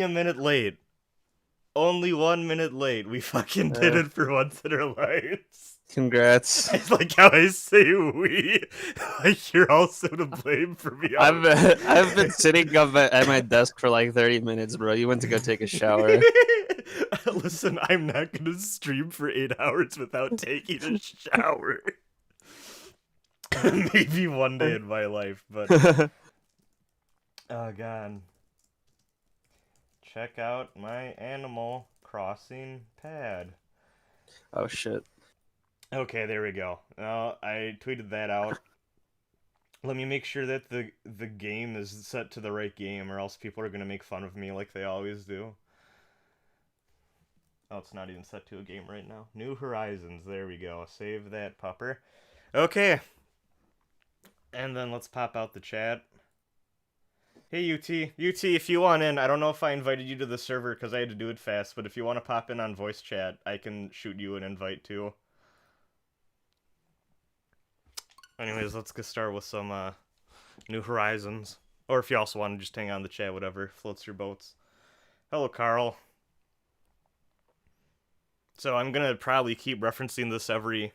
A minute late. Only 1 minute late. We fucking did it for once in our lives. Congrats. It's like how I say we. Like you're also to blame for me. I've been sitting up at my desk for like 30 minutes, bro. You went to go take a shower. Listen, I'm not gonna stream for 8 hours without taking a shower. Maybe one day in my life, but oh god. Check out my Animal Crossing pad. Oh shit. Okay, there we go. Now I tweeted that out. Let me make sure that the game is set to the right game, or else people are gonna make fun of me like they always do. Oh, it's not even set to a game right now. New Horizons. There we go. Save that pupper. Okay. And then let's pop out the chat. Hey, UT. UT, if you want in, I don't know if I invited you to the server because I had to do it fast, but if you want to pop in on voice chat, I can shoot you an invite too. Anyways, let's get started with some New Horizons. Or if you also want to just hang on the chat, whatever floats your boats. Hello, Carl. So I'm going to probably keep referencing this every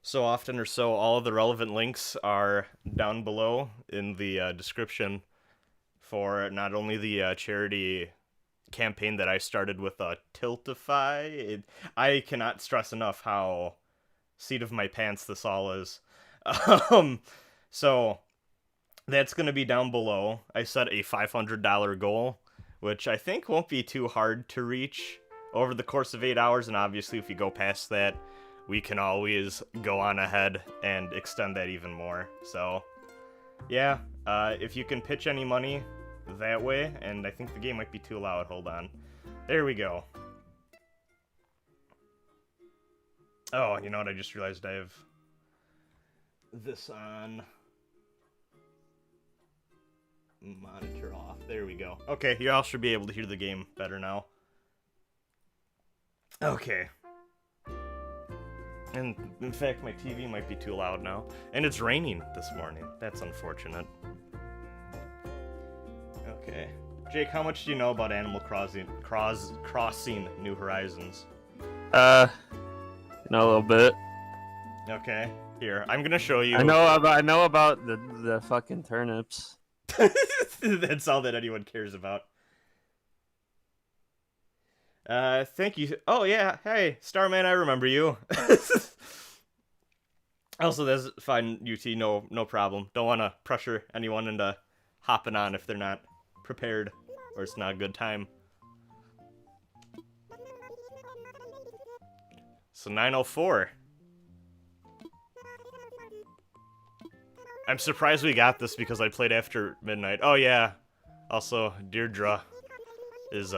so often or so. All of the relevant links are down below in the description for not only the charity campaign that I started with Tiltify. I cannot stress enough how seat of my pants this all is. So that's going to be down below. I set a $500 goal, which I think won't be too hard to reach over the course of 8 hours, and obviously if we go past that, we can always go on ahead and extend that even more. So, yeah, if you can pitch any money that way, and I think the game might be too loud, hold on. There we go. Oh, you know what, I just realized I have this on monitor off. There we go. Okay, you all should be able to hear the game better now. Okay. And in fact, my TV might be too loud now. And it's raining this morning. That's unfortunate. Okay. Jake, how much do you know about Animal Crossing New Horizons? A little bit. Okay. Here, I'm gonna show you. I know about the fucking turnips. That's all that anyone cares about. Thank you. Oh, yeah. Hey, Starman, I remember you. Also, that's fine, UT. No problem. Don't want to pressure anyone into hopping on if they're not prepared or it's not a good time. So 9:04. I'm surprised we got this because I played after midnight. Oh, yeah. Also, Deirdre is,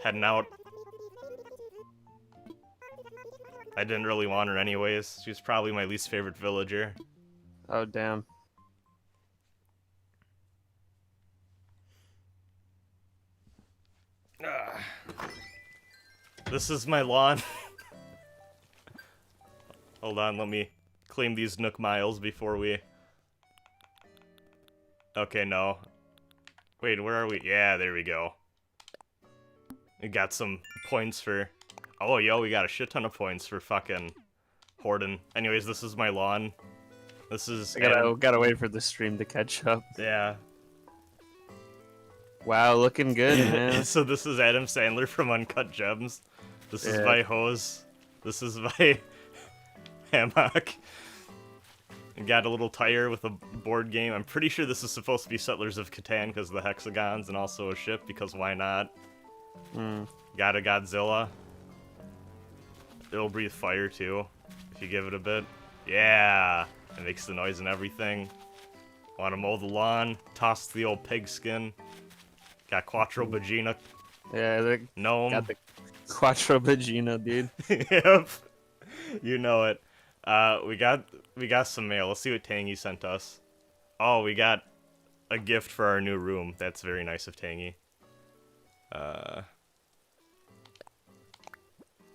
heading out. I didn't really want her anyways. She was probably my least favorite villager. Oh damn. This is my lawn. Hold on, let me claim these Nook miles before we... Okay, no. Wait, where are we? Yeah, there we go. We got some points for... Oh, yo, we got a shit ton of points for fucking hoarding. Anyways, this is my lawn. This is... Gotta wait for the stream to catch up. Yeah. Wow, looking good, man. So this is Adam Sandler from Uncut Gems. This is my hose. This is my hammock. And got a little tire with a board game. I'm pretty sure this is supposed to be Settlers of Catan because of the hexagons, and also a ship because why not? Got a Godzilla. It'll breathe fire too, if you give it a bit. Yeah! It makes the noise and everything. Want to mow the lawn, toss the old pigskin. Got Quattro Bagina. Yeah, Gnome. got the Quattro Bagina, dude. Yep. You know it. We got some mail. Let's see what Tangy sent us. Oh, we got a gift for our new room. That's very nice of Tangy.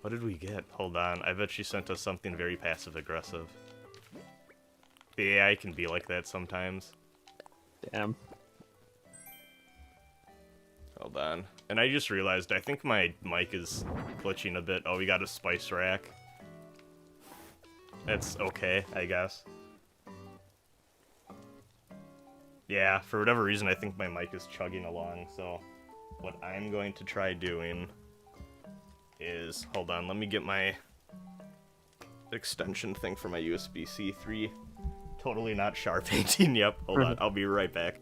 What did we get? Hold on. I bet she sent us something very passive-aggressive. The AI can be like that sometimes. Damn. Hold on. And I just realized, I think my mic is glitching a bit. Oh, we got a spice rack. That's okay, I guess. Yeah, for whatever reason, I think my mic is chugging along, so what I'm going to try doing is... Hold on, let me get my extension thing for my USB-C 3. Totally not sharp painting, yep. Hold on, I'll be right back.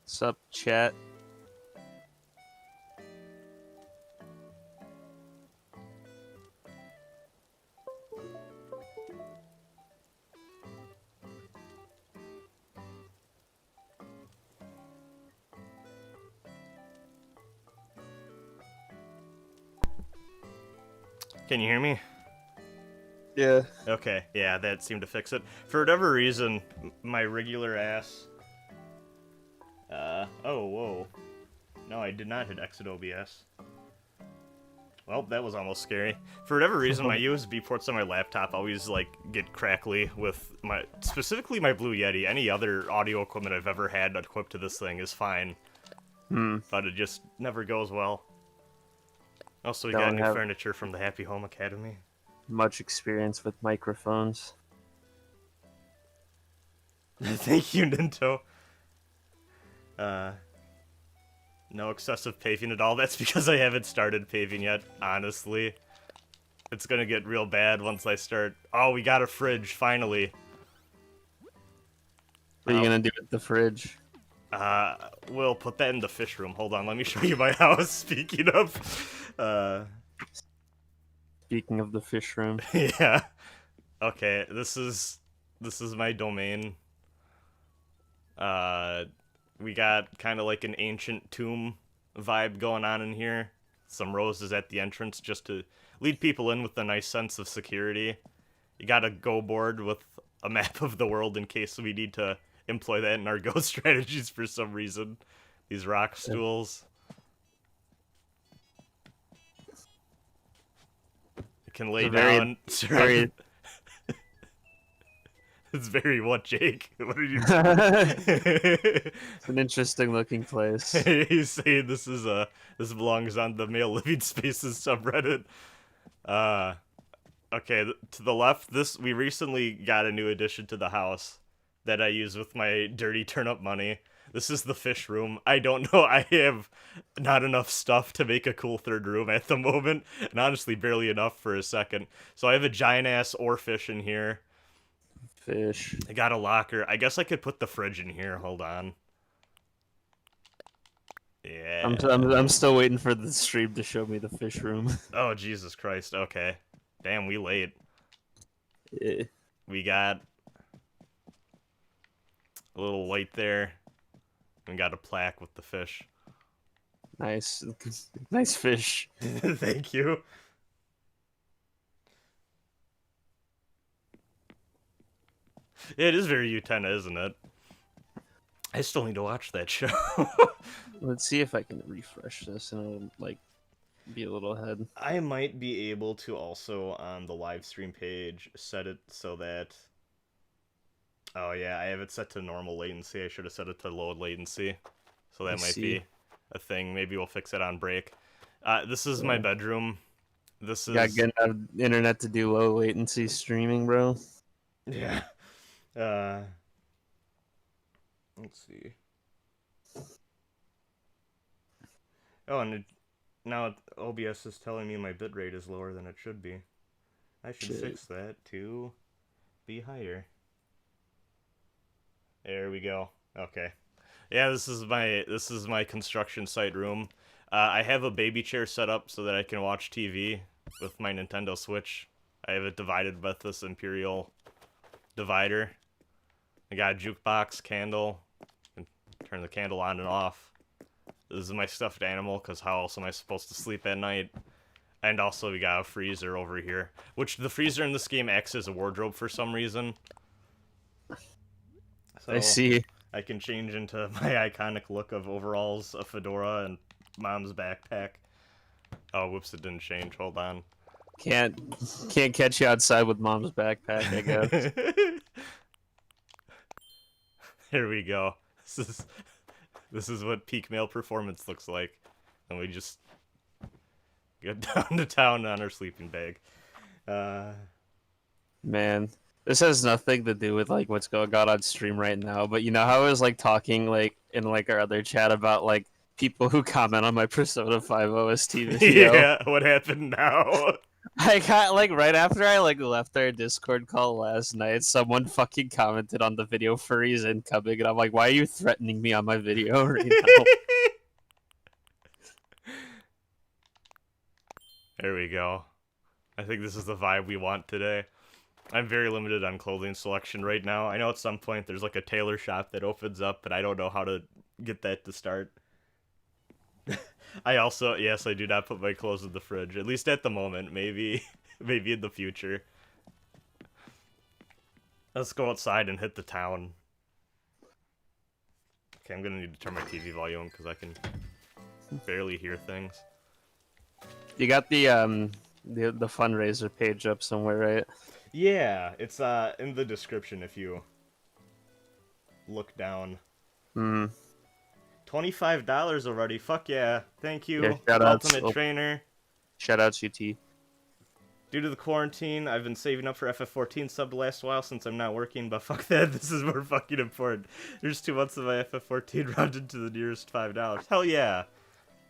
Sup, chat? Can you hear me? Yeah. Okay, yeah, that seemed to fix it. For whatever reason, my regular ass... oh, whoa. No, I did not hit exit OBS. Well, that was almost scary. For whatever reason, my USB ports on my laptop always, like, get crackly with my... Specifically my Blue Yeti. Any other audio equipment I've ever had equipped to this thing is fine. But it just never goes well. Also, we got new furniture from the Happy Home Academy. Much experience with microphones. Thank you, Ninto. No excessive paving at all. That's because I haven't started paving yet, honestly. It's gonna get real bad once I start... Oh, we got a fridge, finally. What are you gonna do with the fridge? We'll put that in the fish room. Hold on, let me show you my house, speaking of... Speaking of the fish room. Yeah. Okay, this is my domain. We got kind of like an ancient tomb vibe going on in here. Some roses at the entrance just to lead people in with a nice sense of security. You got a go board with a map of the world in case we need to employ that in our go strategies for some reason. These rock stools. You can lay down. It's very what, Jake? What are you doing? It's an interesting looking place. He's saying this belongs on the Male Living Spaces subreddit. Okay, to the left, we recently got a new addition to the house that I use with my dirty turnip money. This is the fish room. I don't know, I have not enough stuff to make a cool third room at the moment, and honestly barely enough for a second. So I have a giant ass oarfish in here. Fish. I got a locker. I guess I could put the fridge in here. Hold on. Yeah. I'm still waiting for the stream to show me the fish room. Oh, Jesus Christ. Okay. Damn, we late. Yeah. We got a little light there. We got a plaque with the fish. Nice. Nice fish. Thank you. Yeah, it is very Utena, isn't it? I still need to watch that show. Let's see if I can refresh this and it'll, like, be a little ahead. I might be able to also, on the live stream page, set it so that... Oh, yeah, I have it set to normal latency. I should have set it to low latency. So that might be a thing. Maybe we'll fix it on break. This is my bedroom. This is... Got good enough internet to do low latency streaming, bro. Yeah. Let's see. Oh, and now OBS is telling me my bitrate is lower than it should be. I should fix that to be higher. There we go. Okay. Yeah, this is my construction site room. I have a baby chair set up so that I can watch TV with my Nintendo Switch. I have it divided with this Imperial divider. I got a jukebox, candle. And turn the candle on and off. This is my stuffed animal, because how else am I supposed to sleep at night? And also we got a freezer over here. Which the freezer in this game acts as a wardrobe for some reason. So I see. I can change into my iconic look of overalls, a fedora, and mom's backpack. Oh, whoops, it didn't change. Hold on. Can't catch you outside with mom's backpack, I guess. There we go. This is what peak male performance looks like. And we just get down to town on our sleeping bag. Man, this has nothing to do with like what's going on stream right now, but you know how I was like talking like in like our other chat about like people who comment on my Persona 5 OST video. Yeah, what happened now? I got like right after I like left our Discord call last night, someone fucking commented on the video furries incoming, and I'm like, why are you threatening me on my video right now? There we go. I think this is the vibe we want today. I'm very limited on clothing selection right now. I know at some point there's like a tailor shop that opens up, but I don't know how to get that to start. I also, yes, I do not put my clothes in the fridge, at least at the moment. Maybe in the future. Let's go outside and hit the town. Okay, I'm gonna need to turn my TV volume because I can barely hear things. You got the fundraiser page up somewhere, right? Yeah, it's in the description if you look down. Hmm. $25 already. Fuck yeah. Thank you, Yeah, shout-outs. Ultimate Trainer. Shoutouts, UT. Due to the quarantine, I've been saving up for FF14 sub the last while since I'm not working, but fuck that, this is more fucking important. There's 2 months of my FF14 rounded to the nearest $5. Hell yeah.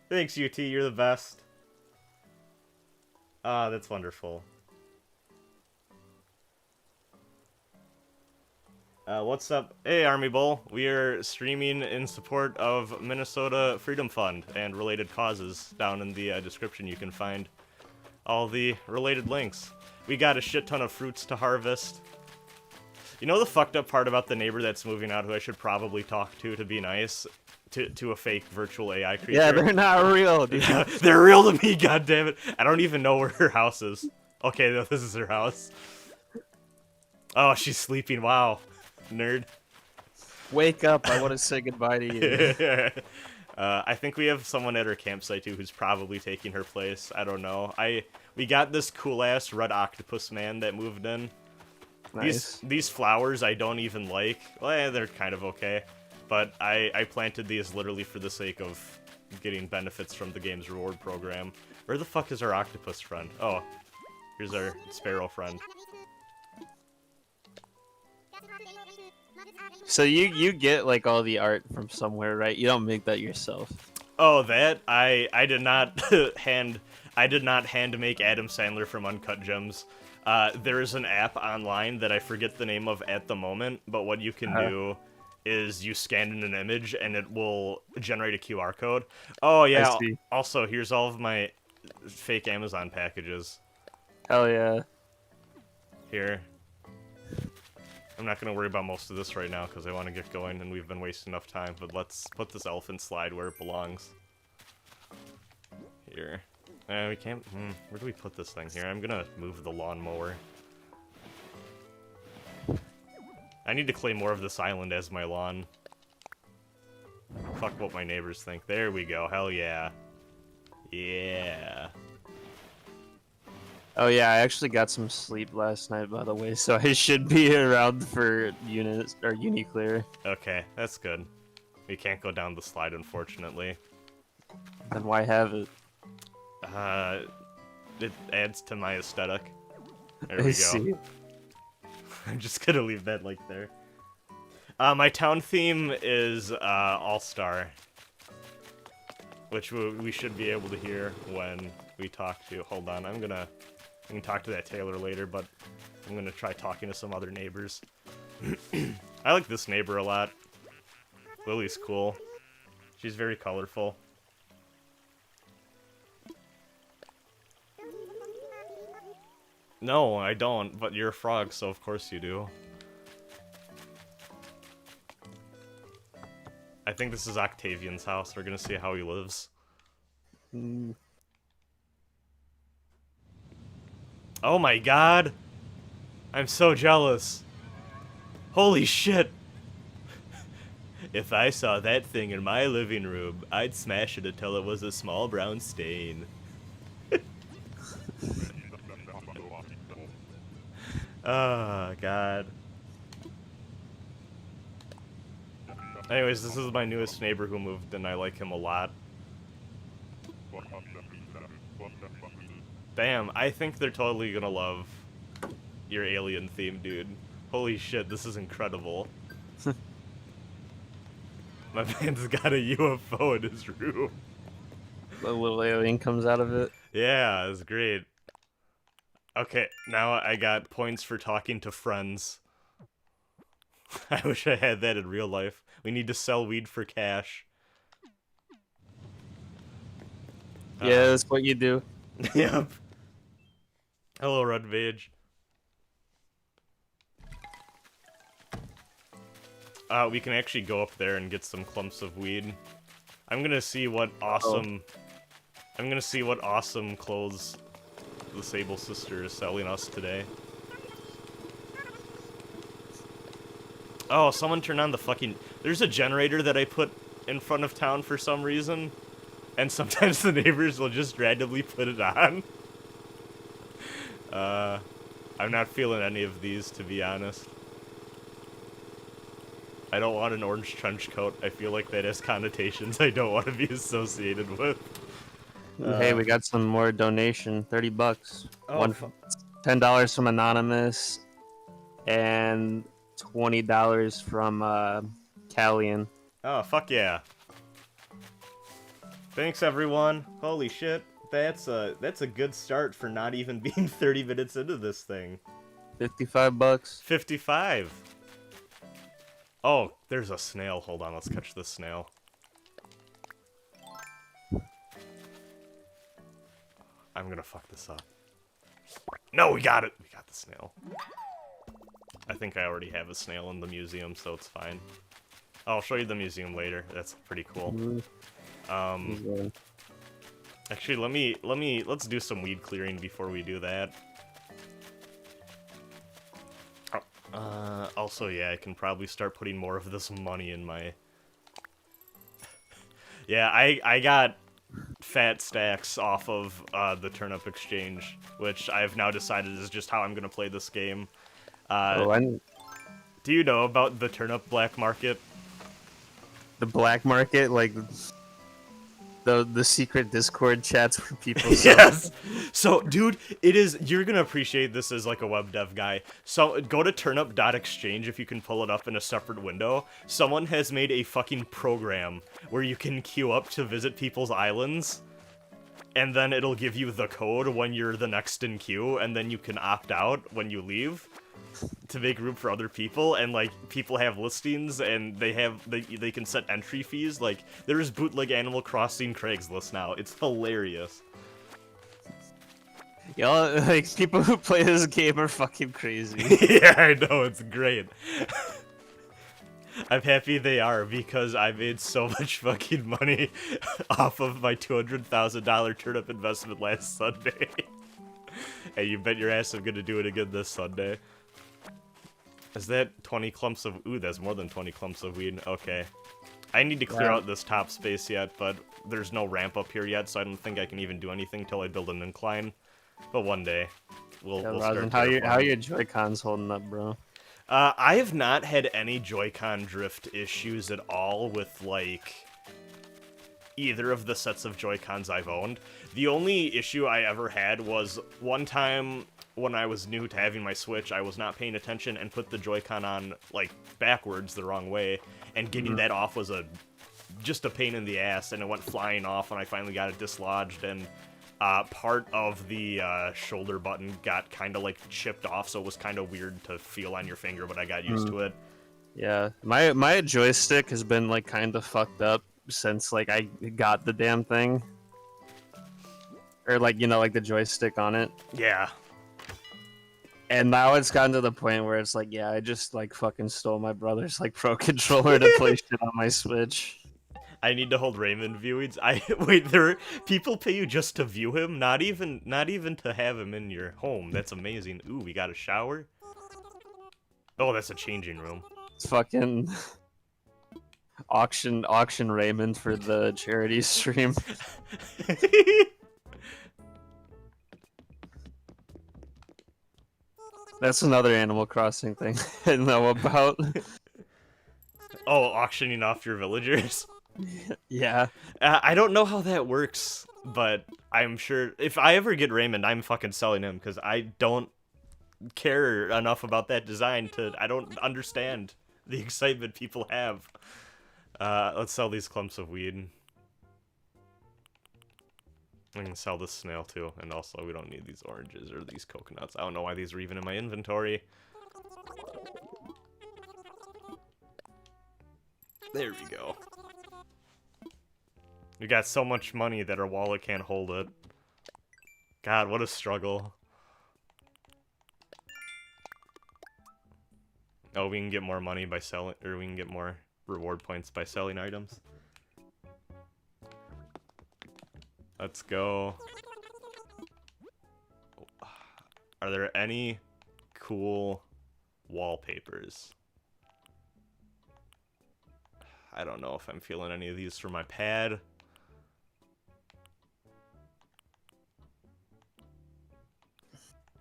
Thanks, UT, you're the best. Ah, that's wonderful. What's up? Hey, Army Bull. We are streaming in support of Minnesota Freedom Fund and related causes. Down in the description you can find all the related links. We got a shit ton of fruits to harvest. You know the fucked up part about the neighbor that's moving out who I should probably talk to be nice? To a fake virtual AI creature? Yeah, they're not real, dude. They're real to me, goddammit. I don't even know where her house is. Okay, this is her house. Oh, she's sleeping. Wow. Nerd. Wake up, I want to say goodbye to you. I think we have someone at her campsite too who's probably taking her place. I don't know. We got this cool ass red octopus man that moved in. Nice. These flowers I don't even like. Well, they're kind of okay, but I planted these literally for the sake of getting benefits from the game's reward program. Where the fuck is our octopus friend? Oh, here's our sparrow friend. So you get like all the art from somewhere, right? You don't make that yourself. Oh, that I did not hand make Adam Sandler from Uncut Gems. There is an app online that I forget the name of at the moment, but what you can do is you scan in an image and it will generate a QR code. Oh yeah. Also, here's all of my fake Amazon packages. Hell yeah. Here. I'm not going to worry about most of this right now because I want to get going and we've been wasting enough time, but let's put this elephant slide where it belongs. Here. We can't... where do we put this thing? Here, I'm going to move the lawnmower. I need to claim more of this island as my lawn. Fuck what my neighbors think. There we go. Hell yeah. Yeah. Oh yeah, I actually got some sleep last night, by the way, so I should be around for Uniclear. Okay, that's good. We can't go down the slide, unfortunately. Then why have it? It adds to my aesthetic. There we go. See. I'm just gonna leave that like there. My town theme is All-Star, which we should be able to hear when we talk to. Hold on, I can talk to that tailor later, but I'm gonna try talking to some other neighbors. I like this neighbor a lot. Lily's cool. She's very colorful. No, I don't, but you're a frog, so of course you do. I think this is Octavian's house. We're gonna see how he lives. Oh my god! I'm so jealous. Holy shit! If I saw that thing in my living room, I'd smash it until it was a small brown stain. Oh, God. Anyways, this is my newest neighbor who moved, and I like him a lot. Damn, I think they're totally gonna love your alien theme, dude. Holy shit, this is incredible. My man's got a UFO in his room. The little alien comes out of it. Yeah, it's great. Okay, now I got points for talking to friends. I wish I had that in real life. We need to sell weed for cash. Yeah, that's what you do. Yep. Hello, Red Mage. We can actually go up there and get some clumps of weed. I'm gonna see what awesome... I'm gonna see what awesome clothes the Sable Sister is selling us today. Oh, someone turn on the fucking... There's a generator that I put in front of town for some reason. And sometimes the neighbors will just randomly put it on. I'm not feeling any of these, to be honest. I don't want an orange trench coat. I feel like that has connotations I don't want to be associated with. Hey, we got some more donation. $30. Oh, $10 from Anonymous, and $20 from Callian. Oh, fuck yeah. Thanks, everyone. Holy shit. That's a good start for not even being 30 minutes into this thing. $55. 55. Oh, there's a snail. Hold on, let's catch this snail. I'm gonna fuck this up. No, we got it! We got the snail. I think I already have a snail in the museum, so it's fine. I'll show you the museum later. That's pretty cool. Actually, let's do some weed clearing before we do that. Also, yeah, I can probably start putting more of this money in my... Yeah, I got fat stacks off of the turnip exchange, which I've now decided is just how I'm gonna play this game. Do you know about the turnip black market? The black market, like the secret Discord chats where people Yes. So, dude, it is. You're gonna appreciate this as like a web dev guy. So, go to turnip.exchange if you can pull it up in a separate window. Someone has made a fucking program where you can queue up to visit people's islands, and then it'll give you the code when you're the next in queue, and then you can opt out when you leave to make room for other people. And like, people have listings, and they can set entry fees. Like, there is bootleg Animal Crossing Craigslist now. It's hilarious. Y'all, like, people who play this game are fucking crazy. Yeah, I know, it's great. I'm happy they are, because I made so much fucking money off of my $200,000 turnip investment last Sunday. Hey, you bet your ass I'm gonna do it again this Sunday. Is that 20 clumps of... Ooh, that's more than 20 clumps of weed. Okay. I need to clear out this top space yet, but there's no ramp up here yet, so I don't think I can even do anything till I build an incline. But one day, we'll Rasen, start. how your Joy-Cons holding up, bro? I have not had any Joy-Con drift issues at all with, like, either of the sets of Joy-Cons I've owned. The only issue I ever had was one time when I was new to having my Switch, I was not paying attention and put the Joy-Con on, like, backwards the wrong way, and getting that off was just a pain in the ass, and it went flying off when I finally got it dislodged, and part of the shoulder button got kind of, like, chipped off, so it was kind of weird to feel on your finger, but I got used to it. Yeah, my joystick has been, like, kind of fucked up since, like, I got the damn thing. Or, like, you know, like, the joystick on it. Yeah. And now it's gotten to the point where it's like, yeah, I just, like, fucking stole my brother's, like, Pro Controller to play shit on my Switch. I need to hold Raymond viewings. Wait, people pay you just to view him? Not even to have him in your home. That's amazing. Ooh, we got a shower? Oh, that's a changing room. It's fucking auction Raymond for the charity stream. That's another Animal Crossing thing I know about. Oh, auctioning off your villagers. Yeah. I don't know how that works, but I'm sure if I ever get Raymond, I'm fucking selling him because I don't care enough about that design to. I don't understand the excitement people have. Let's sell these clumps of weed. I can sell this snail too, and also we don't need these oranges or these coconuts. I don't know why these are even in my inventory. There we go. We got so much money that our wallet can't hold it. God, what a struggle. Oh, we can get more money by selling, or we can get more reward points by selling items. Let's go. Are there any cool wallpapers? I don't know if I'm feeling any of these for my pad.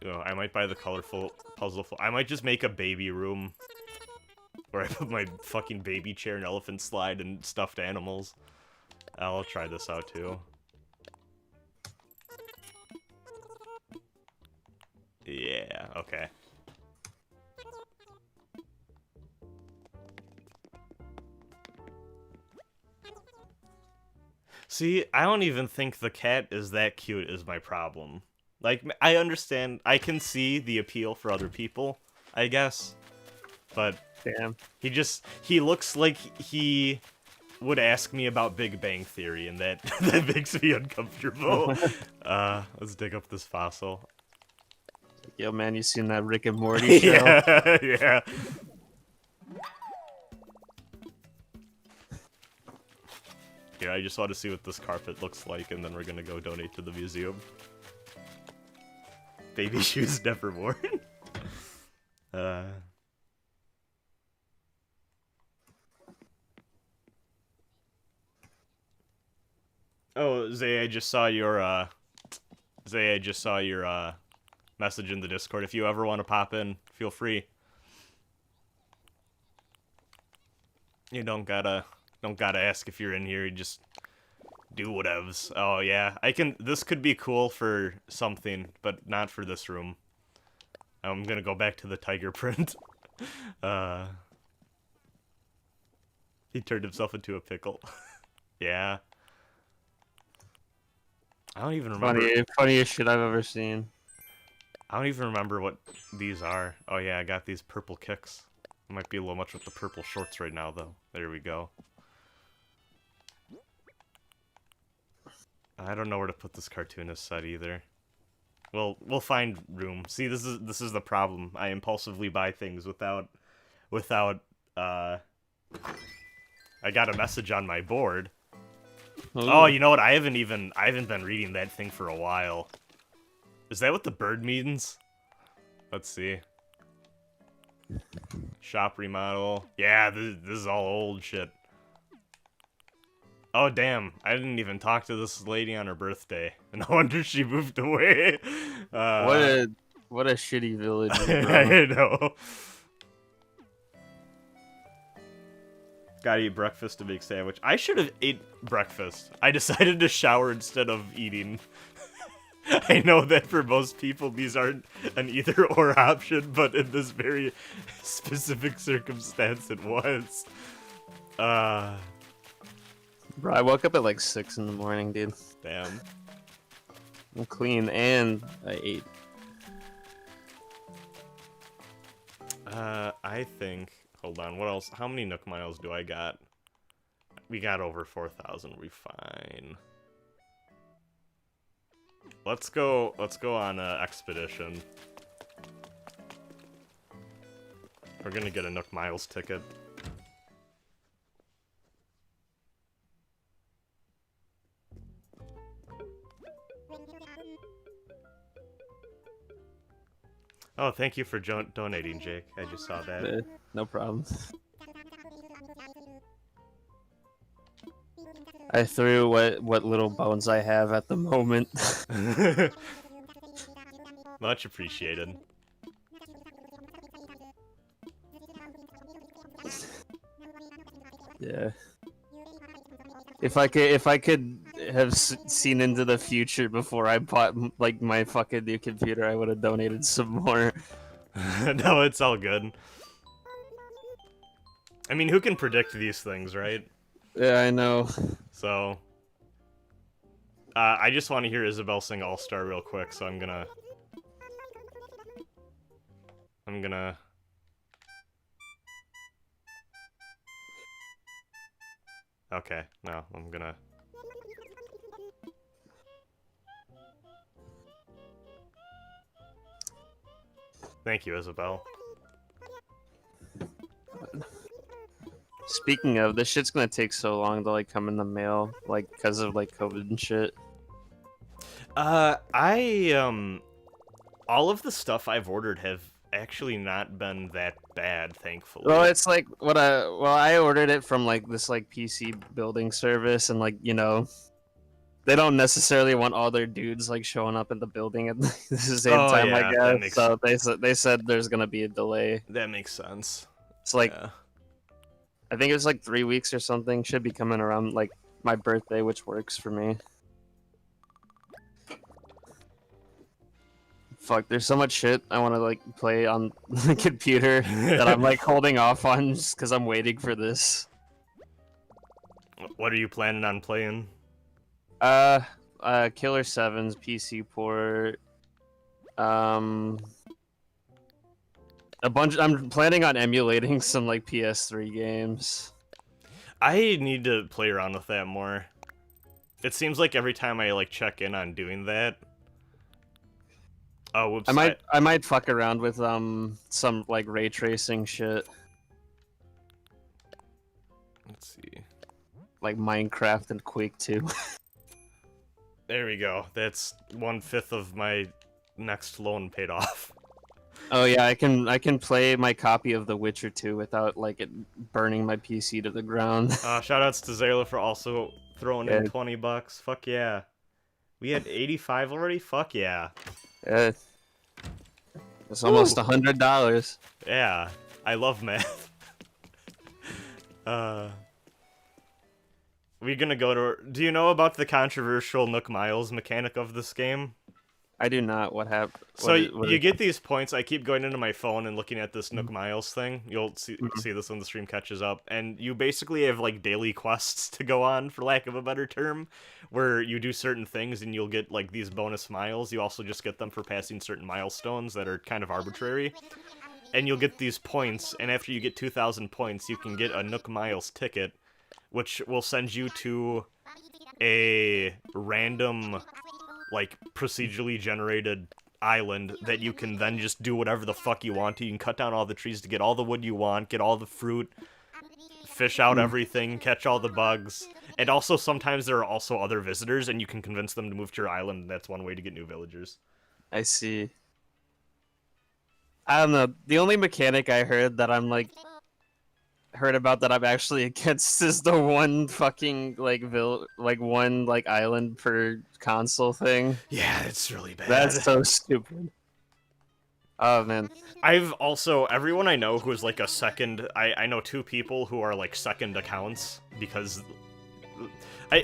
Oh, I might buy the colorful puzzle. I might just make a baby room where I put my fucking baby chair and elephant slide and stuffed animals. I'll try this out too. Yeah, okay. See, I don't even think the cat is that cute is my problem. Like, I understand, I can see the appeal for other people, I guess. But Damn. he looks like he would ask me about Big Bang Theory, and that, that makes me uncomfortable. Let's dig up this fossil. Yo, man, you seen that Rick and Morty show? Yeah, yeah. Here, I just want to see what this carpet looks like, and then we're gonna go donate to the museum. Baby shoes never worn. Oh, Zay, I just saw your message in the Discord. If you ever want to pop in, feel free. You don't gotta ask if you're in here. You just do whatevs. Oh yeah, this could be cool for something, but not for this room. I'm gonna go back to the tiger print. He turned himself into a pickle. Yeah. I don't even remember. Funniest shit I've ever seen. I don't even remember what these are. Oh yeah, I got these purple kicks. Might be a little much with the purple shorts right now, though. There we go. I don't know where to put this cartoonist set either. Well, we'll find room. See, this is the problem. I impulsively buy things without I got a message on my board. Ooh. Oh, you know what? I haven't been reading that thing for a while. Is that what the bird means? Let's see. Shop remodel. Yeah, this is all old shit. Oh, damn. I didn't even talk to this lady on her birthday. No wonder she moved away. What a shitty village. I know. Gotta eat breakfast to make sandwich. I should have ate breakfast. I decided to shower instead of eating. I know that for most people these aren't an either-or option, but in this very specific circumstance it was. Bro, I woke up at like 6 in the morning, dude. Damn. I'm clean and I ate. I think... Hold on, what else? How many Nook miles do I got? We got over 4,000, we fine. Let's go on an expedition. We're gonna get a Nook Miles ticket. Oh, thank you for donating, Jake. I just saw that. No problem. I threw what little bones I have at the moment. Much appreciated. Yeah. If I could have seen into the future before I bought like my fucking new computer, I would have donated some more. No, it's all good. I mean, who can predict these things, right? Yeah, I know. So, I just want to hear Isabel sing All Star real quick, so I'm gonna. Okay, no, I'm gonna. Thank you, Isabel. Speaking of, this shit's gonna take so long to like come in the mail, like because of like COVID and shit. All of the stuff I've ordered have actually not been that bad, thankfully. Well, it's like I ordered it from like this like PC building service, and like they don't necessarily want all their dudes like showing up in the building at the same Oh, time, I yeah, that guess. makes- So they said there's gonna be a delay. That makes sense. It's like Yeah. I think it's like 3 weeks or something. Should be coming around like my birthday, which works for me. Fuck, there's so much shit I want to like play on the computer that I'm like holding off on just because I'm waiting for this. What are you planning on playing? Killer 7's PC port. A bunch. I'm planning on emulating some like PS3 games. I need to play around with that more. It seems like every time I like check in on doing that. Oh, whoops! I might fuck around with some like ray tracing shit, Let's see. like Minecraft and Quake 2. There we go. That's 1/5 of my next loan paid off. Oh yeah, I can play my copy of The Witcher 2 without like it burning my PC to the ground. Shoutouts to Zayla for also throwing in Yeah. $20. Fuck yeah. We had 85 already? Fuck yeah. Yeah. It's almost $100. Yeah. I love math. We gonna go to... Do you know about the controversial Nook Miles mechanic of this game? I do not. What happened? So you get these points. I keep going into my phone and looking at this Nook Miles thing. You'll see this when the stream catches up. And you basically have like daily quests to go on, for lack of a better term, where you do certain things and you'll get like these bonus miles. You also just get them for passing certain milestones that are kind of arbitrary. And you'll get these points, and after you get 2,000 points, you can get a Nook Miles ticket, which will send you to a random, like, procedurally generated island that you can then just do whatever the fuck you want to. You can cut down all the trees to get all the wood you want, get all the fruit, fish out everything, catch all the bugs. And also, sometimes there are also other visitors, and you can convince them to move to your island, and that's one way to get new villagers. I see. I don't know. The only mechanic I heard that I'm like heard about that I'm actually against is the one fucking like one like island per console thing. Yeah, it's really bad. That's so stupid. Oh man. I've also, everyone I know who is like a second, I know 2 people who are like second accounts, because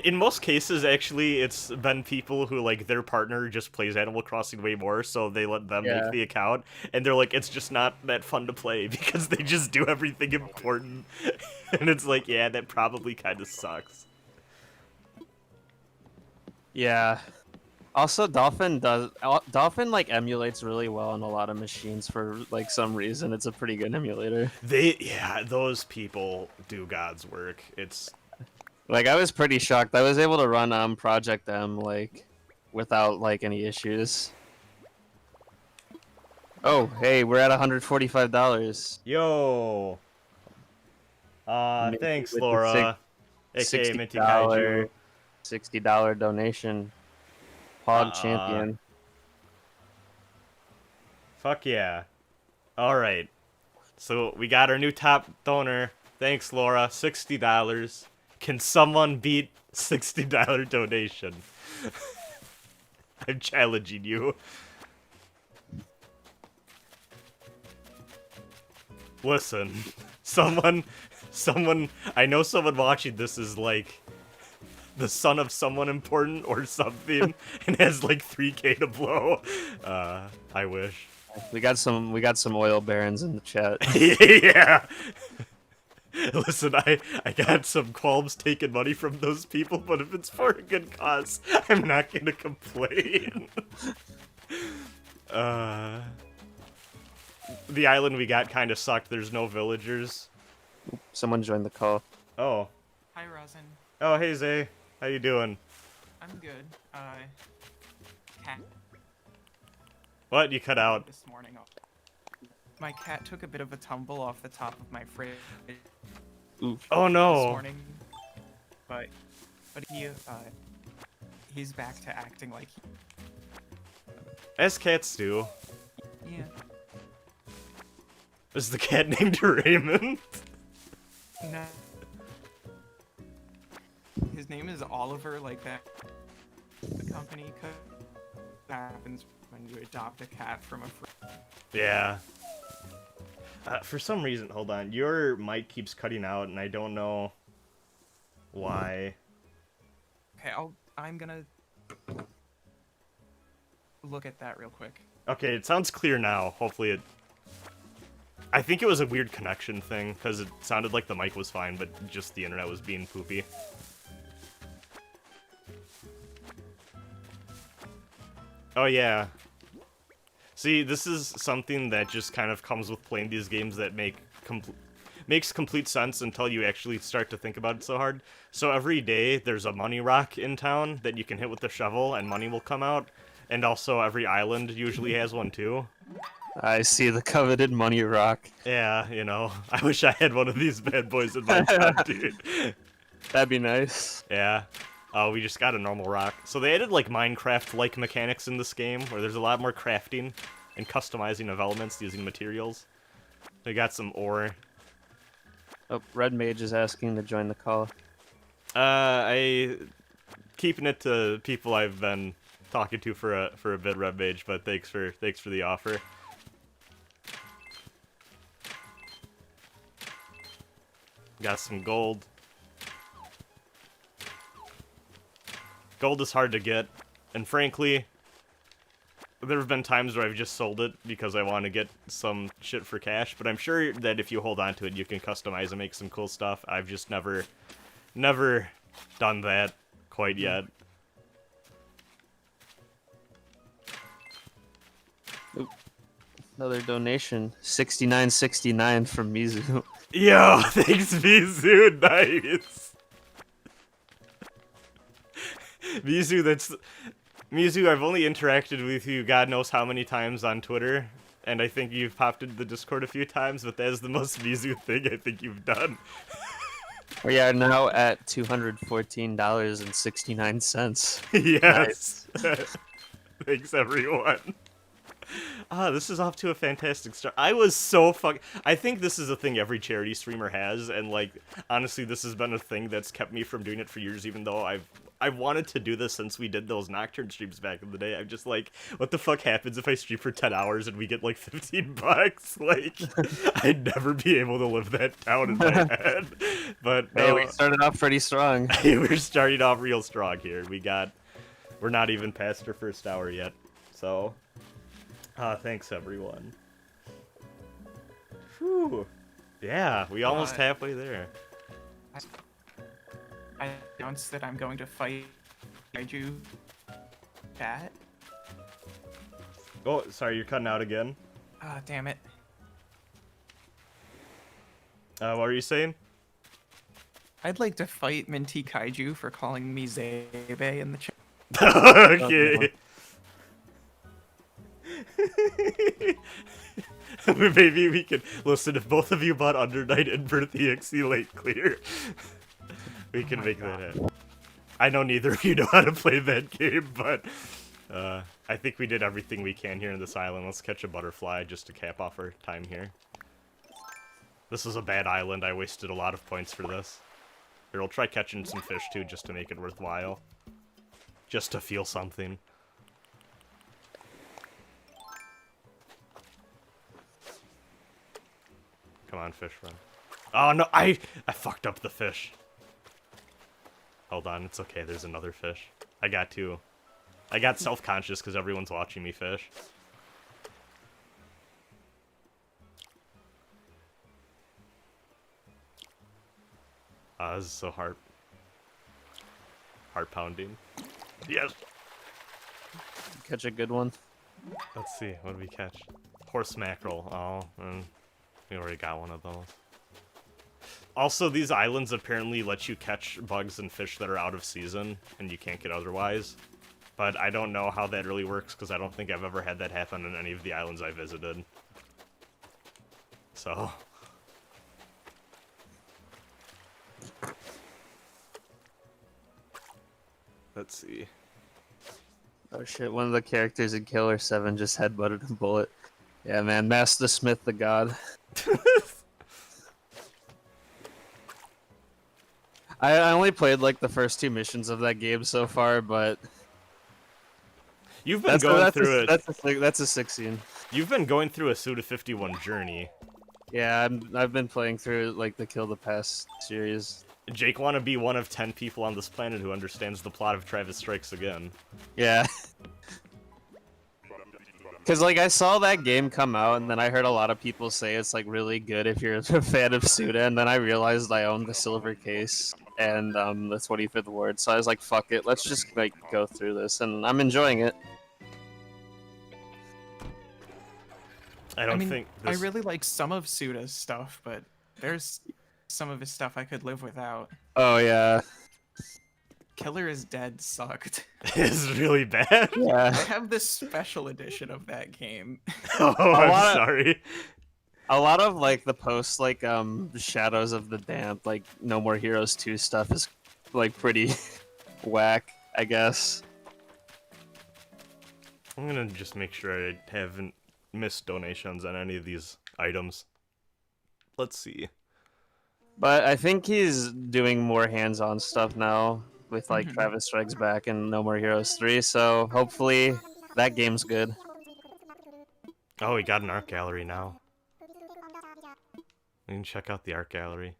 in most cases, actually, it's been people who, like, their partner just plays Animal Crossing way more, so they let them make the account, and they're like, it's just not that fun to play, because they just do everything important, and it's like, yeah, that probably kind of sucks. Yeah. Also, Dolphin like emulates really well on a lot of machines for like some reason. It's a pretty good emulator. Those people do God's work. It's... Like, I was pretty shocked. I was able to run Project M, like, without, like, any issues. Oh, hey, we're at $145. Yo! Thanks, With the Laura. AKA Minty Kaiju. $60 donation. Pog champion. Fuck yeah. Alright. So, we got our new top donor. Thanks, Laura. $60. Can someone beat $60 donation? I'm challenging you. Listen, Someone, I know someone watching this is like the son of someone important or something, and has like 3K to blow. I wish. We got some oil barons in the chat. Yeah. Listen, I got some qualms taking money from those people, but if it's for a good cause, I'm not gonna complain. The island we got kind of sucked. There's no villagers. Someone joined the call. Oh. Hi, Rasen. Oh, hey Zay. How you doing? I'm good. Cat What? You cut out. this morning. My cat took a bit of a tumble off the top of my fridge Oh this no. morning, but he's back to acting like As cats do. yeah. Is the cat named Raymond? No. His name is Oliver, like that. The company happens when you adopt a cat from a friend. Yeah. For some reason, hold on. Your mic keeps cutting out, and I don't know why. Okay, I'm gonna look at that real quick. Okay, it sounds clear now. Hopefully it... I think it was a weird connection thing, because it sounded like the mic was fine, but just the internet was being poopy. Oh, yeah. See, this is something that just kind of comes with playing these games that makes complete sense until you actually start to think about it so hard. So every day, there's a money rock in town that you can hit with the shovel, and money will come out. And also, every island usually has one, too. I see the coveted money rock. Yeah, you know, I wish I had one of these bad boys in my town, dude. That'd be nice. Yeah. Oh, we just got a normal rock. So they added, like, Minecraft-like mechanics in this game, where there's a lot more crafting and customizing of elements using materials. They got some ore. Oh, Red Mage is asking to join the call. Keeping it to people I've been talking to for a bit, Red Mage, but thanks for the offer. Got some gold. Gold is hard to get, and frankly, there have been times where I've just sold it because I want to get some shit for cash, but I'm sure that if you hold on to it, you can customize and make some cool stuff. I've just never done that quite yet. Oop. Another donation, 69.69 from Mizu. Yo, thanks, Mizu. Nice. Mizu, I've only interacted with you God knows how many times on Twitter, and I think you've popped into the Discord a few times, but that is the most Mizu thing I think you've done. We are now at $214.69. Yes. Thanks, everyone. This is off to a fantastic start. I was so I think this is a thing every charity streamer has, and, like, honestly, this has been a thing that's kept me from doing it for years, even though I've wanted to do this since we did those Nocturne streams back in the day. I'm just like, what the fuck happens if I stream for 10 hours and we get, like, 15 bucks? Like, I'd never be able to live that down in my head. But, Hey, no, we started off pretty strong. we're starting off real strong here. We're not even past our first hour yet, so... thanks, everyone. Whew. Yeah, we almost halfway there. I announced that I'm going to fight Kaiju cat. Oh, sorry, you're cutting out again. Ah, damn it. What were you saying? I'd like to fight Minty Kaiju for calling me Zebe in the chat. Okay. Maybe we can listen. If both of you bought Undernight and Birth EXE late clear, we can make that happen. I know neither of you know how to play that game, but I think we did everything we can here in this island. Let's catch a butterfly just to cap off our time here. This is a bad island. I wasted a lot of points for this. Here, we'll try catching some fish too, just to make it worthwhile. Just to feel something. Come on, fish run. Oh no, I fucked up the fish. Hold on, it's okay. There's another fish. I got two. I got self-conscious because everyone's watching me fish. This is so heart pounding. Yes. Catch a good one. Let's see. What did we catch? Horse mackerel. Oh, we already got one of those. Also, these islands apparently let you catch bugs and fish that are out of season, and you can't get otherwise. But I don't know how that really works, because I don't think I've ever had that happen on any of the islands I visited. So... let's see. Oh shit, one of the characters in Killer 7 just headbutted a bullet. Yeah, man, Master Smith the God. I only played like the first 2 missions of that game so far, but You've been going through it. That's a 16. You've been going through a Suda 51 journey. Yeah, I've been playing through like the Kill the Past series. Jake wanna be one of 10 people on this planet who understands the plot of Travis Strikes Again. Yeah. Cause like I saw that game come out, and then I heard a lot of people say it's like really good if you're a fan of Suda, and then I realized I owned the silver case and the 25th ward, so I was like, fuck it, let's just like go through this, and I'm enjoying it. I mean, think I this... really like some of Suda's stuff, but there's some of his stuff I could live without. Oh yeah. Killer is Dead sucked. It's really bad. Yeah. I have this special edition of that game. Oh, I'm sorry. A lot of like the posts, like the Shadows of the Damp, like No More Heroes 2 stuff is like pretty whack, I guess. I'm gonna just make sure I haven't missed donations on any of these items. Let's see. But I think he's doing more hands-on stuff now with like Mhm. Travis Strikes Back and No More Heroes 3, so hopefully that game's good. Oh, we got an art gallery now. We can check out the art gallery.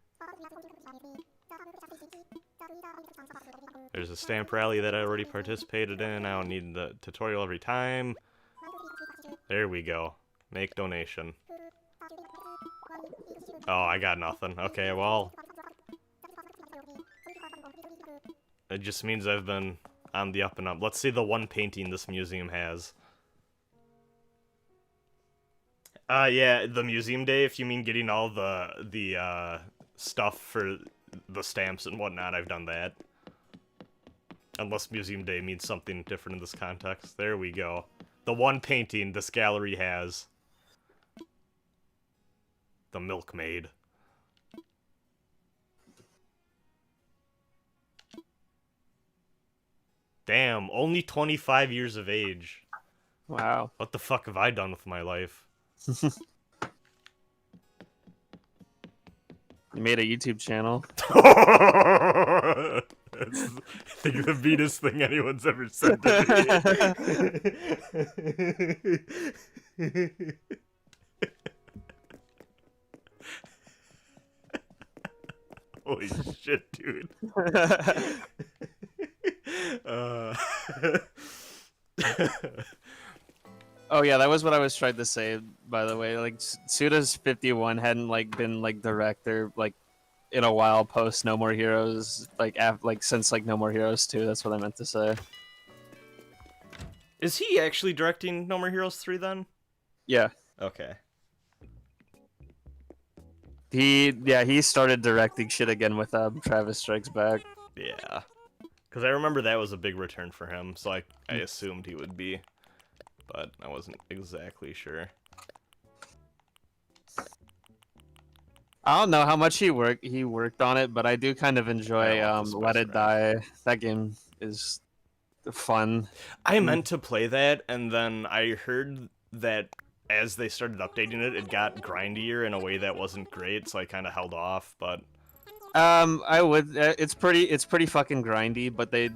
There's a stamp rally that I already participated in. I don't need the tutorial every time. There we go. Make donation. Oh, I got nothing. Okay, well... it just means I've been on the up and up. Let's see the one painting this museum has. Yeah, the museum day, if you mean getting all the stuff for the stamps and whatnot, I've done that. Unless museum day means something different in this context. There we go. The one painting this gallery has. The milkmaid. Damn, only 25 years of age. Wow. What the fuck have I done with my life? You made a YouTube channel. That's, I think, the meanest thing anyone's ever said to me. Holy shit, dude. Oh yeah, that was what I was trying to say, by the way. Like Suda's 51 hadn't like been like director like in a while post No More Heroes, like since like No More Heroes 2. That's what I meant to say. Is he actually directing No More Heroes 3 then? Yeah. Okay. He started directing shit again with Travis Strikes Back. Yeah. Because I remember that was a big return for him, so I assumed he would be. But I wasn't exactly sure. I don't know how much he worked on it, but I do kind of enjoy I love the Let Space It Die. That game is fun. I meant to play that, and then I heard that as they started updating it, it got grindier in a way that wasn't great, so I kind of held off, but... I would. It's pretty fucking grindy, but they've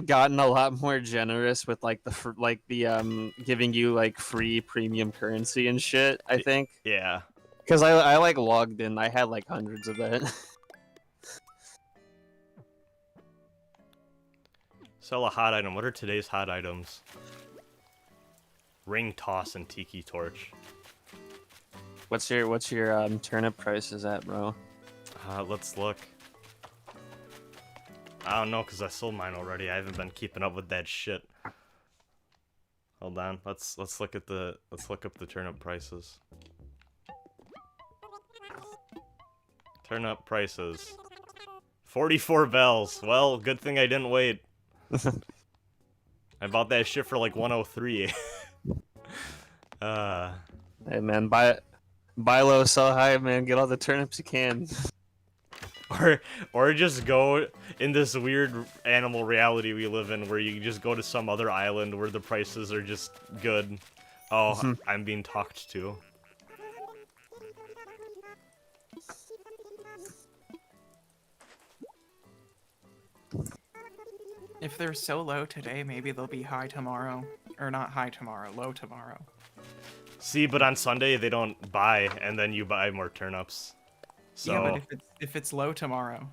gotten a lot more generous with like the giving you like free premium currency and shit. I think. Yeah. Because I like logged in. I had like hundreds of that. Sell a hot item. What are today's hot items? Ring toss and tiki torch. What's your turnip prices at, bro? Let's look. I don't know, cause I sold mine already. I haven't been keeping up with that shit. Hold on. Let's look up the turnip prices. Turnip prices. 44 bells. Well, good thing I didn't wait. I bought that shit for like 103. Hey man, buy low, sell high, man. Get all the turnips you can. Or just go in this weird animal reality we live in where you just go to some other island where the prices are just good. Oh, I'm being talked to. If they're so low today, maybe they'll be high tomorrow. Or not high tomorrow, low tomorrow. See, but on Sunday they don't buy, and then you buy more turnips. So... Yeah, but if it's low tomorrow,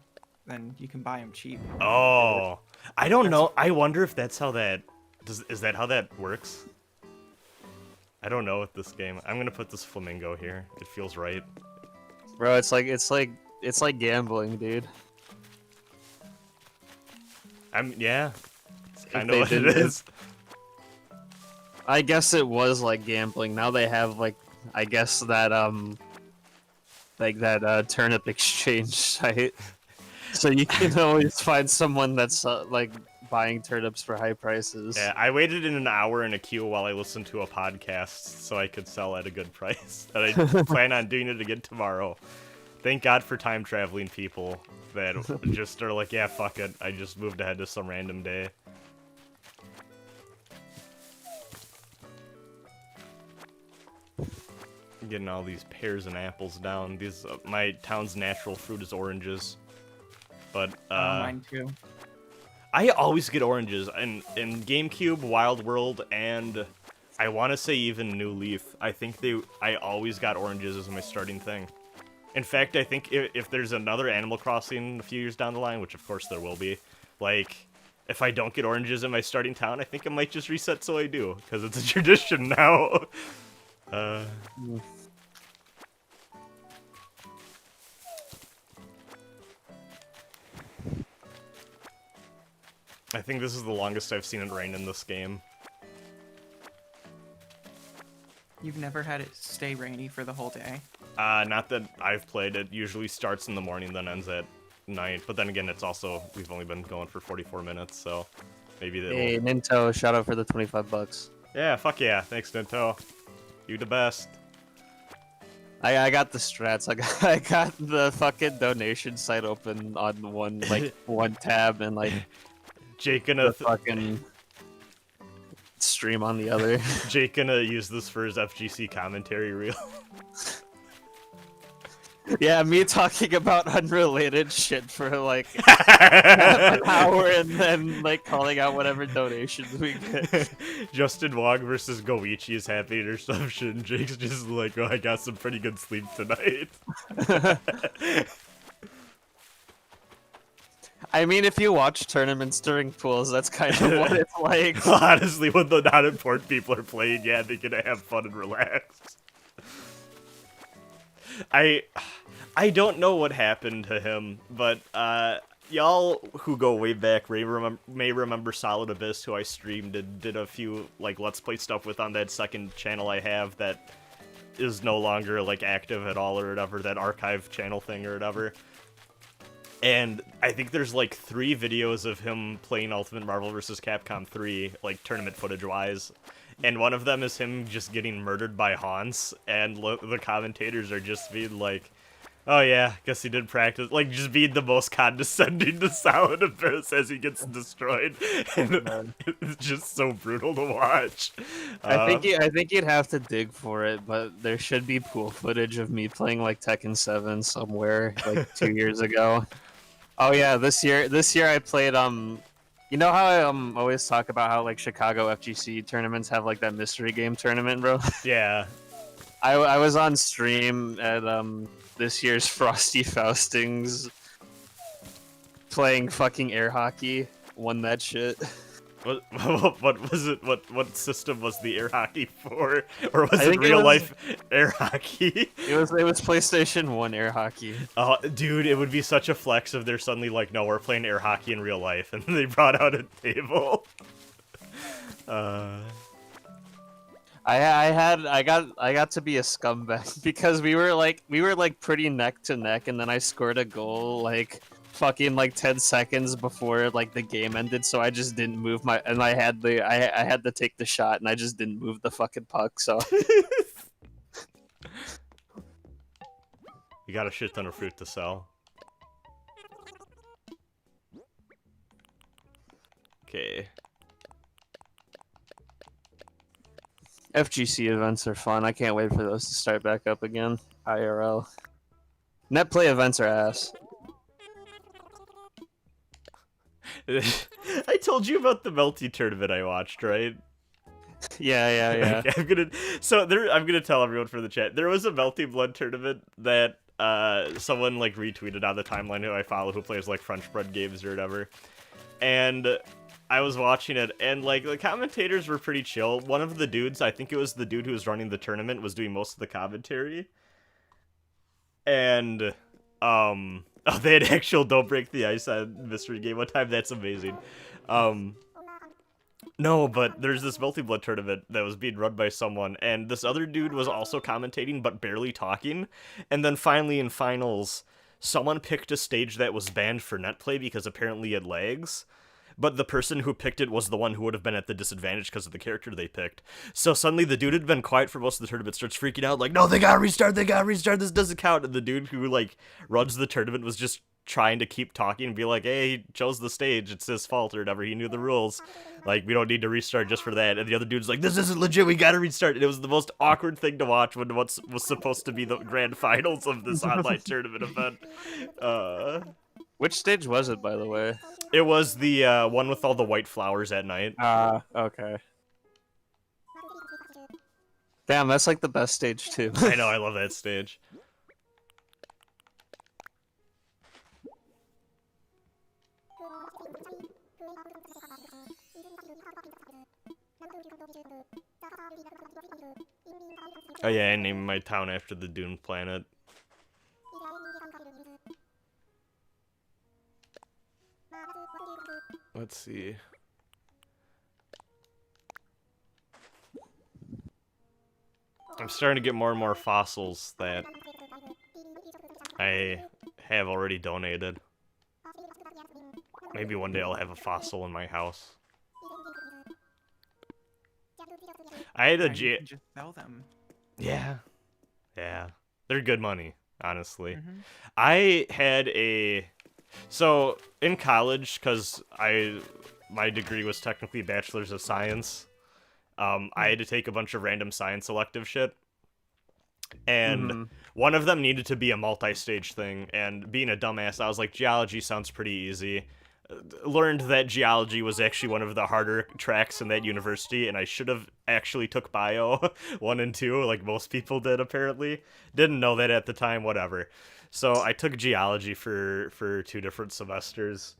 then you can buy them cheap. Oh, I don't know. I wonder if that's how that is that how that works? I don't know with this game. I'm gonna put this flamingo here. It feels right. Bro, it's like gambling, dude. Yeah. It's kind of they what it didn't- is. I guess it was like gambling. Now they have like, I guess that turnip exchange site, so you can always find someone that's like buying turnips for high prices. Yeah, I waited in an hour in a queue while I listened to a podcast so I could sell at a good price. And I plan on doing it again tomorrow. Thank God for time traveling people that just are like, yeah, fuck it. I just moved ahead to some random day. Getting all these pears and apples down. These my town's natural fruit is oranges, but Mine too. I always get oranges in GameCube, Wild World, and I want to say even New Leaf. I always got oranges as my starting thing. In fact, I think if there's another Animal Crossing a few years down the line, which of course there will be, like if I don't get oranges in my starting town, I think I might just reset so I do because it's a tradition now. I think this is the longest I've seen it rain in this game. You've never had it stay rainy for the whole day? Not that I've played. It usually starts in the morning, then ends at night. But then again, we've only been going for 44 minutes, so maybe they'll... Hey, Ninto, shout out for the $25. Yeah, fuck yeah. Thanks, Ninto. You the best. I got the strats. I got the fucking donation site open on one tab and like Jake gonna the fucking stream on the other. Jake gonna use this for his FGC commentary reel. Yeah, me talking about unrelated shit for like an hour and then like calling out whatever donations we get. Justin Wong versus Goichi is happening or some shit, and Jake's just like, oh, I got some pretty good sleep tonight. I mean, if you watch tournaments during pools, that's kind of what it's like. Honestly, when the not important people are playing, yeah, they're gonna have fun and relax. I don't know what happened to him, but y'all who go way back may remember Solid Abyss, who I streamed and did a few like Let's Play stuff with on that second channel I have that is no longer like active at all or whatever, that archive channel thing or whatever. And I think there's like 3 videos of him playing Ultimate Marvel vs. Capcom 3, like tournament footage-wise. And one of them is him just getting murdered by Hans, and the commentators are just being like, oh yeah, guess he did practice. Like, just being the most condescending to Solid Abyss as he gets destroyed. And it's just so brutal to watch. I think you'd have to dig for it, but there should be pool footage of me playing like Tekken 7 somewhere, like 2 years ago. Oh yeah, this year I played you know how I always talk about how like Chicago FGC tournaments have like that mystery game tournament, bro? Yeah. I was on stream at this year's Frosty Faustings playing fucking air hockey. Won that shit. What was it? What system was the air hockey for? Or was I it think it real was- life air hockey? It was PlayStation 1 air hockey. Oh, dude, it would be such a flex if they're suddenly like, no, we're playing air hockey in real life, and they brought out a table. I got to be a scumbag because we were like pretty neck to neck, and then I scored a goal like fucking like 10 seconds before like the game ended, so I just didn't move and I had to take the shot, and I just didn't move the fucking puck. So You got a shit ton of fruit to sell. Okay. FGC events are fun. I can't wait for those to start back up again. IRL. Net play events are ass. I told you about the Melty tournament I watched, right? Yeah. Okay, I'm gonna tell everyone for the chat. There was a Melty Blood tournament that someone like retweeted on the timeline who I follow, who plays like French bread games or whatever. And I was watching it, and like the commentators were pretty chill. One of the dudes, I think it was the dude who was running the tournament, was doing most of the commentary. And oh, they had actual Don't Break the Ice on Mystery Game one time. That's amazing. No, but there's this multi-blood tournament that was being run by someone, and this other dude was also commentating, but barely talking. And then finally in finals, someone picked a stage that was banned for net play because apparently it lags. But the person who picked it was the one who would have been at the disadvantage because of the character they picked. So suddenly the dude had been quiet for most of the tournament, starts freaking out, like, no, they gotta restart, this doesn't count. And the dude who, like, runs the tournament was just trying to keep talking and be like, hey, he chose the stage, it's his fault or whatever, he knew the rules. Like, we don't need to restart just for that. And the other dude's like, this isn't legit, we gotta restart. And it was the most awkward thing to watch when what was supposed to be the grand finals of this online tournament event. Which stage was it, by the way? It was the one with all the white flowers at night. Okay. Damn, that's like the best stage too. I know, I love that stage. Oh yeah, I named my town after the Dune planet. Let's see. I'm starting to get more and more fossils that I have already donated. Maybe one day I'll have a fossil in my house. I had a You can just sell them. Yeah. They're good money, honestly. Mhm. I had so in college, because my degree was technically Bachelor's of Science, I had to take a bunch of random science elective shit. And one of them needed to be a multi-stage thing, and being a dumbass, I was like, geology sounds pretty easy. Learned that geology was actually one of the harder tracks in that university, and I should have actually took bio 1 and 2, like most people did, apparently. Didn't know that at the time, whatever. So I took geology for 2 different semesters.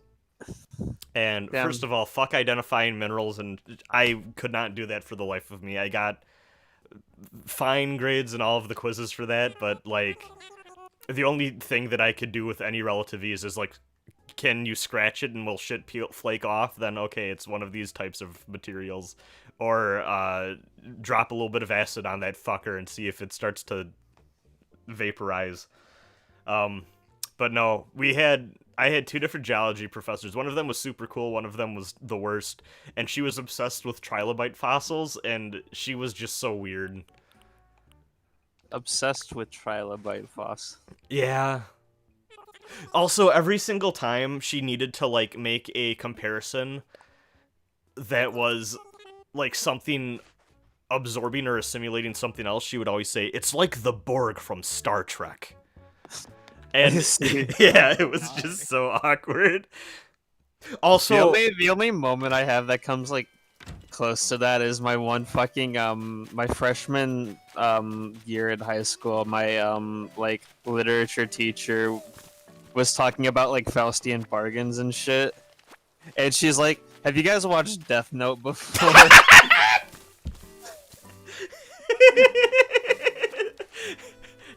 And Damn. First of all, fuck identifying minerals, and I could not do that for the life of me. I got fine grades in all of the quizzes for that, but like the only thing that I could do with any relativities is like, can you scratch it and will shit flake off? Then okay, it's one of these types of materials. Or drop a little bit of acid on that fucker and see if it starts to vaporize. But no, I had 2 different geology professors. One of them was super cool, one of them was the worst, and she was obsessed with trilobite fossils, and she was just so weird. Obsessed with trilobite foss. Yeah. Also, every single time she needed to, like, make a comparison that was, like, something absorbing or assimilating something else, she would always say, it's like the Borg from Star Trek. And, yeah, it was just so awkward. Also... The only moment I have that comes, like, close to that is my one fucking my freshman year in high school. My like literature teacher was talking about like Faustian bargains and shit, and she's like, "Have you guys watched Death Note before?"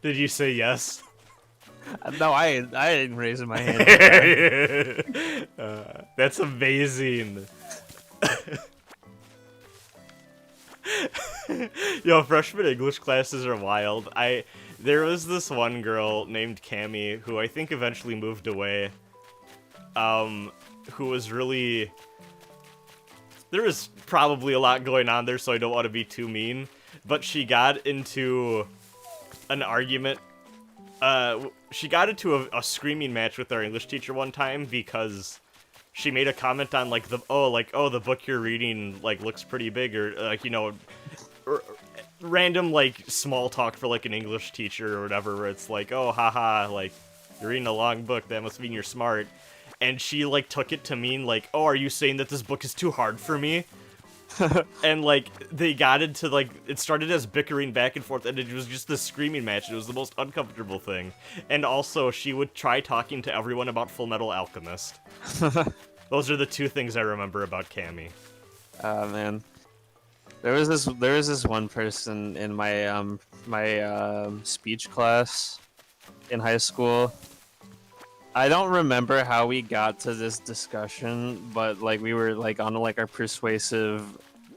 Did you say yes? No, I ain't raising my hand. That's amazing. Yo, freshman English classes are wild. There was this one girl named Cammy who I think eventually moved away. Who was really... There was probably a lot going on there, so I don't want to be too mean. But she got into an argument. She got into a screaming match with our English teacher one time because she made a comment on like the book you're reading like looks pretty big, or like, you know, random like small talk for like an English teacher or whatever, where it's like, oh haha, like you're reading a long book, that must mean you're smart. And she like took it to mean like, oh, are you saying that this book is too hard for me? And like they got into like, it started as bickering back and forth, and it was just this screaming match. It was the most uncomfortable thing. And also she would try talking to everyone about Full Metal Alchemist. Those are the two things I remember about Cammy. Man, there was this one person in my speech class in high school. I don't remember how we got to this discussion, but like we were like on like our persuasive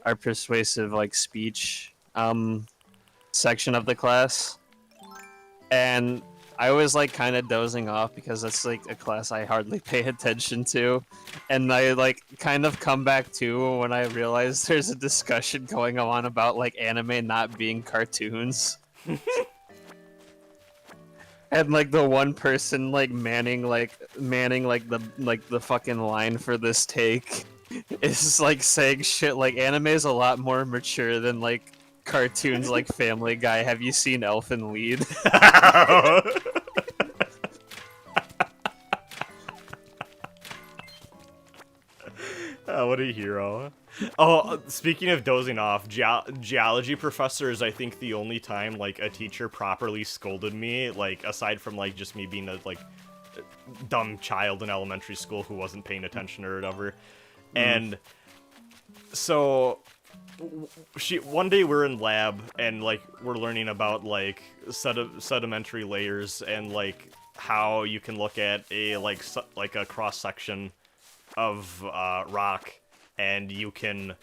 like speech section of the class, and I was like kind of dozing off because that's like a class I hardly pay attention to, and I like kind of come back to when I realized there's a discussion going on about like anime not being cartoons. And like the one person like manning the fucking line for this take is like saying shit like anime is a lot more mature than like cartoons like Family Guy. Have you seen Elfen Lied? What a hero. Oh, speaking of dozing off, geology professor is, I think, the only time, like, a teacher properly scolded me, like, aside from, like, just me being a, like, dumb child in elementary school who wasn't paying attention or whatever. And so, one day we're in lab, and, like, we're learning about, like, sedimentary layers, and, like, how you can look at a, like a cross-section of rock, and you can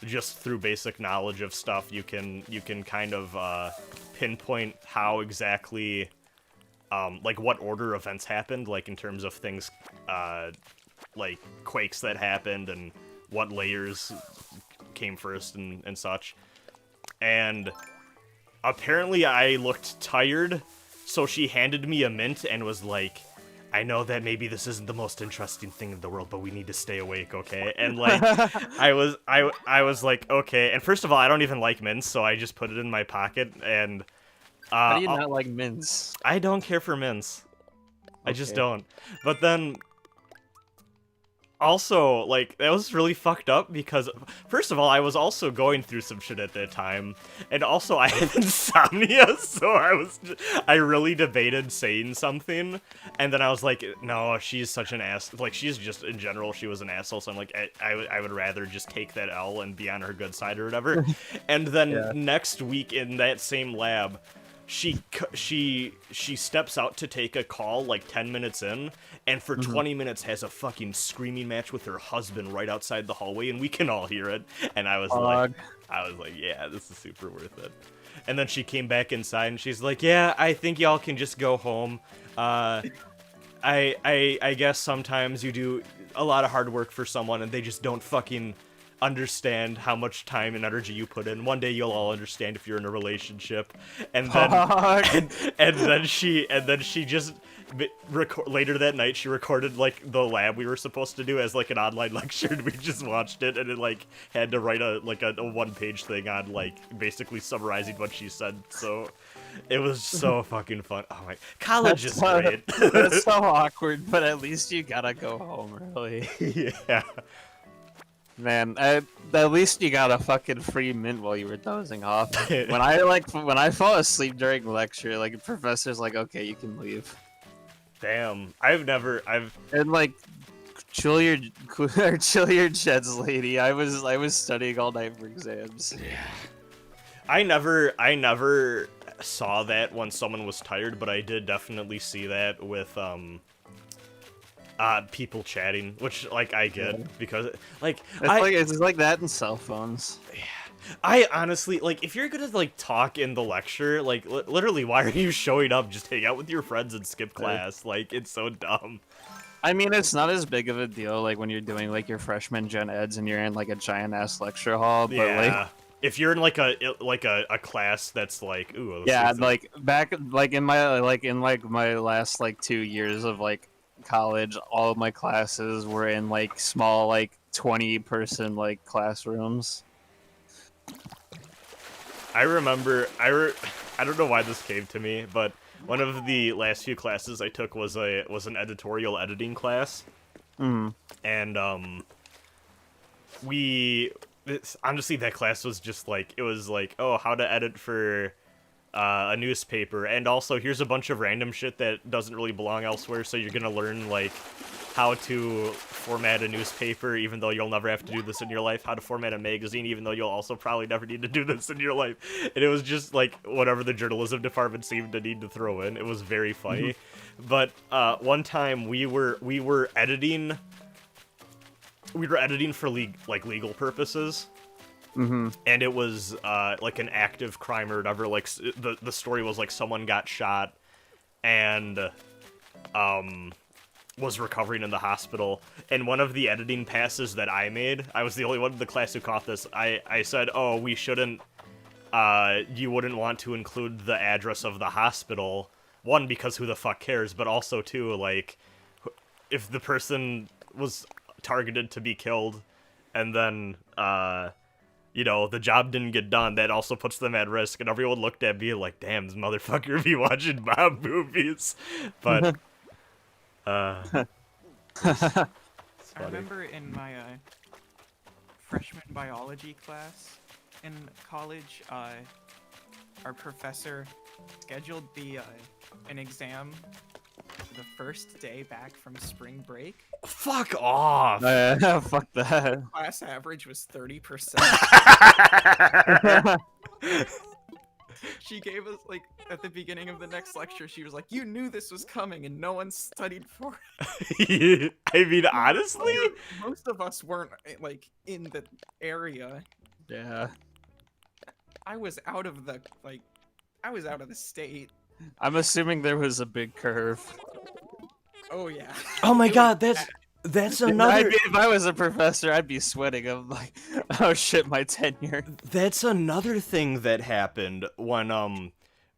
just through basic knowledge of stuff you can kind of pinpoint how exactly like what order events happened, like in terms of things like quakes that happened and what layers came first and such. And apparently I looked tired, so she handed me a mint and was like, I know that maybe this isn't the most interesting thing in the world, but we need to stay awake, okay? And like, I was like, okay. And first of all, I don't even like mints, so I just put it in my pocket. And how do you not like mints? I don't care for mints. I just don't. But then also, like, that was really fucked up because, first of all, I was also going through some shit at that time, and also I had insomnia, so I really debated saying something, and then I was like, no, she's such an ass, like, she's just, in general, she was an asshole, so I'm like, I would rather just take that L and be on her good side or whatever. And then next week in that same lab, she steps out to take a call like 10 minutes in, and for 20 minutes has a fucking screaming match with her husband right outside the hallway, and we can all hear it. And I was like, yeah, this is super worth it. And then she came back inside and she's like, yeah, I think y'all can just go home. I guess sometimes you do a lot of hard work for someone and they just don't fucking understand how much time and energy you put in. One day you'll all understand if you're in a relationship. And then and then she just later that night she recorded like the lab we were supposed to do as like an online lecture, and we just watched it, and it like had to write a one-page thing on like basically summarizing what she said. So it was so fucking fun. Oh my, college is great. That's so awkward, but at least you gotta go home early. Yeah. Man, at least you got a fucking free mint while you were dozing off. When I fall asleep during lecture, like the professor's like, okay, you can leave. Damn, And like, chill your or chill your jets, lady. I was studying all night for exams. I never saw that when someone was tired, but I did definitely see that with people chatting, which like I get because like It's like that in cell phones. I honestly like if you're gonna like talk in the lecture, like literally, why are you showing up? Just hang out with your friends and skip class. Like it's so dumb. I mean, it's not as big of a deal like when you're doing like your freshman gen eds and you're in like a giant ass lecture hall. But Yeah. If you're in like a class that's like ooh yeah, like back like in my last like 2 years of like college, all of my classes were in like small like 20-person like classrooms. I remember I don't know why this came to me, but one of the last few classes I took was an editorial editing class. And honestly that class was just like it was like, oh, how to edit for a newspaper, and also here's a bunch of random shit that doesn't really belong elsewhere, so you're gonna learn like how to format a newspaper, even though you'll never have to do this in your life, how to format a magazine, even though you'll also probably never need to do this in your life. And it was just like whatever the journalism department seemed to need to throw in. It was very funny. But one time we were editing for legal purposes. And it was like an active crime or whatever. Like the story was like someone got shot and was recovering in the hospital. And one of the editing passes that I made, I was the only one in the class who caught this. I said, oh, we shouldn't. You wouldn't want to include the address of the hospital. One, because who the fuck cares, but also two, like if the person was targeted to be killed, and then the job didn't get done, that also puts them at risk. And everyone looked at me like, damn, this motherfucker be watching mob movies. But, I remember in my freshman biology class in college, our professor scheduled an exam the first day back from spring break. fuck off! Fuck that. Class average was 30%. She gave us, like, at the beginning of the next lecture, she was like, you knew this was coming and no one studied for it. I mean, honestly? Most of us weren't, like, in the area. Yeah. I was out of the state. I'm assuming there was a big curve. Oh, yeah. Oh my It god, was that's another... If I was a professor, I'd be sweating. I'm like, oh shit, my tenure. That's another thing that happened when,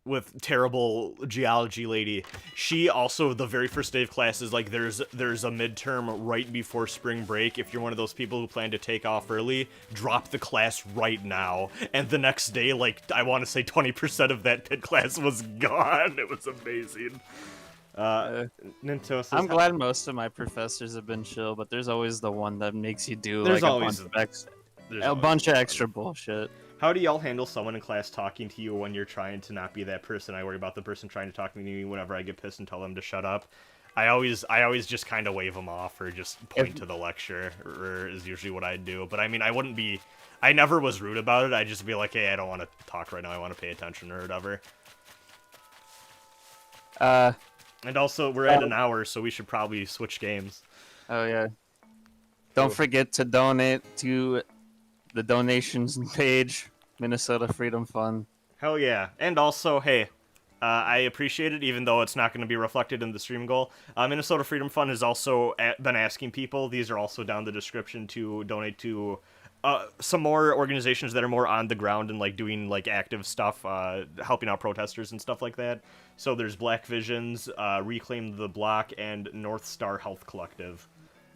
with terrible geology lady. She also, the very first day of class is like, there's a midterm right before spring break. If you're one of those people who plan to take off early, drop the class right now. And the next day, like, I want to say 20% of that pit class was gone. It was amazing. Ninto says, I'm glad most of my professors have been chill, but there's always the one that makes you do There's like always a bunch of extra bullshit. How do y'all handle someone in class talking to you when you're trying to not be that person? I worry about the person trying to talk to me whenever I get pissed and tell them to shut up. I always just kind of wave them off or just point to the lecture, or is usually what I do. But I mean, I never was rude about it. I'd just be like, hey, I don't want to talk right now. I want to pay attention or whatever. And also, we're at an hour, so we should probably switch games. Oh yeah. Don't forget to donate to the donations page, Minnesota Freedom Fund. Hell yeah. And also, hey, I appreciate it, even though it's not going to be reflected in the stream goal. Minnesota Freedom Fund has also been asking people, these are also down the description, to donate to some more organizations that are more on the ground and like doing like active stuff, helping out protesters and stuff like that. So there's Black Visions, Reclaim the Block, and North Star Health Collective.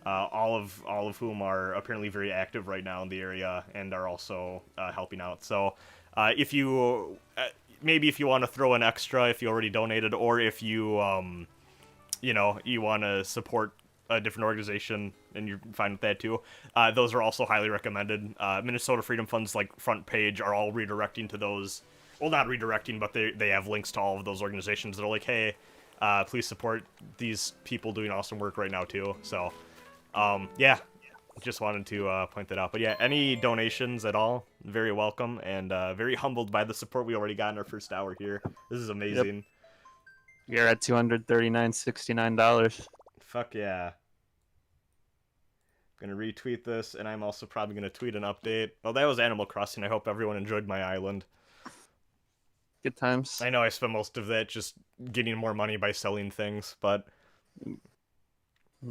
All of whom are apparently very active right now in the area and are also helping out. So if you maybe if you want to throw an extra, if you already donated, or if you you want to support a different organization and you're fine with that too, those are also highly recommended. Minnesota Freedom Fund's like front page are all redirecting to those. Well, not redirecting, but they have links to all of those organizations that are like, hey, please support these people doing awesome work right now too. So, yeah, just wanted to point that out. But yeah, any donations at all, very welcome, and very humbled by the support we already got in our first hour here. This is amazing. Yep. You're at $239.69. Fuck yeah. Gonna retweet this, and I'm also probably gonna tweet an update. Well, that was Animal Crossing. I hope everyone enjoyed my island. Good times. I know I spent most of that just getting more money by selling things, but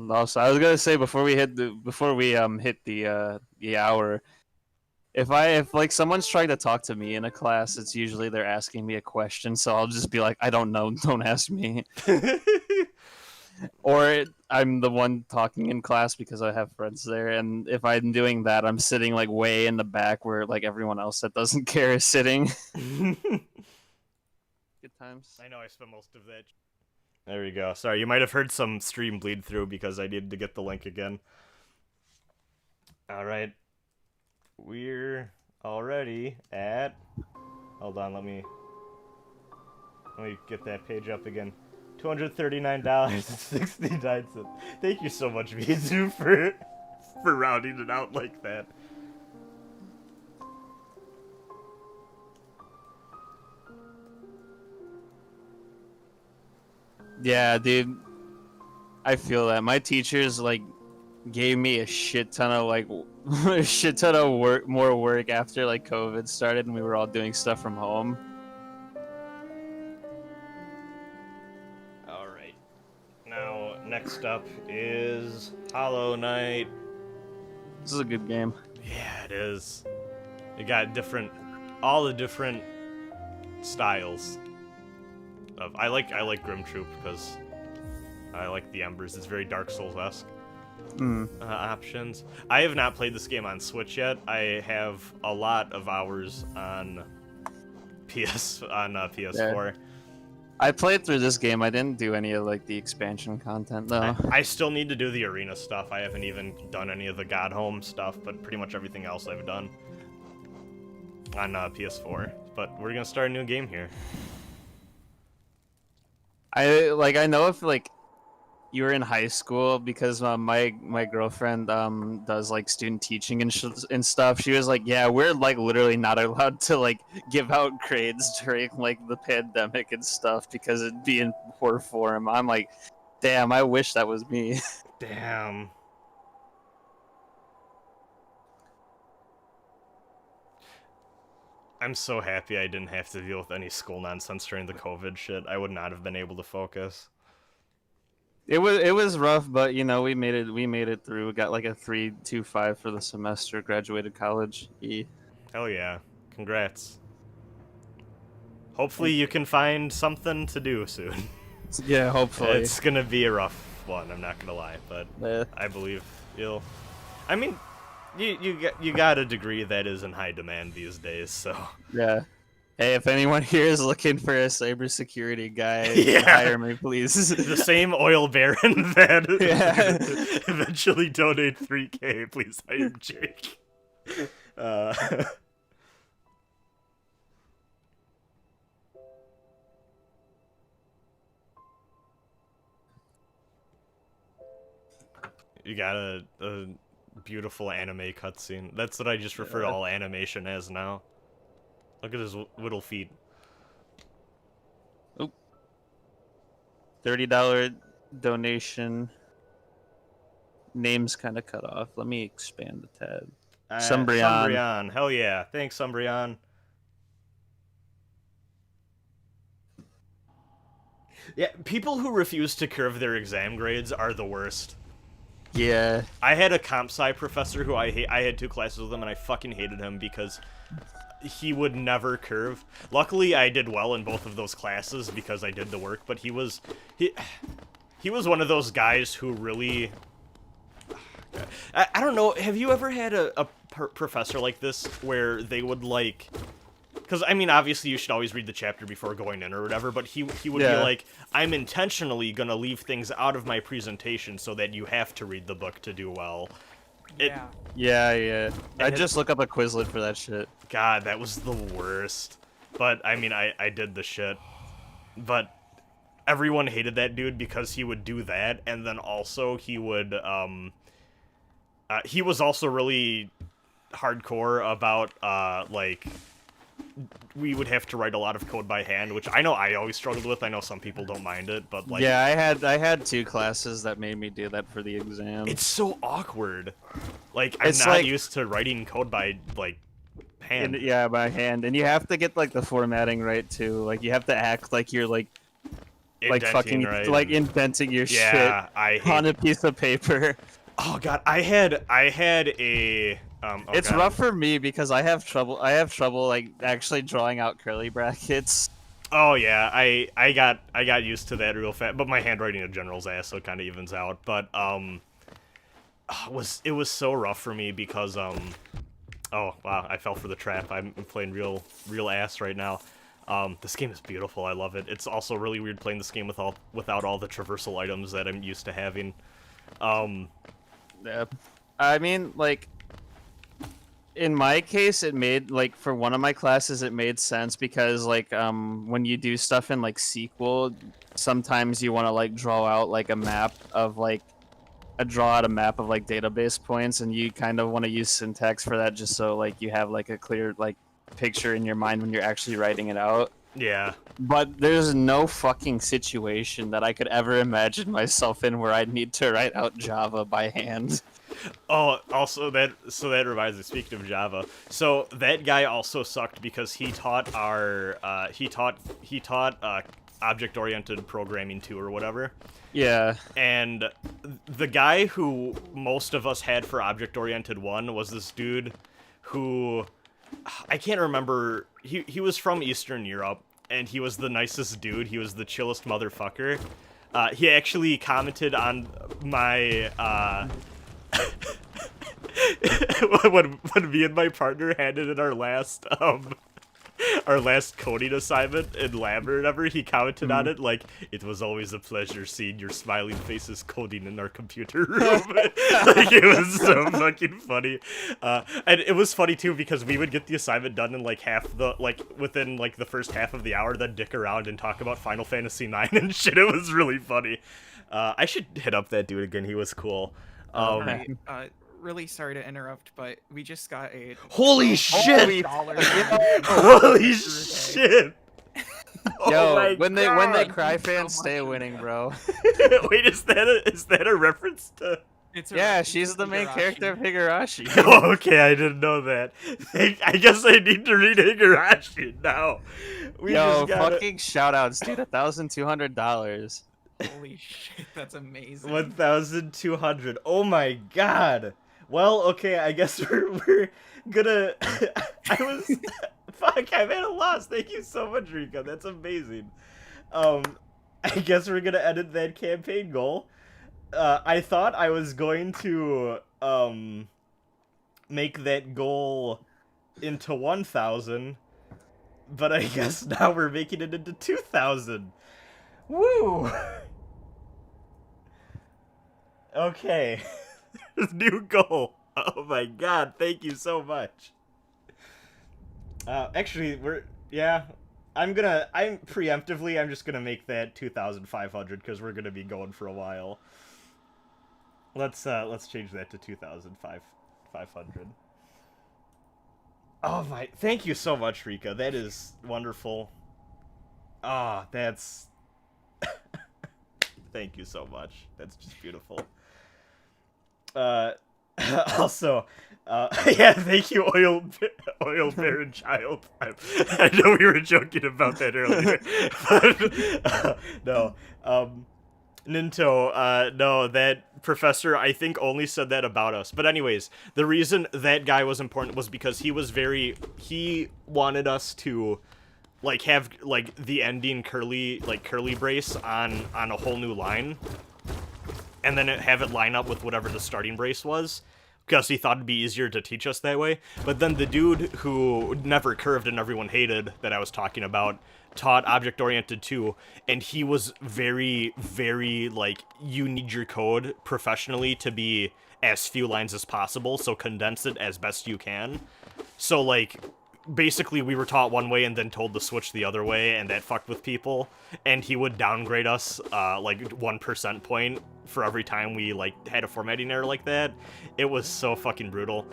Also, I was gonna say before we hit the hour, if like someone's trying to talk to me in a class, it's usually they're asking me a question, so I'll just be like, I don't know, don't ask me. Or I'm the one talking in class because I have friends there, and if I'm doing that, I'm sitting like way in the back where like everyone else that doesn't care is sitting. Good times. I know I spent most of that. There we go. Sorry, you might have heard some stream bleed through because I needed to get the link again. Alright. We're already at... Hold on, let me get that page up again. $239.69. Thank you so much, Mizu, for rounding it out like that. Yeah, dude. I feel that. My teachers like gave me a shit ton of more work after like COVID started and we were all doing stuff from home. Alright. Now, next up is Hollow Knight. This is a good game. Yeah, it is. You got all the different styles. I like Grim Troop because I like the Embers. It's very Dark Souls-esque. Options. I have not played this game on Switch yet. I have a lot of hours on PS4. Yeah. I played through this game. I didn't do any of like the expansion content though. I still need to do the arena stuff. I haven't even done any of the God Home stuff, but pretty much everything else I've done on PS4. But we're gonna start a new game here. I know if like you were in high school because my girlfriend does like student teaching and stuff. She was like, yeah, we're like literally not allowed to like give out grades during like the pandemic and stuff because it'd be in poor form. I'm like, damn, I wish that was me. Damn. I'm so happy I didn't have to deal with any school nonsense during the COVID shit. I would not have been able to focus. It was rough, but you know we made it through. We got like a 3.25 for the semester. Graduated college. Hell yeah! Congrats. Hopefully you can find something to do soon. Yeah, hopefully. It's gonna be a rough one. I'm not gonna lie, but yeah. I believe you'll. I mean, you got a degree that is in high demand these days, so. Yeah. Hey, if anyone here is looking for a cybersecurity guy, yeah. hire me, please. The same oil baron that yeah. eventually donate 3K. Please hire Jake. You got a beautiful anime cutscene. That's what I just refer to all animation as now. Look at his little feet. Oop. $30 donation. Name's kind of cut off. Let me expand the tab. Sumbrian. Hell yeah. Thanks, Sumbrian. Yeah, people who refuse to curve their exam grades are the worst. Yeah. I had a comp sci professor who I had 2 classes with him, and I fucking hated him because he would never curve. Luckily, I did well in both of those classes because I did the work, but he was one of those guys who really... I don't know, have you ever had a professor like this where they would, like, Because, I mean, obviously you should always read the chapter before going in or whatever, but he would be like, I'm intentionally going to leave things out of my presentation so that you have to read the book to do well. Yeah. I just look up a Quizlet for that shit. God, that was the worst. But, I mean, I did the shit. But everyone hated that dude because he would do that, and then also he would, he was also really hardcore about, like, we would have to write a lot of code by hand, which I know I always struggled with. I know some people don't mind it, but like... Yeah, I had 2 classes that made me do that for the exam. It's so awkward. Like, I'm not used to writing code by, like, hand. Yeah, by hand. And you have to get, like, the formatting right, too. Like, you have to act like you're, like fucking, right? like, indenting your shit on a piece of paper. Oh, God, I had a... it's rough for me because I have trouble like actually drawing out curly brackets. Oh yeah, I got used to that real fast, but my handwriting in general's ass, so it kind of evens out. But it was so rough for me because oh wow, I fell for the trap. I'm playing real ass right now. This game is beautiful. I love it. It's also really weird playing this game without all the traversal items that I'm used to having. Yeah, I mean, like, in my case, it made, like, for one of my classes, it made sense because, like, when you do stuff in, like, SQL, sometimes you want to, like, draw out, like, a map of, like, database points, and you kind of want to use syntax for that just so, like, you have, like, a clear, like, picture in your mind when you're actually writing it out. Yeah. But there's no fucking situation that I could ever imagine myself in where I'd need to write out Java by hand. Oh, also that reminds me. Speaking of Java, so that guy also sucked because he taught our object-oriented programming 2 or whatever. Yeah. And the guy who most of us had for object-oriented 1 was this dude who I can't remember. He was from Eastern Europe, and he was the nicest dude. He was the chillest motherfucker. He actually commented on my when me and my partner handed in our last coding assignment in lab or whatever, he commented on it like, "It was always a pleasure seeing your smiling faces coding in our computer room." Like, it was so fucking funny. And it was funny too because we would get the assignment done in like within like the first half of the hour, then dick around and talk about Final Fantasy IX and shit. It was really funny. I should hit up that dude again. He was cool. Really sorry to interrupt, but we just got a holy shit! Holy shit! Yo, when they cry, fans stay winning, bro. Wait, is that a reference to? Yeah, she's the main character of Higurashi. Oh, okay, I didn't know that. I guess I need to read Higurashi now. Yo, fucking shoutouts, dude! $1,200. Holy shit, that's amazing. 1,200. Oh my god. Well, okay, I guess we're gonna... Fuck, I'm at a loss. Thank you so much, Rika. That's amazing. I guess we're gonna edit that campaign goal. I thought I was going to, make that goal into 1,000, but I guess now we're making it into 2,000. Woo! Okay. New goal. Oh my god, thank you so much. Actually, I'm just gonna make that 2,500 because we're gonna be going for a while. Let's change that to 2,500. Oh my, thank you so much, Rika. That is wonderful. Ah, that's... Thank you so much. That's just beautiful. Also, yeah, thank you, Oil Baron Child. I know we were joking about that earlier, but no, Ninto, no, that professor, I think, only said that about us. But anyways, the reason that guy was important was because he wanted us to, like, have, like, the ending curly brace on a whole new line, and then have it line up with whatever the starting brace was. because he thought it'd be easier to teach us that way. But then the dude who never curved and everyone hated that I was talking about taught object-oriented too, and he was very, very, like, you need your code professionally to be as few lines as possible, so condense it as best you can. So, like, basically we were taught one way and then told to switch the other way, and that fucked with people, and he would downgrade us, like, 1% point for every time we, like, had a formatting error like that. It was so fucking brutal.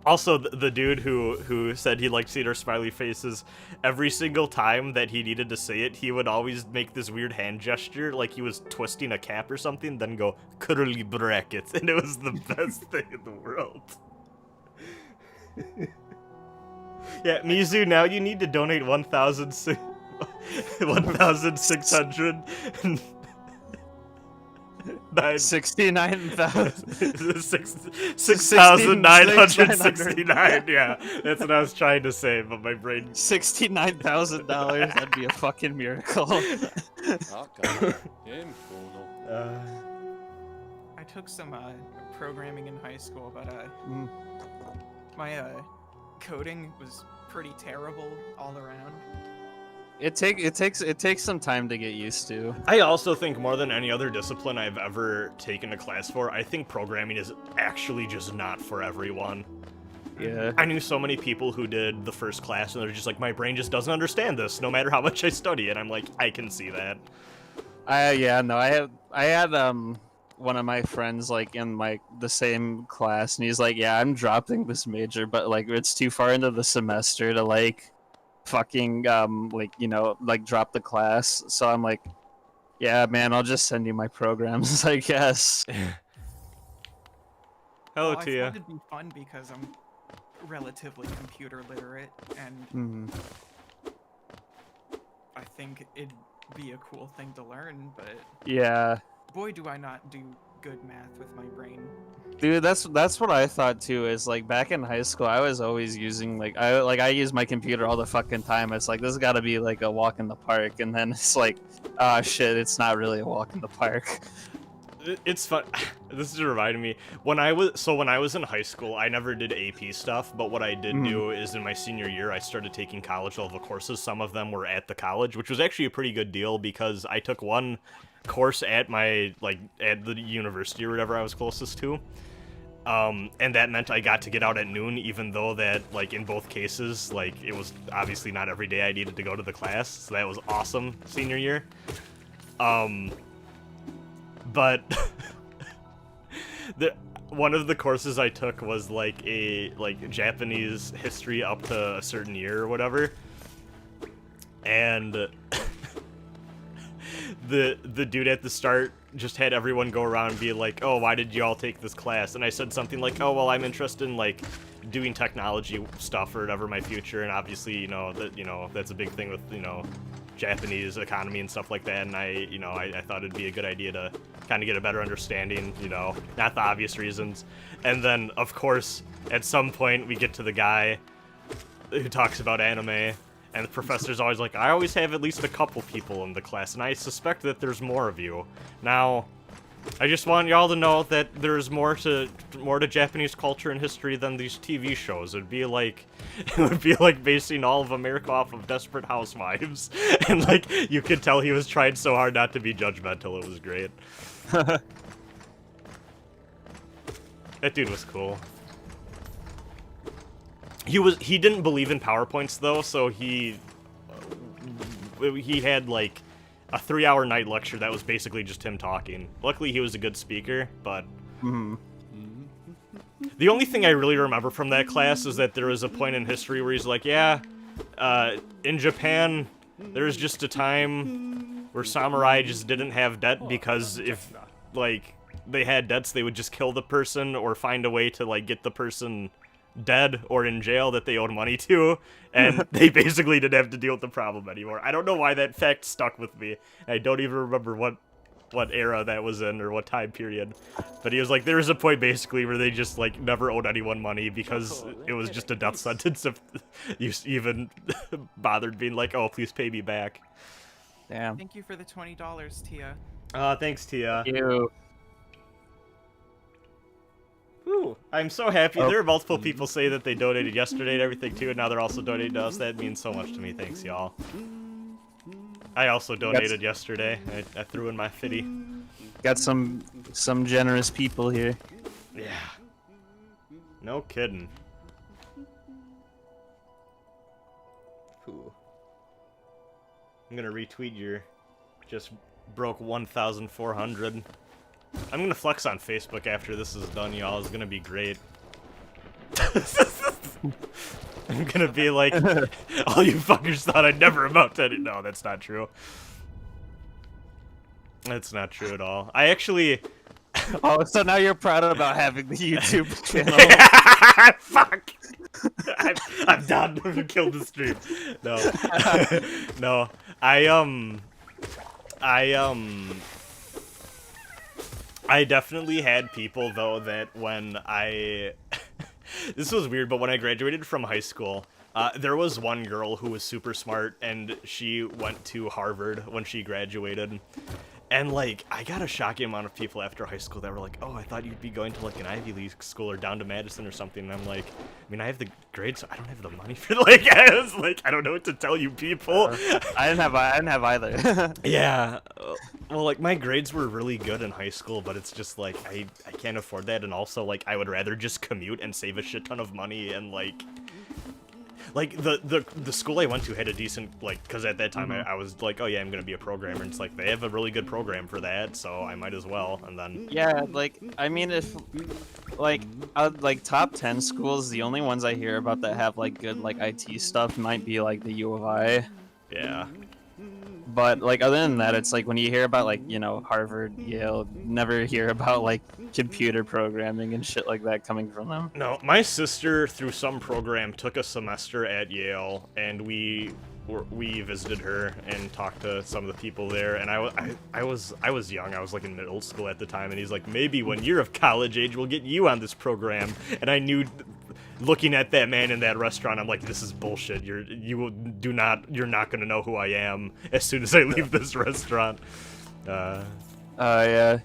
Also, the dude who said he liked seeing our smiley faces, every single time that he needed to say it, he would always make this weird hand gesture, like he was twisting a cap or something, then go, curly brackets, and it was the best thing in the world. Yeah, Mizu, now you need to donate 1,600 $69,000. 6,969. Yeah, that's what I was trying to say, but my brain. $69,000. That'd be a fucking miracle. I took some programming in high school, but my coding was pretty terrible all around. It takes some time to get used to. I also think more than any other discipline I've ever taken a class for, I think programming is actually just not for everyone. Yeah. I knew so many people who did the first class and they're just like, my brain just doesn't understand this, no matter how much I study it. I'm like, I can see that. I had one of my friends like in the same class, and he's like, yeah, I'm dropping this major, but like it's too far into the semester to like fucking drop the class. So I'm like, yeah, man, I'll just send you my programs, I guess. Hello, I Tia. thought it'd be fun because I'm relatively computer literate, and I think it'd be a cool thing to learn, but Yeah. boy, do I not do good math with my brain. Dude, that's what I thought too. Is like back in high school, I was always using I use my computer all the fucking time. It's like this has got to be like a walk in the park, and then it's like, ah, shit, it's not really a walk in the park. It's fun. This is reminding me when I was in high school, I never did AP stuff, but what I did do is in my senior year, I started taking college level courses. Some of them were at the college, which was actually a pretty good deal because I took one course at my at the university or whatever I was closest to. And that meant I got to get out at noon, even though that, like, in both cases, like, it was obviously not every day I needed to go to the class, so that was awesome senior year. But one of the courses I took was, like, Japanese history up to a certain year or whatever, and the dude at the start just had everyone go around and be like, oh, why did you all take this class? And I said something like, oh, well, I'm interested in, like, doing technology stuff or whatever my future, and obviously, that's a big thing with, Japanese economy and stuff like that, and I thought it'd be a good idea to kind of get a better understanding, not the obvious reasons. And then, of course, at some point, we get to the guy who talks about anime, and the professor's always like, I always have at least a couple people in the class, and I suspect that there's more of you. Now, I just want y'all to know that there's more to Japanese culture and history than these TV shows. It would be like basing all of America off of Desperate Housewives. And like you could tell he was trying so hard not to be judgmental. It was great. That dude was cool. He didn't believe in PowerPoints though, so he had like a 3-hour night lecture that was basically just him talking. Luckily he was a good speaker, but the only thing I really remember from that class is that there was a point in history where he's like, yeah, in Japan there was just a time where samurai just didn't have debt because if like they had debts they would just kill the person or find a way to like get the person dead or in jail that they owed money to, and they basically didn't have to deal with the problem anymore. I don't know why that fact stuck with me. I don't even remember what era that was in or what time period, but he was like, there was a point basically where they just like never owed anyone money because it was just a death sentence if you even bothered being like, oh, please pay me back. Damn. Thank you for the $20, Tia. Thanks, Tia. You. Ooh, I'm so happy. There are multiple people say that they donated yesterday and everything too, and now they're also donating to us. That means so much to me. Thanks, y'all. I also donated yesterday. I threw in my fitty. Got some generous people here. Yeah. No kidding. Ooh. I'm gonna retweet your just broke 1,400. I'm gonna flex on Facebook after this is done, y'all. It's gonna be great. I'm gonna be like, all you fuckers thought I'd never amount to any. No, that's not true. That's not true at all. I actually... Oh, so now you're proud about having the YouTube channel. Fuck! I'm done. I'm gonna kill the stream. No. No. I definitely had people, though, that when I... This was weird, but when I graduated from high school, there was one girl who was super smart, and she went to Harvard when she graduated. And, like, I got a shocking amount of people after high school that were like, oh, I thought you'd be going to, like, an Ivy League school or down to Madison or something. And I'm like, I mean, I have the grades, so I don't have the money for, like, I don't know what to tell you people. I didn't have either. Yeah. Well, like, my grades were really good in high school, but it's just, like, I can't afford that. And also, like, I would rather just commute and save a shit ton of money and, like... Like, the school I went to had a decent, like, because at that time I was like, oh yeah, I'm gonna be a programmer, and it's like, they have a really good program for that, so I might as well, and then... Yeah, like, I mean, if, like, top 10 schools, the only ones I hear about that have, like, good, like, IT stuff might be, like, the U of I. Yeah. But, like, other than that, it's like, when you hear about, like, you know, Harvard, Yale, never hear about, like, computer programming and shit like that coming from them. No, my sister, through some program, took a semester at Yale, and we visited her and talked to some of the people there, and I was young, I was, like, in middle school at the time, and he's like, maybe when you're of college age, we'll get you on this program, and I knew... Looking at that man in that restaurant, I'm like, this is bullshit. You're not gonna know who I am as soon as I leave this restaurant. Yeah.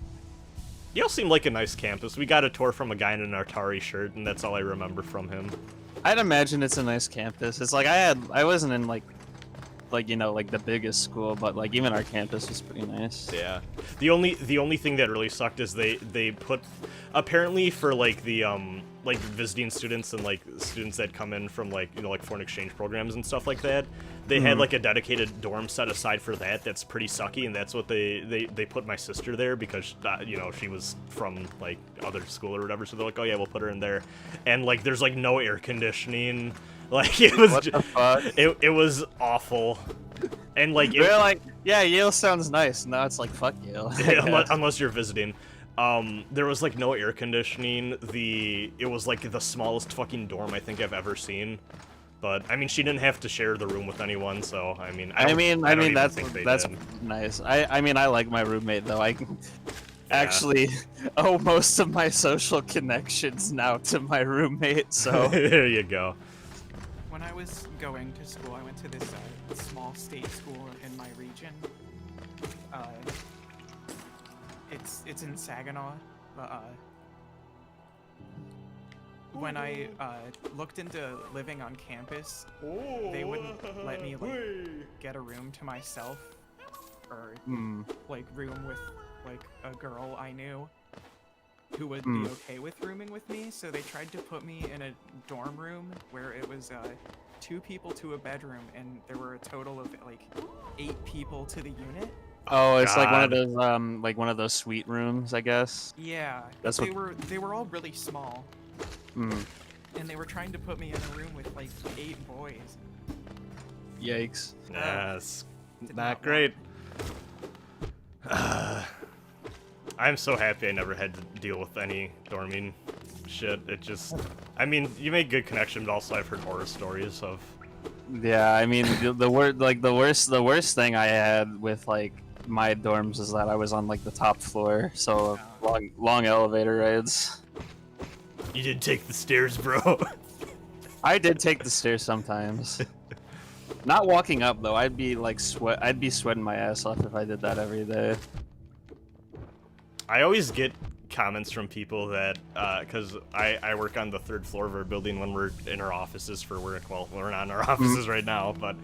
Yale seemed like a nice campus. We got a tour from a guy in an Atari shirt, and that's all I remember from him. I'd imagine it's a nice campus. It's like I wasn't in like you know, like the biggest school, but like even our campus was pretty nice. Yeah. The only thing that really sucked is they put, apparently for like the like visiting students and like students that come in from like, you know, like foreign exchange programs and stuff like that, they had like a dedicated dorm set aside for that. That's pretty sucky, and that's what they put my sister there because you know, she was from like other school or whatever, so they're like, oh yeah, we'll put her in there. And like there's like no air conditioning. Like, it was what the fuck? It was awful. And like they're like, yeah, Yale sounds nice. Now it's like, fuck Yale. unless you're visiting. There was like no air conditioning. It was like the smallest fucking dorm I think I've ever seen. But I mean, she didn't have to share the room with anyone, so I mean, I mean that's nice. I mean, I like my roommate though. I actually owe most of my social connections now to my roommate. So there you go. When I was going to school, I went to this small state school in my region. It's in Saginaw, but when I looked into living on campus, they wouldn't let me like get a room to myself, or like room with like a girl I knew who would be okay with rooming with me, so they tried to put me in a dorm room where it was 2 people to a bedroom, and there were a total of like 8 people to the unit. Oh, it's like one of those suite rooms, I guess. Yeah, That's they were all really small, Mm. and they were trying to put me in a room with like 8 boys. Yikes. Yes, Did not not great. I'm so happy I never had to deal with any dorming shit. It just, I mean, you make good connection, but also I've heard horror stories of. Yeah, I mean, the worst thing I had with like my dorms is that I was on like the top floor, so long elevator rides. You did take the stairs, bro. I did take the stairs sometimes. Not walking up though. I'd be sweating my ass off if I did that every day. I always get comments from people that, because I work on the 3rd floor of our building when we're in our offices for work. Well, we're not in our offices right now, but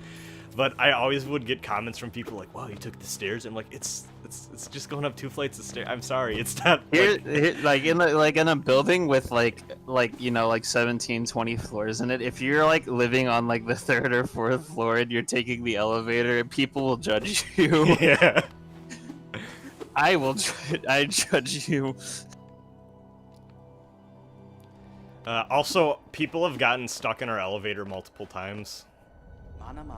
I always would get comments from people like, "Wow, you took the stairs." I'm like, it's just going up 2 flights of stairs. I'm sorry, it's not. Like in a building with like 17, 20 floors in it. If you're like living on like the 3rd or 4th floor and you're taking the elevator, people will judge you. Yeah. I judge you. Also, people have gotten stuck in our elevator multiple times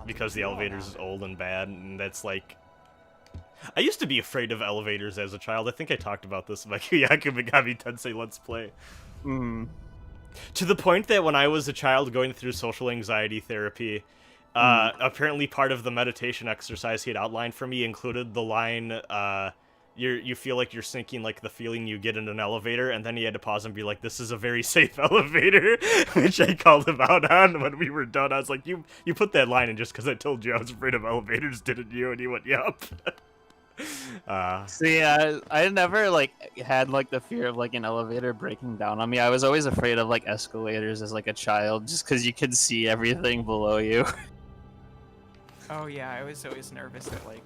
because the elevator's is old and bad, and that's like. I used to be afraid of elevators as a child. I think I talked about this in my Kyaku Megami Tensei Let's Play. To the point that when I was a child going through social anxiety therapy, apparently part of the meditation exercise he had outlined for me included the line, you feel like you're sinking like the feeling you get in an elevator, and then he had to pause and be like, "This is a very safe elevator," which I called him out on when we were done. I was like, you put that line in just because I told you I was afraid of elevators, didn't you? And he went, "Yup." See, I never like had like the fear of like an elevator breaking down on me. I was always afraid of like escalators as like a child, just because you could see everything below you. Oh yeah, I was always nervous that like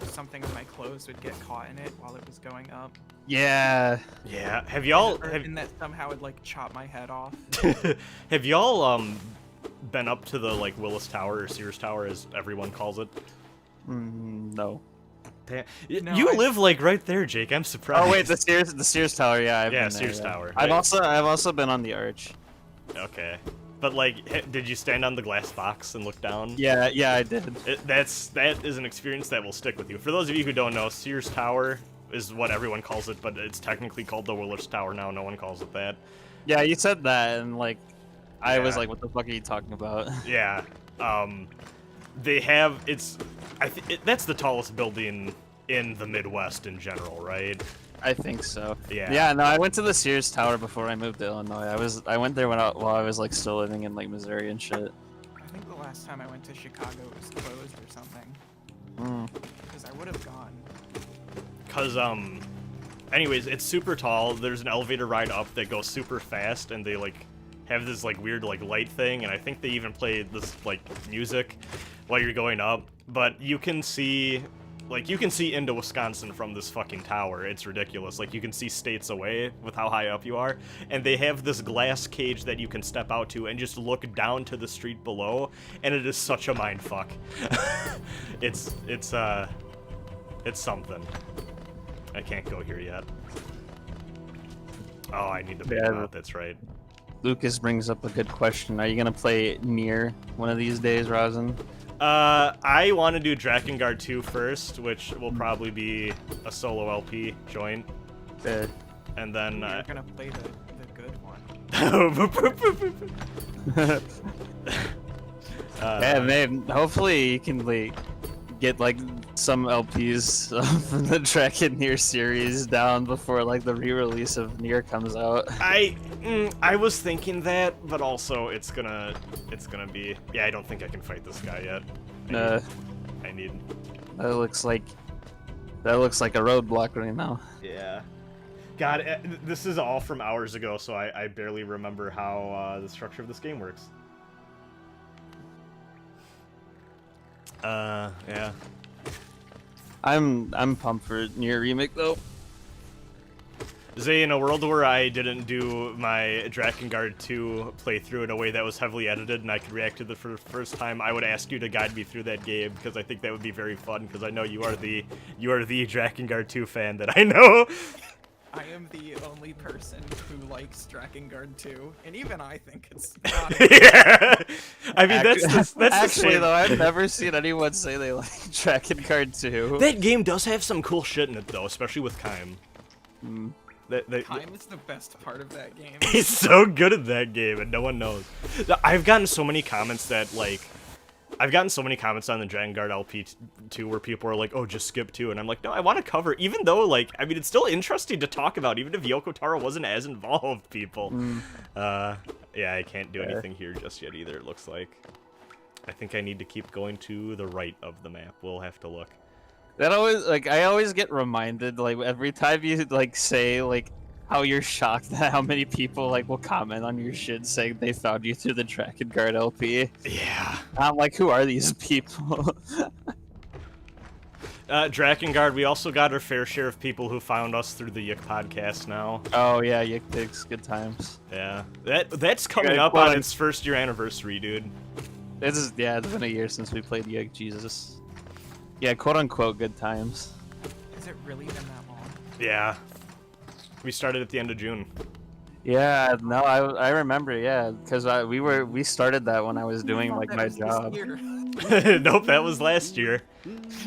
something of my clothes would get caught in it while it was going up. Yeah. Yeah. Have y'all and that somehow would like chop my head off. have y'all been up to the like Willis Tower or Sears Tower as everyone calls it? No. Damn. No, You live like right there, Jake. I'm surprised. Oh wait, the Sears Tower. Yeah, I've been there, Sears yeah. Tower. I've also been on the arch. Okay. But like, did you stand on the glass box and look down? Yeah, I did. That is an experience that will stick with you. For those of you who don't know, Sears Tower is what everyone calls it, but it's technically called the Willis Tower now. No one calls it that. Yeah, you said that, and like, I was Yeah. like, "What the fuck are you talking about?" Yeah. They have that's the tallest building in the Midwest in general, right? I think so. Yeah. Yeah, no, I went to the Sears Tower before I moved to Illinois. I went there while I was like still living in like Missouri and shit. I think the last time I went to Chicago it was closed or something. Because I would have gone. Cause anyways, it's super tall. There's an elevator ride up that goes super fast, and they like have this like weird like light thing, and I think they even play this like music while you're going up. But you can see into Wisconsin from this fucking tower. It's ridiculous. Like, you can see states away with how high up you are. And they have this glass cage that you can step out to and just look down to the street below. And it is such a mind fuck. It's something. I can't go here yet. Oh, I need to pick out. That's right. Lucas brings up a good question. Are you gonna play Nier one of these days, Rasen? I want to do Drakengard 2 first, which will probably be a solo LP joint. And then You're gonna play the good one. Yeah, man. Hopefully you can like get like some LPs from the Dragon Nier series down before like the re-release of Nier comes out. I was thinking that, but also it's gonna be. Yeah, I don't think I can fight this guy yet. I need. That looks like a roadblock right now. Yeah. God, this is all from hours ago, so I barely remember how the structure of this game works. Yeah. I'm pumped for Nier Remake though. Zay, in a world where I didn't do my Drakengard 2 playthrough in a way that was heavily edited and I could react to it for the first time, I would ask you to guide me through that game, because I think that would be very fun, because I know you are the Drakengard 2 fan that I know. I am the only person who likes Drakengard 2, and even I think it's not. Yeah. I mean, that's actually though, I've never seen anyone say they like Drakengard 2. That game does have some cool shit in it though, especially with Kaim. Time is the best part of that game. He's so good at that game, and no one knows. I've gotten so many comments on the Drakengard LP2 where people are like, "Oh, just skip 2," and I'm like, "No, I want to cover." Even though, like, I mean, it's still interesting to talk about, even if Yoko Taro wasn't as involved. People. Yeah, I can't do anything here just yet either. It looks like. I think I need to keep going to the right of the map. We'll have to look. That always like I always get reminded like every time you like say like how you're shocked at how many people like will comment on your shit saying they found you through the Dragon Guard LP. Yeah. I'm like, who are these people? Drakengard, we also got our fair share of people who found us through the Yick podcast now. Oh yeah, Yick Pigs, good times. Yeah. That's coming Okay, up well, on its first year anniversary, dude. It's been a year since we played Yick, Jesus. Yeah, quote unquote good times. Has it really been that long? Yeah. We started at the end of June. Yeah, no, I remember, yeah, because we started that when I was doing like my job. Nope, that was last year.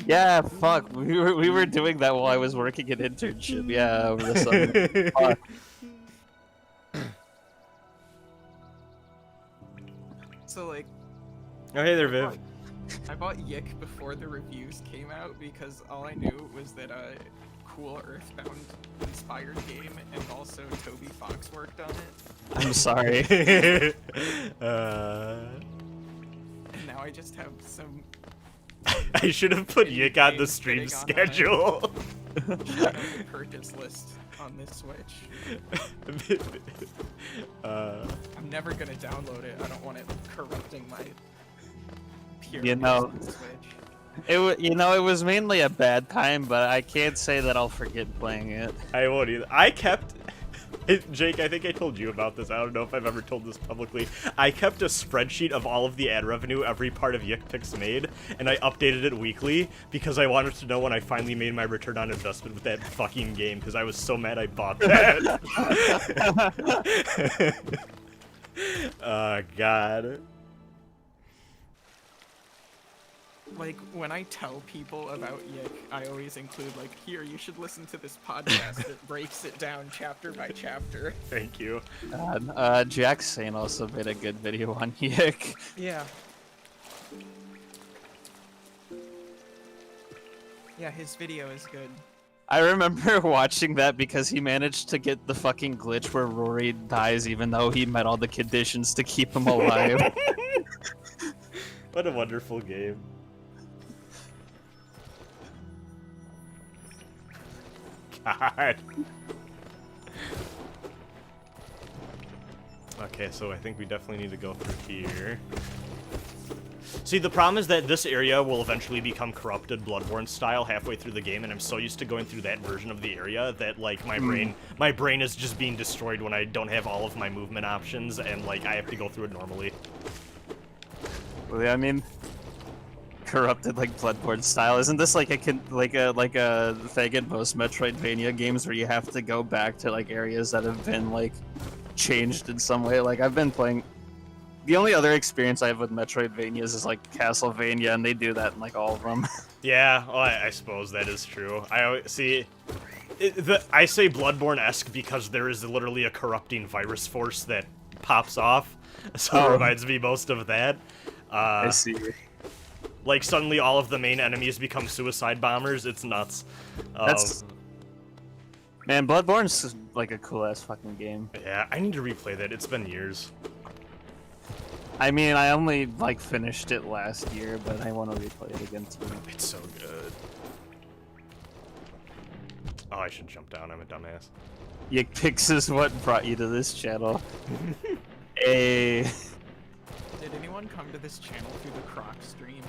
Yeah, fuck, we were doing that while I was working an internship. Yeah, over the summer. Fuck. So like, Oh, hey there, Viv. I bought Yick before the reviews came out because all I knew was that a cool Earthbound inspired game and also Toby Fox worked on it. I'm sorry. And now I just have some I should have put Yick on the games stream sitting on schedule. shadow purchase list on this Switch. I'm never gonna download it. I don't want it corrupting my pure You know, Switch. it was mainly a bad time, but I can't say that I'll forget playing it. I won't either. I kept... Jake, I think I told you about this. I don't know if I've ever told this publicly. I kept a spreadsheet of all of the ad revenue every part of Yick Picks made, and I updated it weekly because I wanted to know when I finally made my return on investment with that fucking game, because I was so mad I bought that. Oh, God. Like, when I tell people about Yick, I always include, like, here, you should listen to this podcast that breaks it down chapter by chapter. Thank you. Jack Sane also made a good video on Yick. Yeah. Yeah, his video is good. I remember watching that because he managed to get the fucking glitch where Rory dies even though he met all the conditions to keep him alive. What a wonderful game. God. Okay, so I think we definitely need to go through here. See, the problem is that this area will eventually become corrupted Bloodborne style halfway through the game, and I'm so used to going through that version of the area that, like, my brain is just being destroyed when I don't have all of my movement options, and, like, I have to go through it normally. Well, yeah, I mean, corrupted like Bloodborne style. Isn't this like a thing in most Metroidvania games where you have to go back to like areas that have been like changed in some way? Like I've been playing. The only other experience I have with Metroidvanias is like Castlevania, and they do that in like all of them. Yeah, well, I suppose that is true. I always see. I say Bloodborne-esque because there is literally a corrupting virus force that pops off, so it reminds me most of that. I see. Like, suddenly all of the main enemies become suicide bombers. It's nuts. Man, Bloodborne's like a cool-ass fucking game. Yeah, I need to replay that. It's been years. I mean, I only, like, finished it last year, but I want to replay it again, too. It's so good. Oh, I should jump down. I'm a dumbass. Yick Picks is what brought you to this channel. Hey. Did anyone come to this channel through the Croc stream?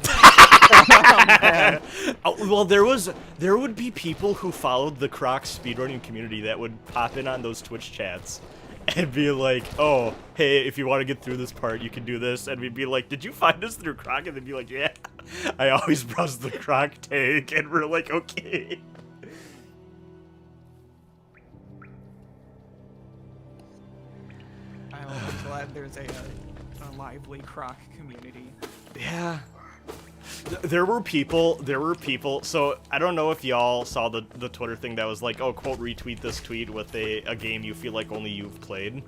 Oh, well, there would be people who followed the Croc speedrunning community that would pop in on those Twitch chats and be like, oh, hey, if you want to get through this part, you can do this. And we'd be like, did you find us through Croc? And they'd be like, yeah, I always browse the Croc tank. And we're like, okay. I'm glad there's a lively Croc community. Yeah. There were people, so I don't know if y'all saw the Twitter thing that was like, oh, quote, retweet this tweet with a game you feel like only you've played.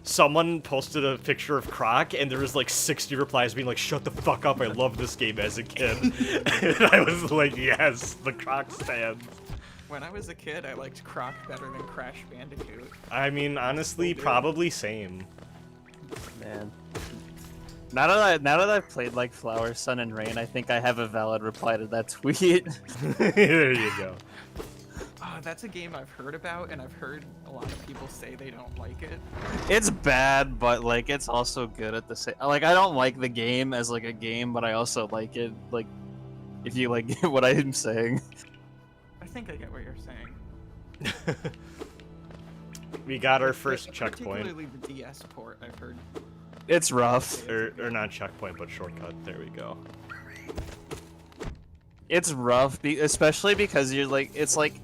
Someone posted a picture of Croc, and there was like 60 replies being like, shut the fuck up, I loved this game as a kid. And I was like, yes, the Croc stands. When I was a kid, I liked Croc better than Crash Bandicoot. I mean, honestly, probably same. Man. Now that I've played like Flower, Sun, and Rain, I think I have a valid reply to that tweet. There you go. That's a game I've heard about, and I've heard a lot of people say they don't like it. It's bad, but like it's also good at the same. Like I don't like the game as like a game, but I also like it. Like if you like what I'm saying. I think I get what you're saying. We got our first checkpoint. Particularly the DS port, I've heard. It's rough. Or not checkpoint, but shortcut. There we go. It's rough, especially because you're like it's like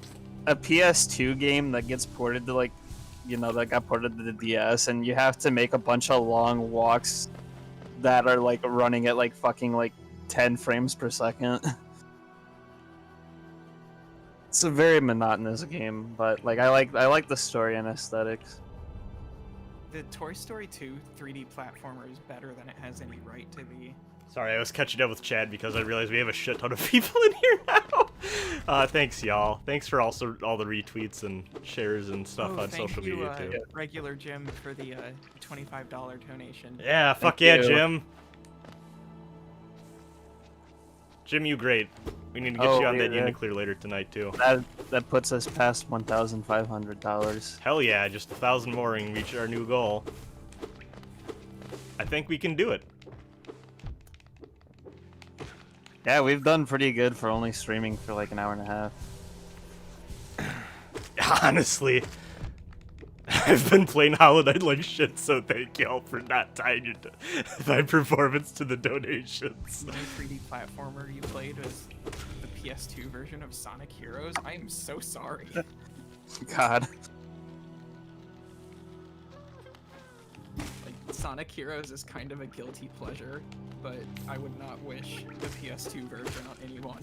a PS2 game that gets ported to like, you know, that got ported to the DS, and you have to make a bunch of long walks that are like running at like fucking like 10 frames per second. It's a very monotonous game, but like I like the story and aesthetics. The Toy Story 2 3D platformer is better than it has any right to be. Sorry, I was catching up with Chad because I realized we have a shit ton of people in here now. Thanks, y'all. Thanks for also all the retweets and shares and stuff on social media, too. Regular Jim, for the $25 donation. Yeah, fuck Thank yeah, you. Jim. Jim, you great. We need to get you on that Uniclear later tonight, too. That puts us past $1,500. Hell yeah, just 1,000 more and reach our new goal. I think we can do it. Yeah, we've done pretty good for only streaming for like an hour and a half. Honestly, I've been playing Hollow Knight like shit, so thank y'all for not tying your my performance to the donations. The new 3D platformer you played was the PS2 version of Sonic Heroes. I am so sorry. God. Like, Sonic Heroes is kind of a guilty pleasure, but I would not wish the PS2 version on anyone.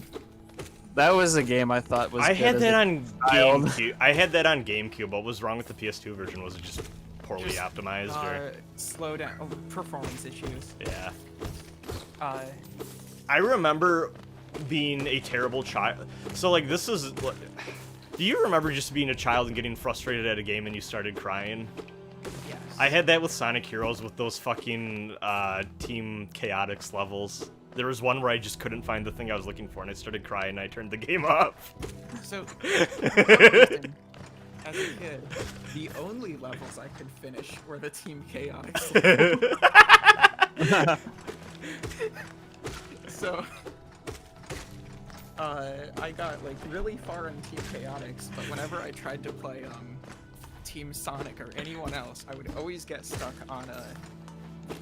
That was a game I thought was I good had as that a on child. GameCube. I had that on GameCube. What was wrong with the PS2 version? Was it just poorly Just, optimized? Or? Slow down. Performance issues. Yeah. Uh, I remember being a terrible child. So, like, this is... Do you remember just being a child and getting frustrated at a game and you started crying? yes. I had that with Sonic Heroes with those fucking Team Chaotix levels. There was one where I just couldn't find the thing I was looking for and I started crying and I turned the game off. So, as a kid, the only levels I could finish were the Team Chaotix levels. So, I got like really far in Team Chaotix, but whenever I tried to play Team Sonic or anyone else, I would always get stuck on a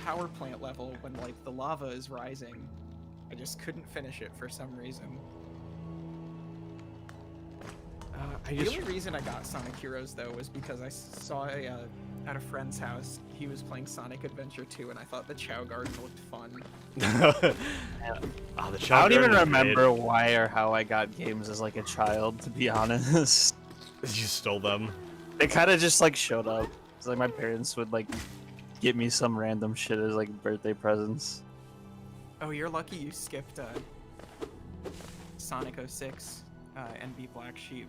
power plant level when like the lava is rising. I just couldn't finish it for some reason. The only reason I got Sonic Heroes though was because I saw at a friend's house he was playing Sonic Adventure 2 and I thought the Chow Garden looked fun. Oh, the Chow I don't even Garden was remember why or how I got games as like a child, to be honest. great. You stole them. They kind of just like showed up. It's like my parents would like get me some random shit as like birthday presents. Oh, you're lucky you skipped Sonic 06 and be Black Sheep.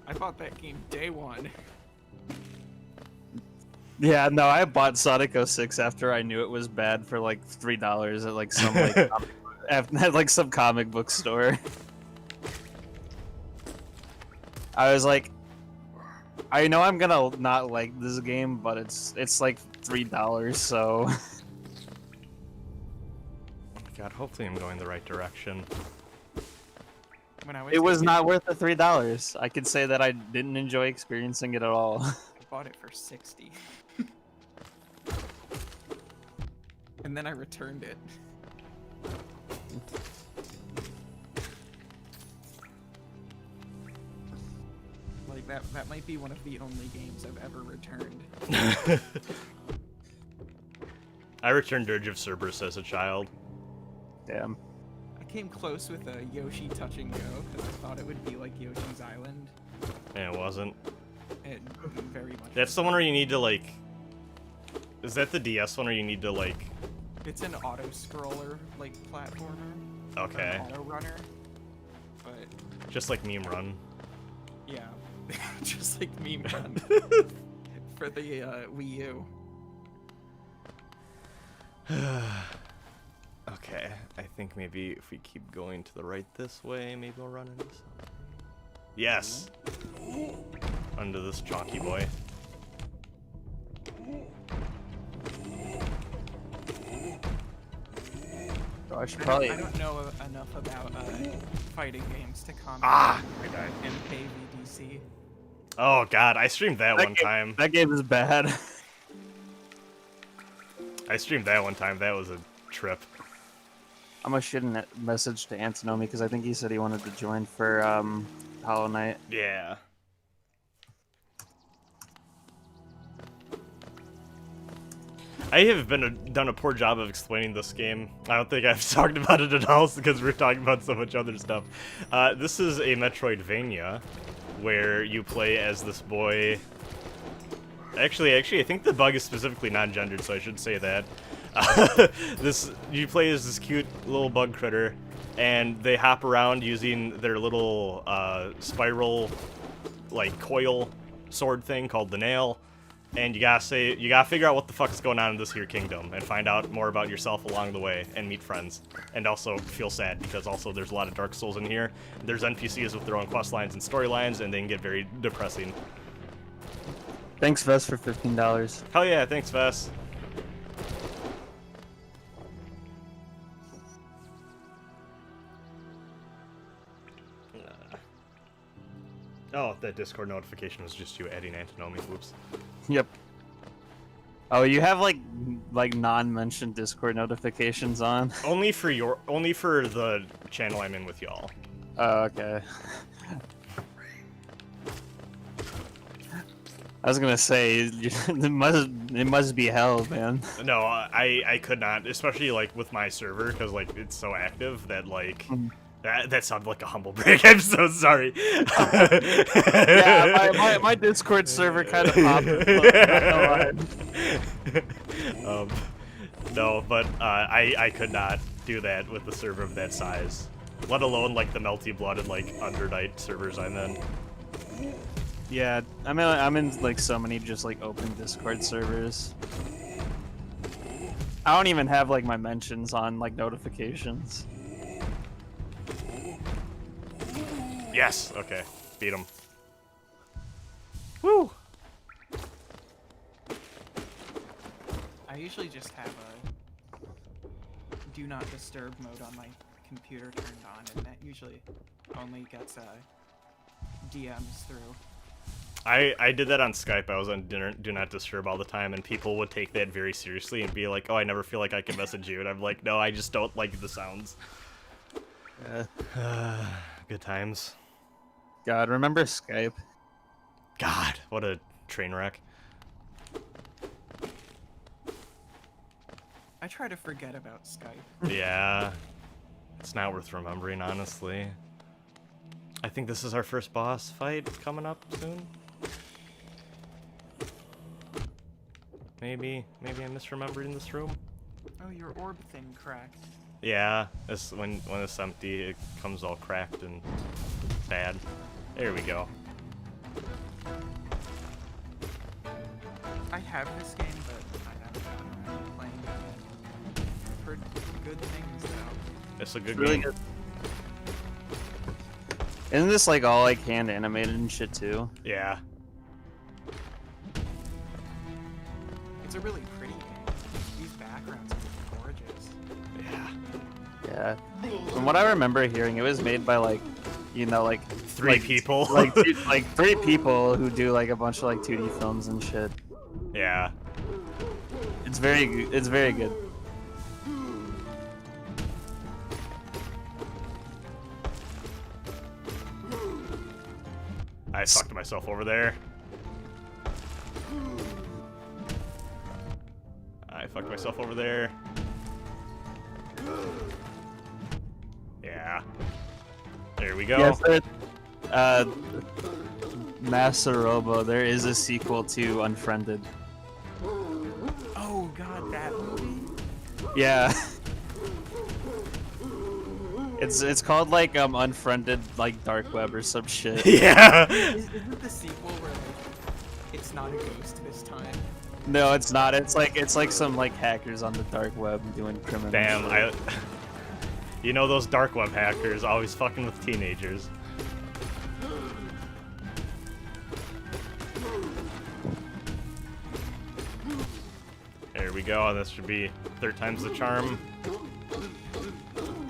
I bought that game day one. Yeah, no, I bought Sonic 06 after I knew it was bad for like $3 at like some like at like some comic book store. I was like, I know I'm gonna not like this game, but it's like $3, so. God, hopefully I'm going the right direction. When I was It was a kid, not worth the $3. I could say that I didn't enjoy experiencing it at all. I bought it for 60. And then I returned it. Like that might be one of the only games I've ever returned. I returned Dirge of Cerberus as a child. Damn. I came close with a Yoshi Touch and Go because I thought it would be like Yoshi's Island. And it wasn't. It very much. That's the one where you need to, like... Is that the DS one where you need to, like... It's an auto-scroller, like, platformer. Okay. Or an auto-runner. But, Just like Meme Run. yeah. Just like Meme Run. For the Wii U. Okay, I think maybe if we keep going to the right this way, maybe we'll run into something. Yes! Under this chalky boy. Oh, I should I probably. don't know enough about fighting games to comment Ah! I on died. MKVDC. Oh god, I streamed that one time. That game is bad. I streamed that one time. That was a trip. I'm gonna shoot a message to Antinomy because I think he said he wanted to join for Hollow Knight. Yeah. I have done a poor job of explaining this game. I don't think I've talked about it at all because we're talking about so much other stuff. This is a Metroidvania where you play as this boy. Actually, I think the bug is specifically non-gendered, so I should say that. You play as this cute little bug critter, and they hop around using their little spiral, like coil sword thing called the nail. And you gotta figure out what the fuck's going on in this here kingdom, and find out more about yourself along the way, and meet friends, and also feel sad because also there's a lot of Dark Souls in here. There's NPCs with their own quest lines and storylines, and they can get very depressing. Thanks, Vess, for $15. Hell yeah, thanks, Vess. Oh, that Discord notification was just you adding Antinomy. Whoops. Yep. Oh, you have like non-mentioned Discord notifications on? Only for the channel I'm in with y'all. Oh, okay. I was gonna say it must be hell, man. No, I could not, especially like with my server, because like it's so active that like that sounded like a humble brag. I'm so sorry. Yeah, my Discord server kind of popped. No, but I could not do that with the server of that size, let alone like the multi-blooded like Undernight servers I'm in. Yeah, I'm in like so many just like open Discord servers. I don't even have like my mentions on like notifications. Yes. Okay. Beat him. Woo. I usually just have a do not disturb mode on my computer turned on, and that usually only gets DMs through. I did that on Skype. I was on Do Not Disturb all the time, and people would take that very seriously and be like, "Oh, I never feel like I can message you," and I'm like, "No, I just don't like the sounds." Good times. God, remember Skype? God, what a train wreck. I try to forget about Skype. Yeah, it's not worth remembering, honestly. I think this is our first boss fight coming up soon. Maybe I'm misremembering this room. Oh, your orb thing cracked. Yeah, this when it's empty, it comes all cracked and bad. There we go. I have this game, but I haven't gotten around to playing it yet. I've heard good things though. It's a good Really game. good. Isn't this like all like hand animated and shit too? Yeah. It's a really pretty game. These backgrounds are gorgeous. Yeah. Yeah. From what I remember hearing, it was made by like, you know, like Three people. like three people who do like a bunch of like 2D films and shit. Yeah. It's very good. I fucked myself over there. I fucked myself over there. Yeah. There we go. Yes, Master Robo, there is a sequel to Unfriended. Oh god, that movie? Yeah. It's called like Unfriended like Dark Web or some shit. Yeah. Is it the sequel where like it's not a ghost this time. No, it's not. It's like some like hackers on the dark web doing criminal Damn, shit. you know those dark web hackers always fucking with teenagers. There we go. This should be third time's the charm.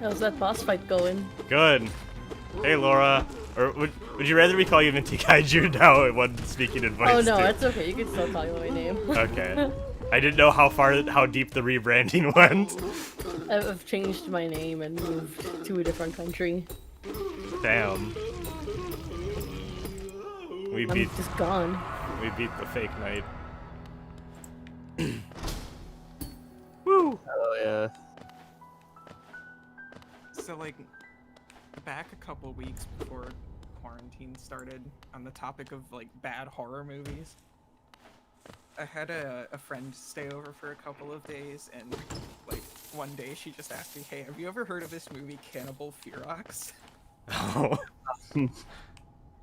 How's that boss fight going? Good. Hey, Laura. Or would you rather we call you Minty Kaiju now when speaking advice? Oh no, to- it's okay. You can still call me my name. Okay. I didn't know how deep the rebranding went. I've changed my name and moved to a different country. Damn. We I'm beat just gone. the fake knight. Woo! Oh yeah. So like, back a couple weeks before quarantine started, on the topic of like bad horror movies, I had a friend stay over for a couple of days, and like one day she just asked me, "Hey, have you ever heard of this movie Cannibal Ferox? Oh.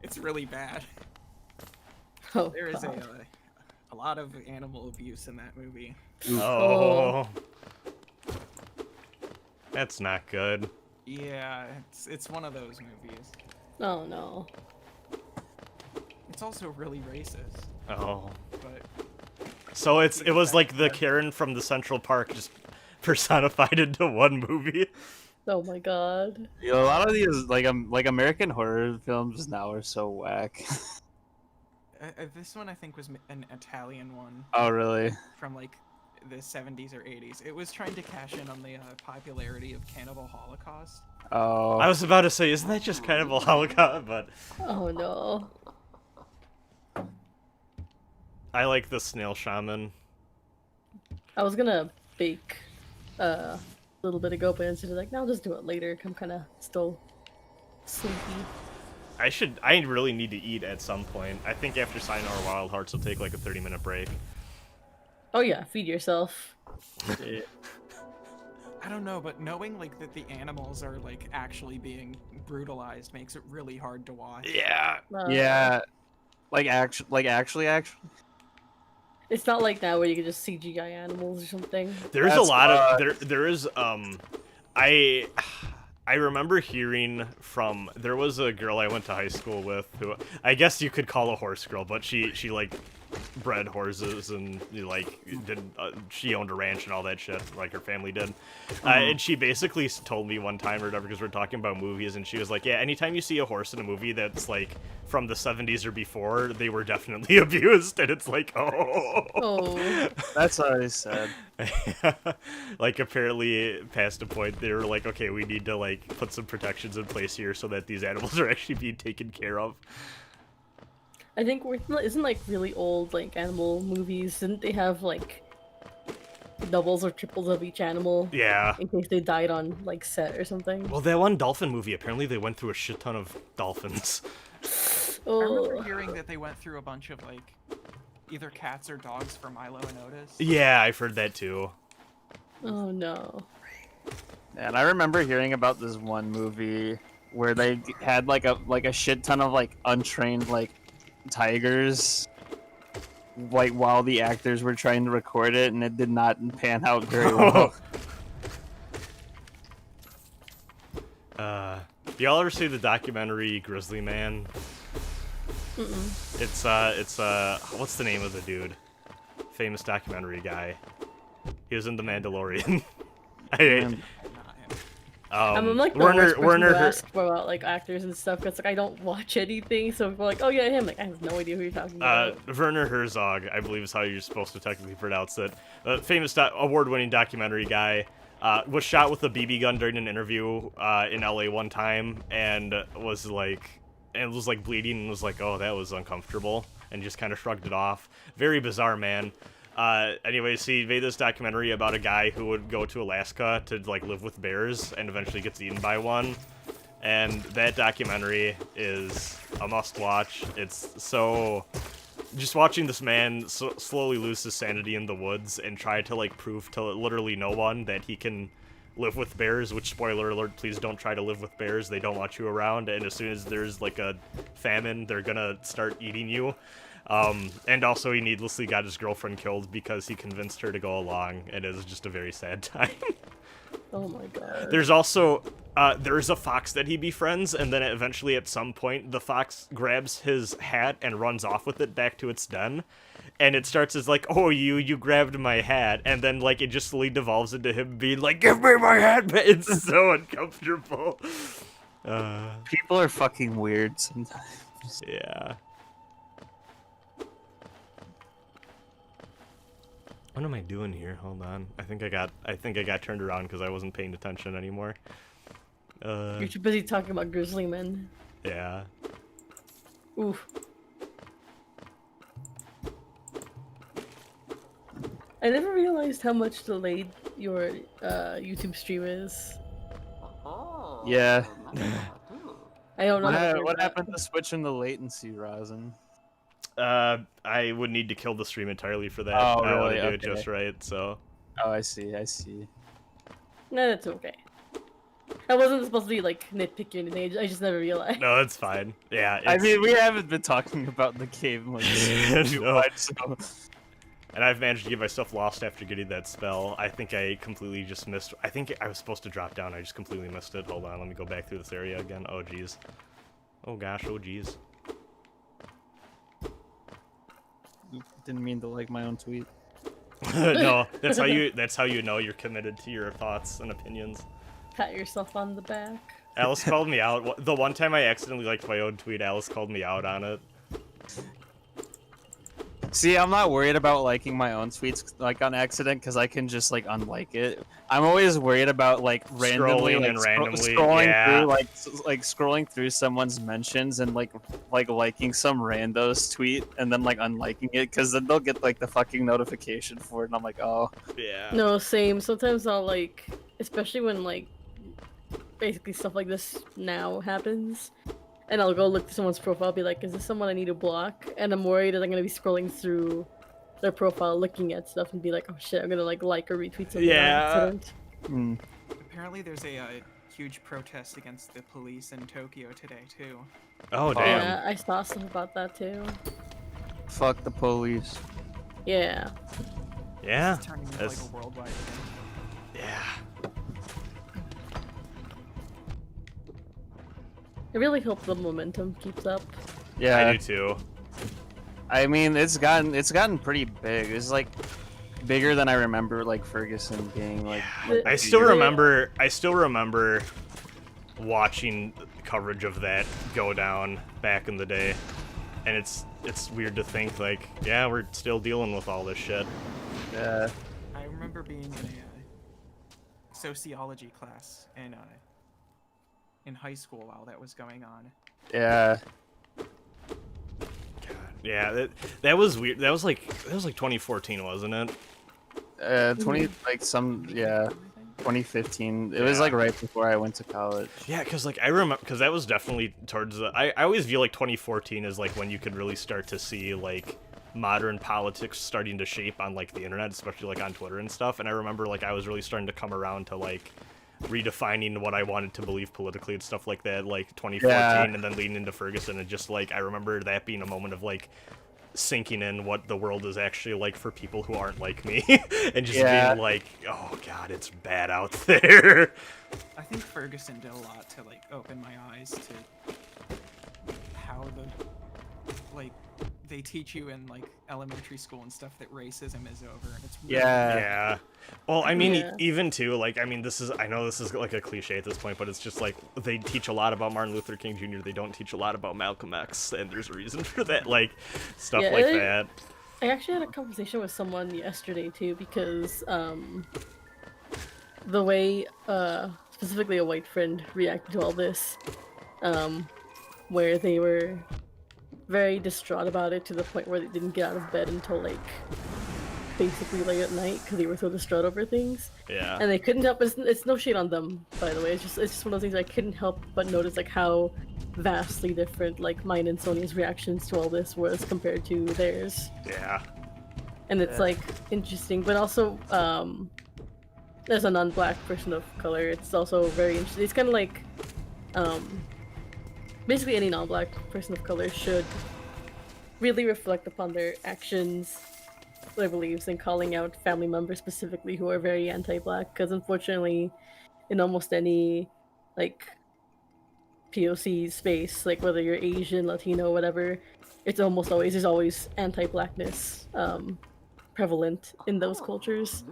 It's really bad. Oh, There is God. a lot of animal abuse in that movie." Oh. That's not good. Yeah, it's one of those movies. Oh no. It's also really racist, Oh. but So it was like the Karen from the Central Park just personified into one movie. Oh my God. You know, a lot of these like American horror films now are so whack. this one I think was an Italian one Oh really? from like the 70s or 80s. It was trying to cash in on the popularity of Cannibal Holocaust. Oh. I was about to say, isn't that just kind of a Holocaust? But Oh no. I like the snail shaman. I was gonna bake a little bit ago, but instead of like, no, I'll just do it later. I'm kind of still sleepy. I really need to eat at some point. I think after signing our Wild Hearts, will take like a 30-minute break. Oh yeah, feed yourself. Yeah. I don't know, but knowing like that the animals are like actually being brutalized makes it really hard to watch. Yeah. Yeah. Actually. It's not like now where you can just CGI animals or something. There's a That's lot of fucked. there is I remember hearing from there was a girl I went to high school with who I guess you could call a horse girl, but she like bred horses and like did she owned a ranch and all that shit like her family did. And she basically told me one time or whatever because we're talking about movies and she was like, yeah, anytime you see a horse in a movie that's like from the 70s or before, they were definitely abused. And it's like, Oh. That's what I said. like apparently past a point they were like, okay, we need to like put some protections in place here so that these animals are actually being taken care of. I think isn't like really old like animal movies. Didn't they have like doubles or triples of each animal Yeah. in case they died on like set or something? Well, that one dolphin movie, apparently they went through a shit ton of dolphins. I remember Oh. hearing that they went through a bunch of like either cats or dogs for Milo and Otis. Yeah, I've heard that too. Oh no. And I remember hearing about this one movie where they had like a shit ton of like untrained like tigers like while the actors were trying to record it and it did not pan out very well. Y'all ever see the documentary Grizzly Man? Mm-mm. It's what's the name of the dude? Famous documentary guy. He was in The Mandalorian. Man. Not him. I'm like the worst person to ask about like actors and stuff because like I don't watch anything. So if we're like, oh yeah, him. Like I have no idea who you're talking about. Werner Herzog, I believe is how you're supposed to technically pronounce it. Famous award-winning documentary guy. Was shot with a BB gun during an interview in LA one time and was like bleeding and was like, oh, that was uncomfortable, and just kind of shrugged it off. Very bizarre, man. Anyways, he made this documentary about a guy who would go to Alaska to like live with bears and eventually gets eaten by one. And that documentary is a must-watch. It's so... Just watching this man slowly lose his sanity in the woods and try to, like, prove to literally no one that he can live with bears, which, spoiler alert, please don't try to live with bears. They don't want you around, and as soon as there's, like, a famine, they're gonna start eating you. And also he needlessly got his girlfriend killed because he convinced her to go along, and it was just a very sad time. Oh my god. There's also, there's a fox that he befriends, and then eventually at some point, the fox grabs his hat and runs off with it back to its den. And it starts as like, oh, you grabbed my hat. And then, like, it just slowly devolves into him being like, give me my hat, but it's so uncomfortable. People are fucking weird sometimes. Yeah. What am I doing here? Hold on. I think I got turned around because I wasn't paying attention anymore. You're too busy talking about grizzly men. Yeah. Oof. I never realized how much delayed your YouTube stream is. Yeah. I don't know. What happened to switching the latency, Rasen? I would need to kill the stream entirely for that. Oh, I want really? to do it Okay. just right, so. Oh, I see. I see. No, that's okay. I wasn't supposed to be like nitpicky or anything. I just never realized. No, it's fine. Yeah. I It's... mean, we haven't been talking about the game like too No. much, so. And I've managed to get myself lost after getting that spell. I think I completely just missed. I think I was supposed to drop down. I just completely missed it. Hold on, let me go back through this area again. Oh, jeez. Oh, gosh. Oh, jeez. Didn't mean to like my own tweet. No, that's how you know you're committed to your thoughts and opinions. Pat yourself on the back. Alice called me out. The one time I accidentally liked my own tweet, Alice called me out on it. See, I'm not worried about liking my own tweets like on accident because I can just like unlike it. I'm always worried about like randomly Scrolling like, and randomly, scrolling yeah. through like scrolling through someone's mentions and like liking some randos tweet and then like unliking it because then they'll get like the fucking notification for it and I'm like, oh. Yeah. No, same. Sometimes I'll like, especially when like, basically stuff like this now happens, and I'll go look to someone's profile, be like, is this someone I need to block? And I'm worried that I'm gonna be scrolling through their profile, looking at stuff, and be like, oh shit, I'm gonna like or retweet something. Yeah. on accident. Mm. Apparently, there's a huge protest against the police in Tokyo today too. Oh, damn. Yeah, I saw stuff about that too. Fuck the police. Yeah. Yeah. It's turning into That's- like a worldwide thing. Yeah. I really hope the momentum keeps up. Yeah. I do too. I mean, it's gotten pretty big. It's like bigger than I remember, like Ferguson being like. The- I still remember watching coverage of that go down back in the day, and it's weird to think like, yeah, we're still dealing with all this shit. Yeah. I remember being in a sociology class in high school while that was going on. Yeah. Yeah, that was weird. That was like 2014, wasn't it? 2015. It was Yeah. like right before I went to college. Yeah, because like I remember, because that was definitely towards the. I always feel like 2014 is like when you could really start to see like modern politics starting to shape on like the internet, especially like on Twitter and stuff. And I remember like I was really starting to come around to like redefining what I wanted to believe politically and stuff like that, like 2014, Yeah. and then leading into Ferguson, and just like I remember that being a moment of like sinking in what the world is actually like for people who aren't like me, and just Yeah. being like, oh god, it's bad out there. I think Ferguson did a lot to like open my eyes to how like they teach you in like elementary school and stuff that racism is over, and it's really Yeah. Well, I mean, Yeah. even too, like, I mean, I know this is like a cliche at this point, but it's just like they teach a lot about Martin Luther King Jr. They don't teach a lot about Malcolm X, and there's a reason for that, like, stuff Yeah, like it- that. I actually had a conversation with someone yesterday too, because the way specifically a white friend reacted to all this, where they were very distraught about it to the point where they didn't get out of bed until like basically late at night because they were so distraught over things, Yeah. and they couldn't help. It's no shade on them, by the way. It's just one of those things I couldn't help but notice like how vastly different like mine and Sonia's reactions to all this was compared to theirs. Yeah. And it's Yeah. like interesting, but also as a non-black person of color, it's also very interesting. It's kind of like basically any non-black person of color should really reflect upon their actions, their beliefs, and calling out family members specifically who are very anti-black. Because unfortunately, in almost any like POC space, like whether you're Asian, Latino, whatever, it's almost always there's always anti-blackness prevalent in those cultures.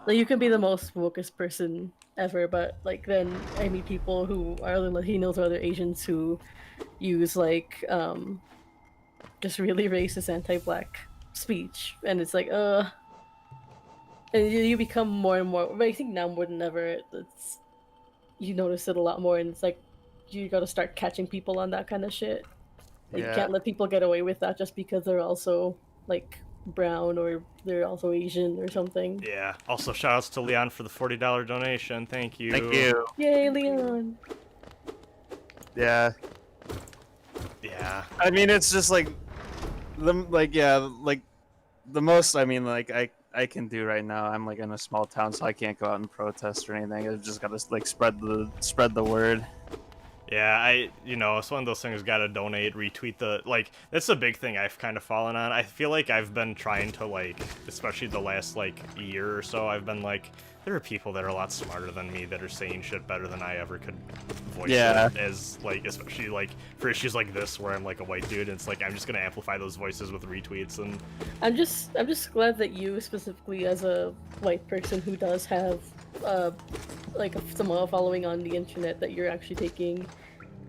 Like you can be the most wokest person ever, but like then I meet people who are other Latinos or other Asians who use like just really racist anti-black speech, and it's like and you become more and more. But I think now more than ever, it's you notice it a lot more, and it's like you got to start catching people on that kind of shit. Like, you can't let people get away with that just because they're also like brown or they're also Asian or something. Yeah. Also, shout outs to Leon for the $40 donation. Thank you. Thank you. Yay, Leon! Yeah. Yeah. I mean, it's just like the most. I mean, like I can do right now. I'm like in a small town, so I can't go out and protest or anything. I've just got to like spread the word. Yeah, it's one of those things, gotta donate, retweet that's a big thing I've kind of fallen on. I feel like I've been trying to, like, especially the last, like, year or so, I've been like, there are people that are a lot smarter than me that are saying shit better than I ever could voice it as, like, especially, like, for issues like this where I'm, like, a white dude, and it's like, I'm just gonna amplify those voices with retweets, and... I'm just glad that you, specifically as a white person who does have, like, somewhat following on the internet, that you're actually taking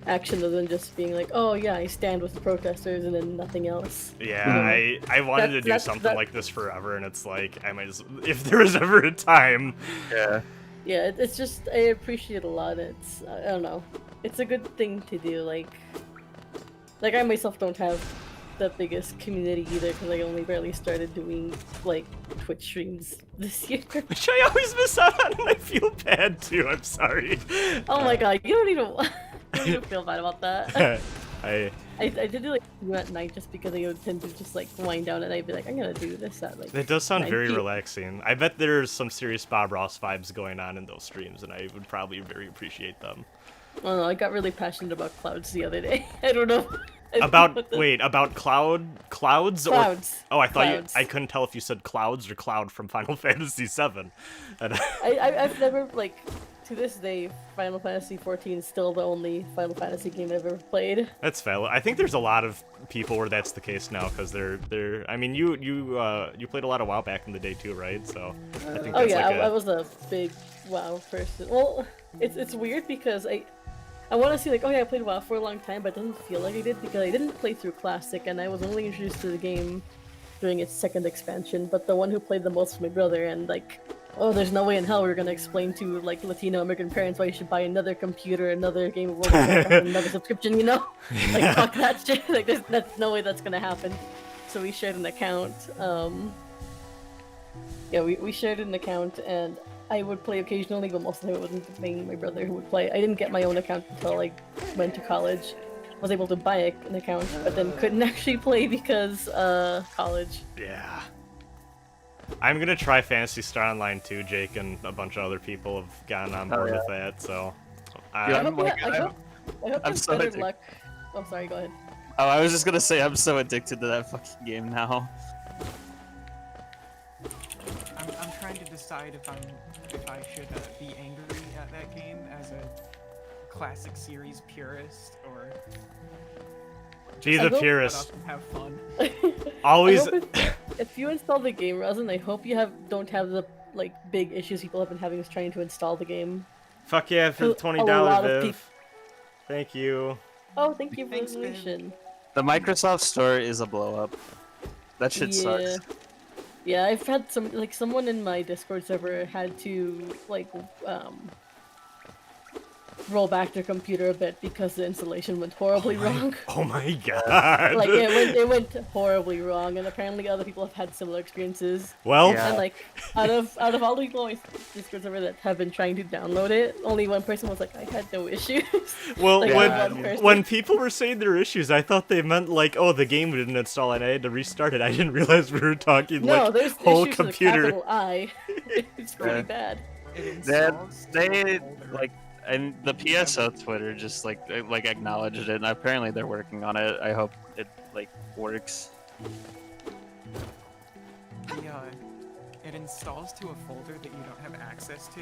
action other than just being like, oh yeah, I stand with the protesters and then nothing else. Yeah, I wanted to do something like this forever, and it's like, I might just, if there was ever a time. Yeah. Yeah, it's just, I appreciate it a lot. It's, I don't know, it's a good thing to do. Like I myself don't have the biggest community either, because I only barely started doing, like, Twitch streams this year. Which I always miss out on, and I feel bad too, I'm sorry. Oh my god, you don't even feel bad about that. I did do like at night just because I would tend to just like wind down and I'd be like, I'm gonna do this at like. It does sound 9 very p.m. relaxing. I bet there's some serious Bob Ross vibes going on in those streams, and I would probably very appreciate them. I don't know, I got really passionate about clouds the other day. I don't know. About clouds? Clouds. Oh, I thought Clouds. I couldn't tell if you said clouds or cloud from Final Fantasy VII. And I've never, like, to this day, Final Fantasy XIV is still the only Final Fantasy game I've ever played. That's valid. I think there's a lot of people where that's the case now, because they're. I mean, you played a lot of WoW back in the day too, right? So I think that's I was a big WoW person. Well, it's weird because I want to see like, oh yeah, I played WoW for a long time, but it doesn't feel like I did because I didn't play through Classic, and I was only introduced to the game during its second expansion. But the one who played the most was my brother, and like, oh, there's no way in hell we're gonna explain to like Latino immigrant parents why you should buy another computer, another game of World of Warcraft, another subscription, you know? Like, fuck that shit. Like, that's no way that's gonna happen. So we shared an account. Yeah, we shared an account, and I would play occasionally, but most of the time it wasn't mainly my brother who would play. I didn't get my own account until I went to college. Was able to buy an account, but then couldn't actually play because college. Yeah. I'm gonna try Phantasy Star Online too. Jake and a bunch of other people have gotten on board with that, so. I hope you have so better luck. Oh, sorry, go ahead. Oh, I was just gonna say I'm so addicted to that fucking game now. I'm trying to decide if I should be angry at that game as a classic series purist or Be the purist. Have fun. Always. If you install the game, Rasen, I hope you don't have the like big issues people have been having with trying to install the game. Fuck yeah for the $20, Viv. Thank you. Oh, thank you for Thanks, the donation. The Microsoft Store is a blow up. That shit sucks. Yeah, I've had someone in my Discord server had to like roll back their computer a bit because the installation went horribly wrong. Oh my god. Like it went horribly wrong, and apparently other people have had similar experiences. Well, And like out of all the people on my Discord server that have been trying to download it, only one person was like, I had no issues. well, Like, when, one person. when people were saying their issues, I thought they meant like, oh, the game didn't install and I had to restart it. I didn't realize we were talking No, like there's whole issues computer. with a capital I. It's pretty Yeah. bad. It That installs they the folder. like, and the PSO Twitter just like acknowledged it, and apparently they're working on it. I hope it like works. It installs to a folder that you don't have access to,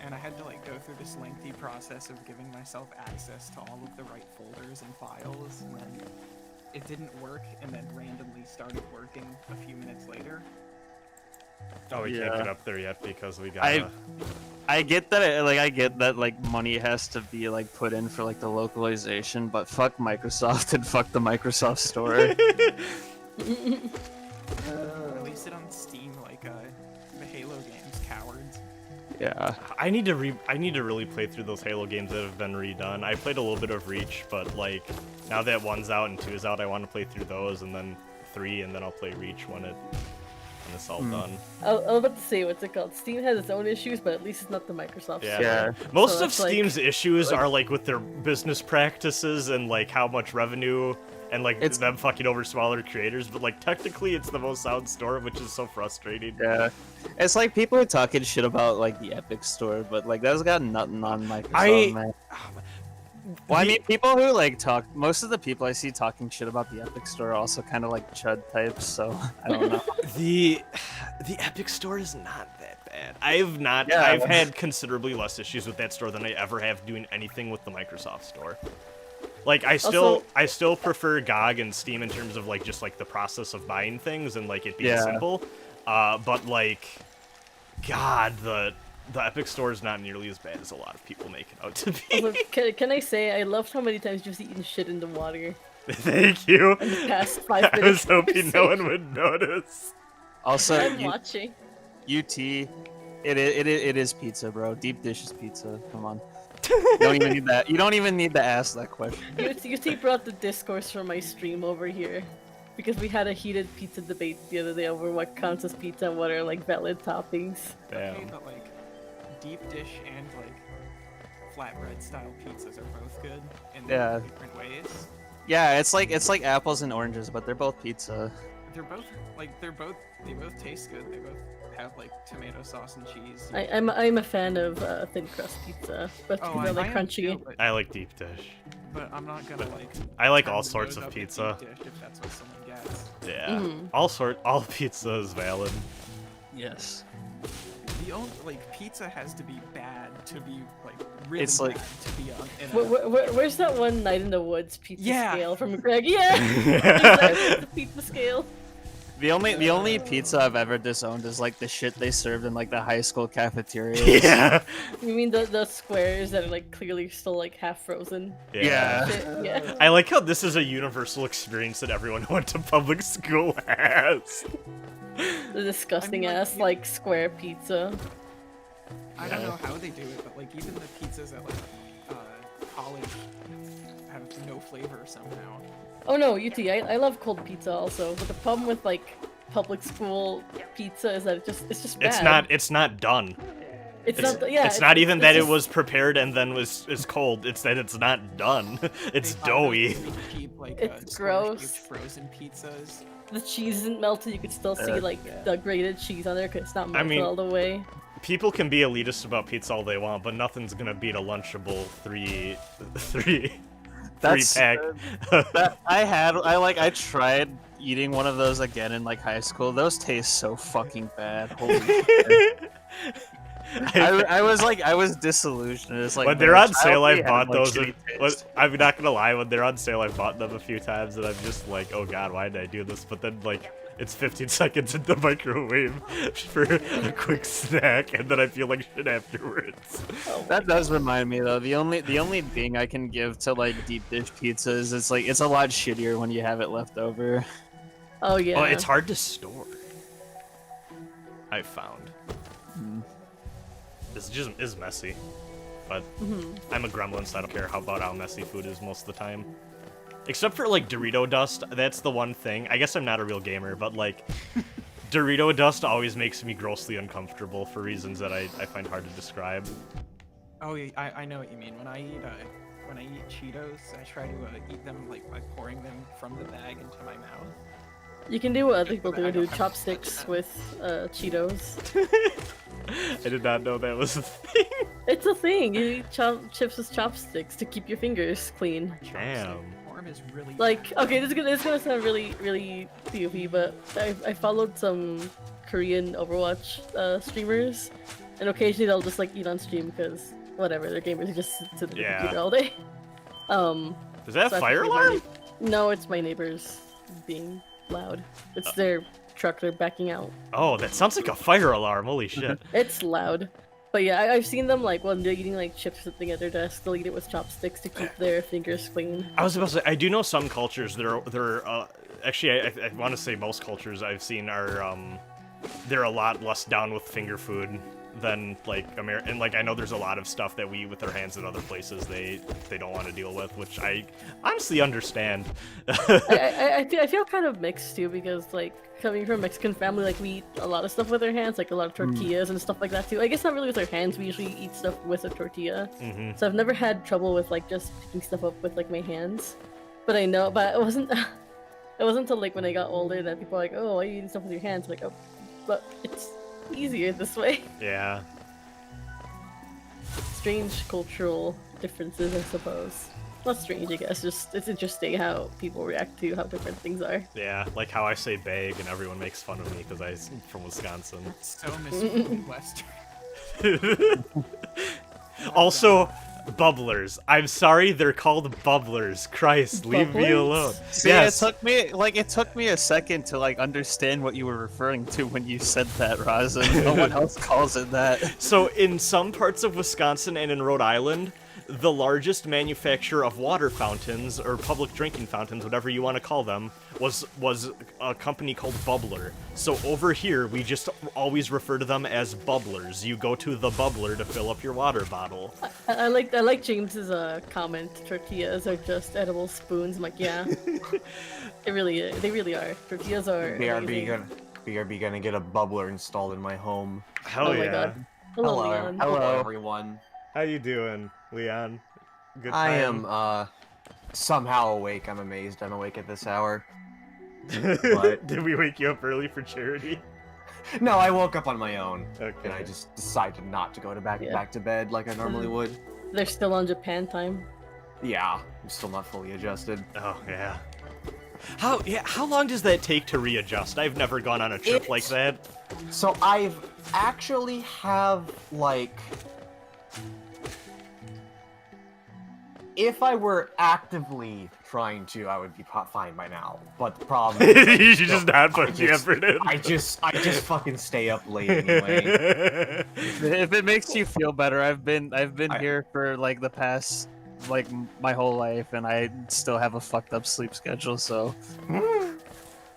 and I had to like go through this lengthy process of giving myself access to all of the right folders and files, and then it didn't work, and then randomly started working a few minutes later. Oh, we can't get up there yet because we got. I get that. I get that. Like money has to be like put in for like the localization, but fuck Microsoft and fuck the Microsoft Store. Release it on Steam like the Halo games, cowards. Yeah. I need to really play through those Halo games that have been redone. I played a little bit of Reach, but like now that 1's out and 2's out, I want to play through those and then 3, and then I'll play Reach when it's all done. I was about to say, what's it called? Steam has its own issues, but at least it's not the Microsoft Yeah. Store. Yeah. Most So of it's like- Steam's issues are like with their business practices and like how much revenue and like It's- them fucking over smaller creators, but like technically it's the most sound store, which is so frustrating. Yeah. It's like people are talking shit about like the Epic Store, but like that's got nothing on Microsoft, man. Well, I mean, people who like talk, most of the people I see talking shit about the Epic Store are also kind of like chud types, so I don't know. The Epic Store is not that bad. I've Yeah. had considerably less issues with that store than I ever have doing anything with the Microsoft Store. Like I still prefer GOG and Steam in terms of like just like the process of buying things and like it being Yeah. simple. But like, God, the Epic Store is not nearly as bad as a lot of people make it out to be. Also, can I say, I loved how many times you've eaten shit in the water Thank you. in the past 5 minutes. I was hoping no one would notice. Also, I'm watching. UT, it is pizza, bro. Deep dish is pizza. Come on. You don't even need that. You don't even need to ask that question. UT brought the discourse from my stream over here. Because we had a heated pizza debate the other day over what counts as pizza and what are like valid toppings. Okay, Damn. but like deep dish and like flatbread style pizzas are both good in Yeah. different ways. Yeah, it's like apples and oranges, but they're both pizza. They both taste good. They both have like tomato sauce and cheese. I'm a fan of thin crust pizza, but Oh, they're like I am crunchy. too, I like deep dish. but I'm not gonna like. I like turn all the sorts nose of up at pizza. deep dish if that's what someone gets. Yeah. Mhm. All pizza is valid. Yes. The only like pizza has to be bad to be like really It's like- bad to be on. In a, Where's that one Night in the Woods pizza Yeah. scale from Greg? Yeah, exactly, the pizza scale. The only pizza I've ever disowned is like the shit they served in like the high school cafeteria. Yeah. You mean the squares that are like clearly still like half frozen? Yeah. Shit, yeah. I like how this is a universal experience that everyone who went to public school has. The disgusting I mean, like, ass yeah. like square pizza. I don't know how they do it, but like even the pizzas at like college have no flavor somehow. Oh no, UT, I love cold pizza also, but the problem with like public school pizza is that it's just bad. It's not done. It's not. Yeah. It's not even that just- it was prepared and then is cold. It's that it's not done. It's They find doughy. really cheap, like, It's square-shaped gross. frozen pizzas. The cheese isn't melted. You could still see like yeah. the grated cheese on there because it's not melted mean- all the way. People can be elitist about pizza all they want, but nothing's gonna beat a Lunchable three That's- pack. I tried eating one of those again in like high school. Those taste so fucking bad. Holy shit. I was disillusioned. It's like When they're on I sale, only I've had, bought like, those. shitty When, taste. I'm not gonna lie, when they're on sale, I've bought them a few times, and I'm just like, oh god, why did I do this? But then, like, it's 15 seconds in the microwave for a quick snack, and then I feel like shit afterwards. That does remind me though. The only thing I can give to like deep dish pizza is it's a lot shittier when you have it left over. Oh yeah. Well, it's hard to store. I've found. This just is messy, but I'm a gremlin, so I don't care about how messy food is most of the time. Except for like Dorito dust, that's the one thing. I guess I'm not a real gamer, but like Dorito dust always makes me grossly uncomfortable for reasons that I find hard to describe. Oh, yeah, I know what you mean. When I eat Cheetos, I try to eat them like by pouring them from the bag into my mouth. You can do what other people But I do don't have chopsticks that. with Cheetos. I did not know that was a thing. It's a thing. You eat chips with chopsticks to keep your fingers clean. Damn. Pour 'em is really Like, bad. okay, this is gonna sound really, really POV, but I followed some Korean Overwatch streamers, and occasionally they'll just like eat on stream because whatever, they're gamers who just sit to the Yeah. computer all day. Is that so a I fire think my alarm? neigh- No, it's my neighbors being loud. It's their truck, they're backing out. Oh, that sounds like a fire alarm. Holy shit. It's loud. But yeah, I've seen them like when they're eating like chips or something at their desk, they'll eat it with chopsticks to keep their fingers clean. I was about to say, I do know some cultures that are actually, I want to say most cultures I've seen are, they're a lot less down with finger food than, like, and, like, I know there's a lot of stuff that we eat with our hands in other places they don't want to deal with, which I honestly understand. I feel kind of mixed too because like coming from a Mexican family, like we eat a lot of stuff with our hands, like a lot of tortillas and stuff like that too. I guess not really with our hands. We usually eat stuff with a tortilla. So I've never had trouble with like just picking stuff up with like my hands. But I know, but it wasn't. It wasn't until like when I got older that people are like, "Oh, why are you eating stuff with your hands?" I'm like, oh, but it's easier this way. Yeah. Strange cultural differences, I suppose. Not strange, I guess. Just it's interesting how people react to how different things are. Yeah, like how I say bag and everyone makes fun of me because I'm from Wisconsin. So Midwestern. Also, bubblers. I'm sorry, they're called bubblers. Christ, leave me Bubblers? alone. See, Yes. it took me a second to like understand what you were referring to when you said that, Rasen. No one else calls it that. So in some parts of Wisconsin and in Rhode Island, the largest manufacturer of water fountains or public drinking fountains, whatever you want to call them, was a company called Bubbler. So over here, we just always refer to them as bubblers. You go to the bubbler to fill up your water bottle. I like James's comment. Tortillas are just edible spoons. I'm like, yeah, they really are. Tortillas are. amazing. BRB gonna get a bubbler installed in my home. Hell Oh yeah. my god. Hello, Leon. Hello everyone. How you doing, Leon? Good I time? am somehow awake. I'm amazed I'm awake at this hour. Did we wake you up early for charity? No, I woke up on my own. Okay. And I just decided not to go to back Yeah. to bed like I normally would. They're still on Japan time. Yeah, I'm still not fully adjusted. Oh yeah. How long does that take to readjust? I've never gone on a trip like that. So I've actually have like, if I were actively trying to, I would be fine by now. But the problem is, You should just not put the effort in. I just fucking stay up late anyway. If it makes you feel better, I've been here for like the past like my whole life, and I still have a fucked up sleep schedule. So I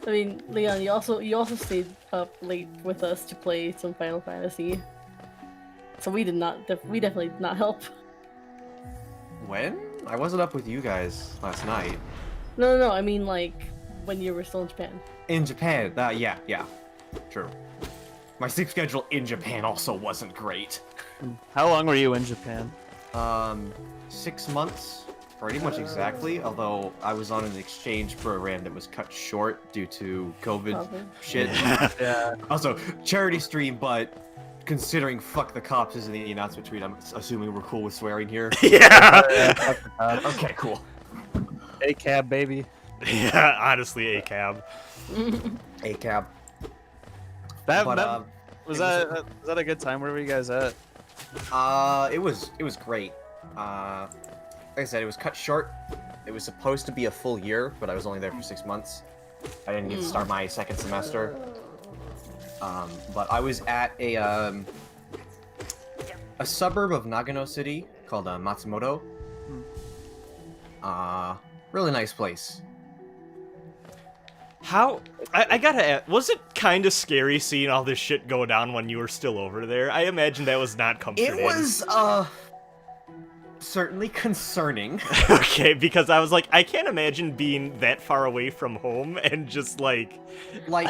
mean, Leon, you also stayed up late with us to play some Final Fantasy. So we definitely did not help. When? I wasn't up with you guys last night. No. I mean, like when you were still in Japan. In Japan, yeah. True. My sleep schedule in Japan also wasn't great. how long were you in Japan? 6 months, pretty much exactly, although I was on an exchange program that was cut short due to COVID Probably. shit. Yeah. Also, charity stream, but considering fuck the cops is in the announcement tweet, I'm assuming we're cool with swearing here. Yeah. Okay, cool. A cab, baby. Yeah, honestly, a cab. A cab. That, But, that was that a good time? Where were you guys at? it was great. Like I said, it was cut short. It was supposed to be a full year, but I was only there for 6 months. I didn't get to start my second semester. But I was at a suburb of Nagano City called Matsumoto. Really nice place. I gotta ask, was it kind of scary seeing all this shit go down when you were still over there? I imagine that was not comforting. It was certainly concerning. Okay, because I was like, I can't imagine being that far away from home and just like Like,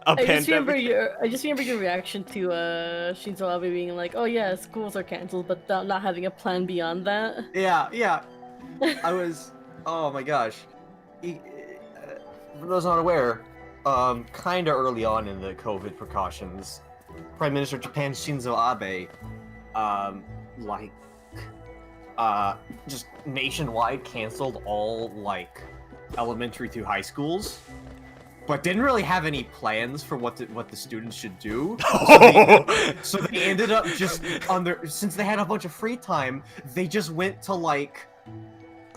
a I just remember pandemic. your reaction to Shinzo Abe being like, "Oh yeah, schools are canceled," but not having a plan beyond that. yeah. I was, oh my gosh. For those not aware, kind of early on in the COVID precautions, Prime Minister of Japan Shinzo Abe, just nationwide canceled all, like, elementary through high schools, but didn't really have any plans for what the students should do. So they ended up just since they had a bunch of free time, they just went to like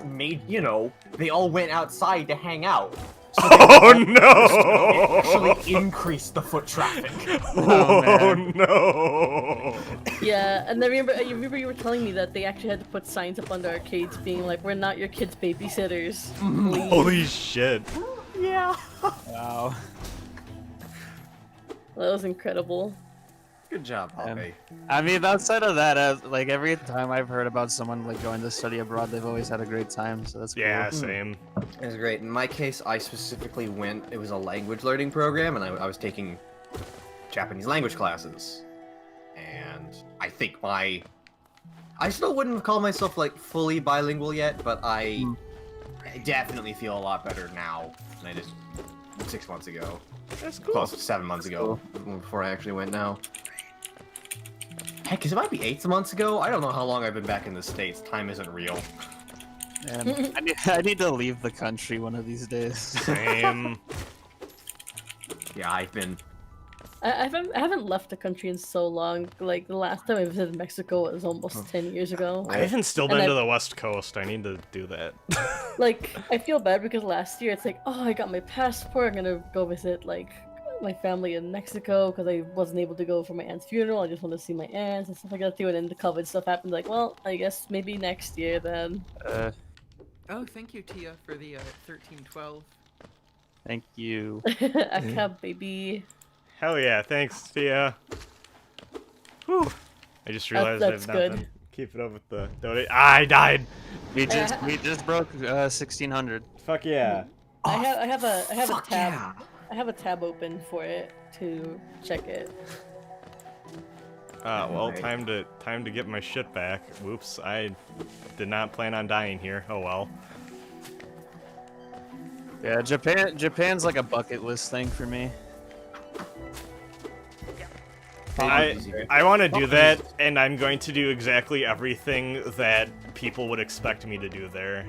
they all went outside to hang out. So no! Actually increased the foot traffic. Oh no! Yeah, and I remember you were telling me that they actually had to put signs up on the arcades being like, "We're not your kids' babysitters." Please. Holy shit! Yeah. Wow. That was incredible. Good job, Poppy. I mean, outside of that, like every time I've heard about someone like going to study abroad, they've always had a great time. So that's Yeah, cool. same. It was great. In my case, I specifically it was a language learning program, and I was taking Japanese language classes. And I think I still wouldn't call myself like fully bilingual yet, but I definitely feel a lot better now than I did 6 months ago. That's cool. Close to 7 months ago, before I actually went now. Heck, 'cause it might be 8 months ago? I don't know how long I've been back in the States. Time isn't real. And I need to leave the country one of these days. Same. Yeah, I've been... I haven't left the country in so long. Like, the last time I visited Mexico was almost 10 years ago. I haven't still And been to the West Coast. I need to do that. Like, I feel bad because last year it's like, oh, I got my passport. I'm gonna go visit, like, my family in Mexico because I wasn't able to go for my aunt's funeral. I just want to see my aunts and stuff like that too. And then the COVID stuff happened. Like, well, I guess maybe next year then. Oh, thank you, Tia, for the 1312. Thank you. I can't, baby. Hell yeah, thanks, Tia. Whew. I just realized that's I've not good. been keeping up with the donate. I died! We just broke 1600. Fuck yeah. I have a Fuck tab. yeah. I have a tab open for it to check it. Well, Right. time to get my shit back. Whoops, I did not plan on dying here. Oh well. Yeah, Japan's like a bucket list thing for me. I want to do that, and I'm going to do exactly everything that people would expect me to do there.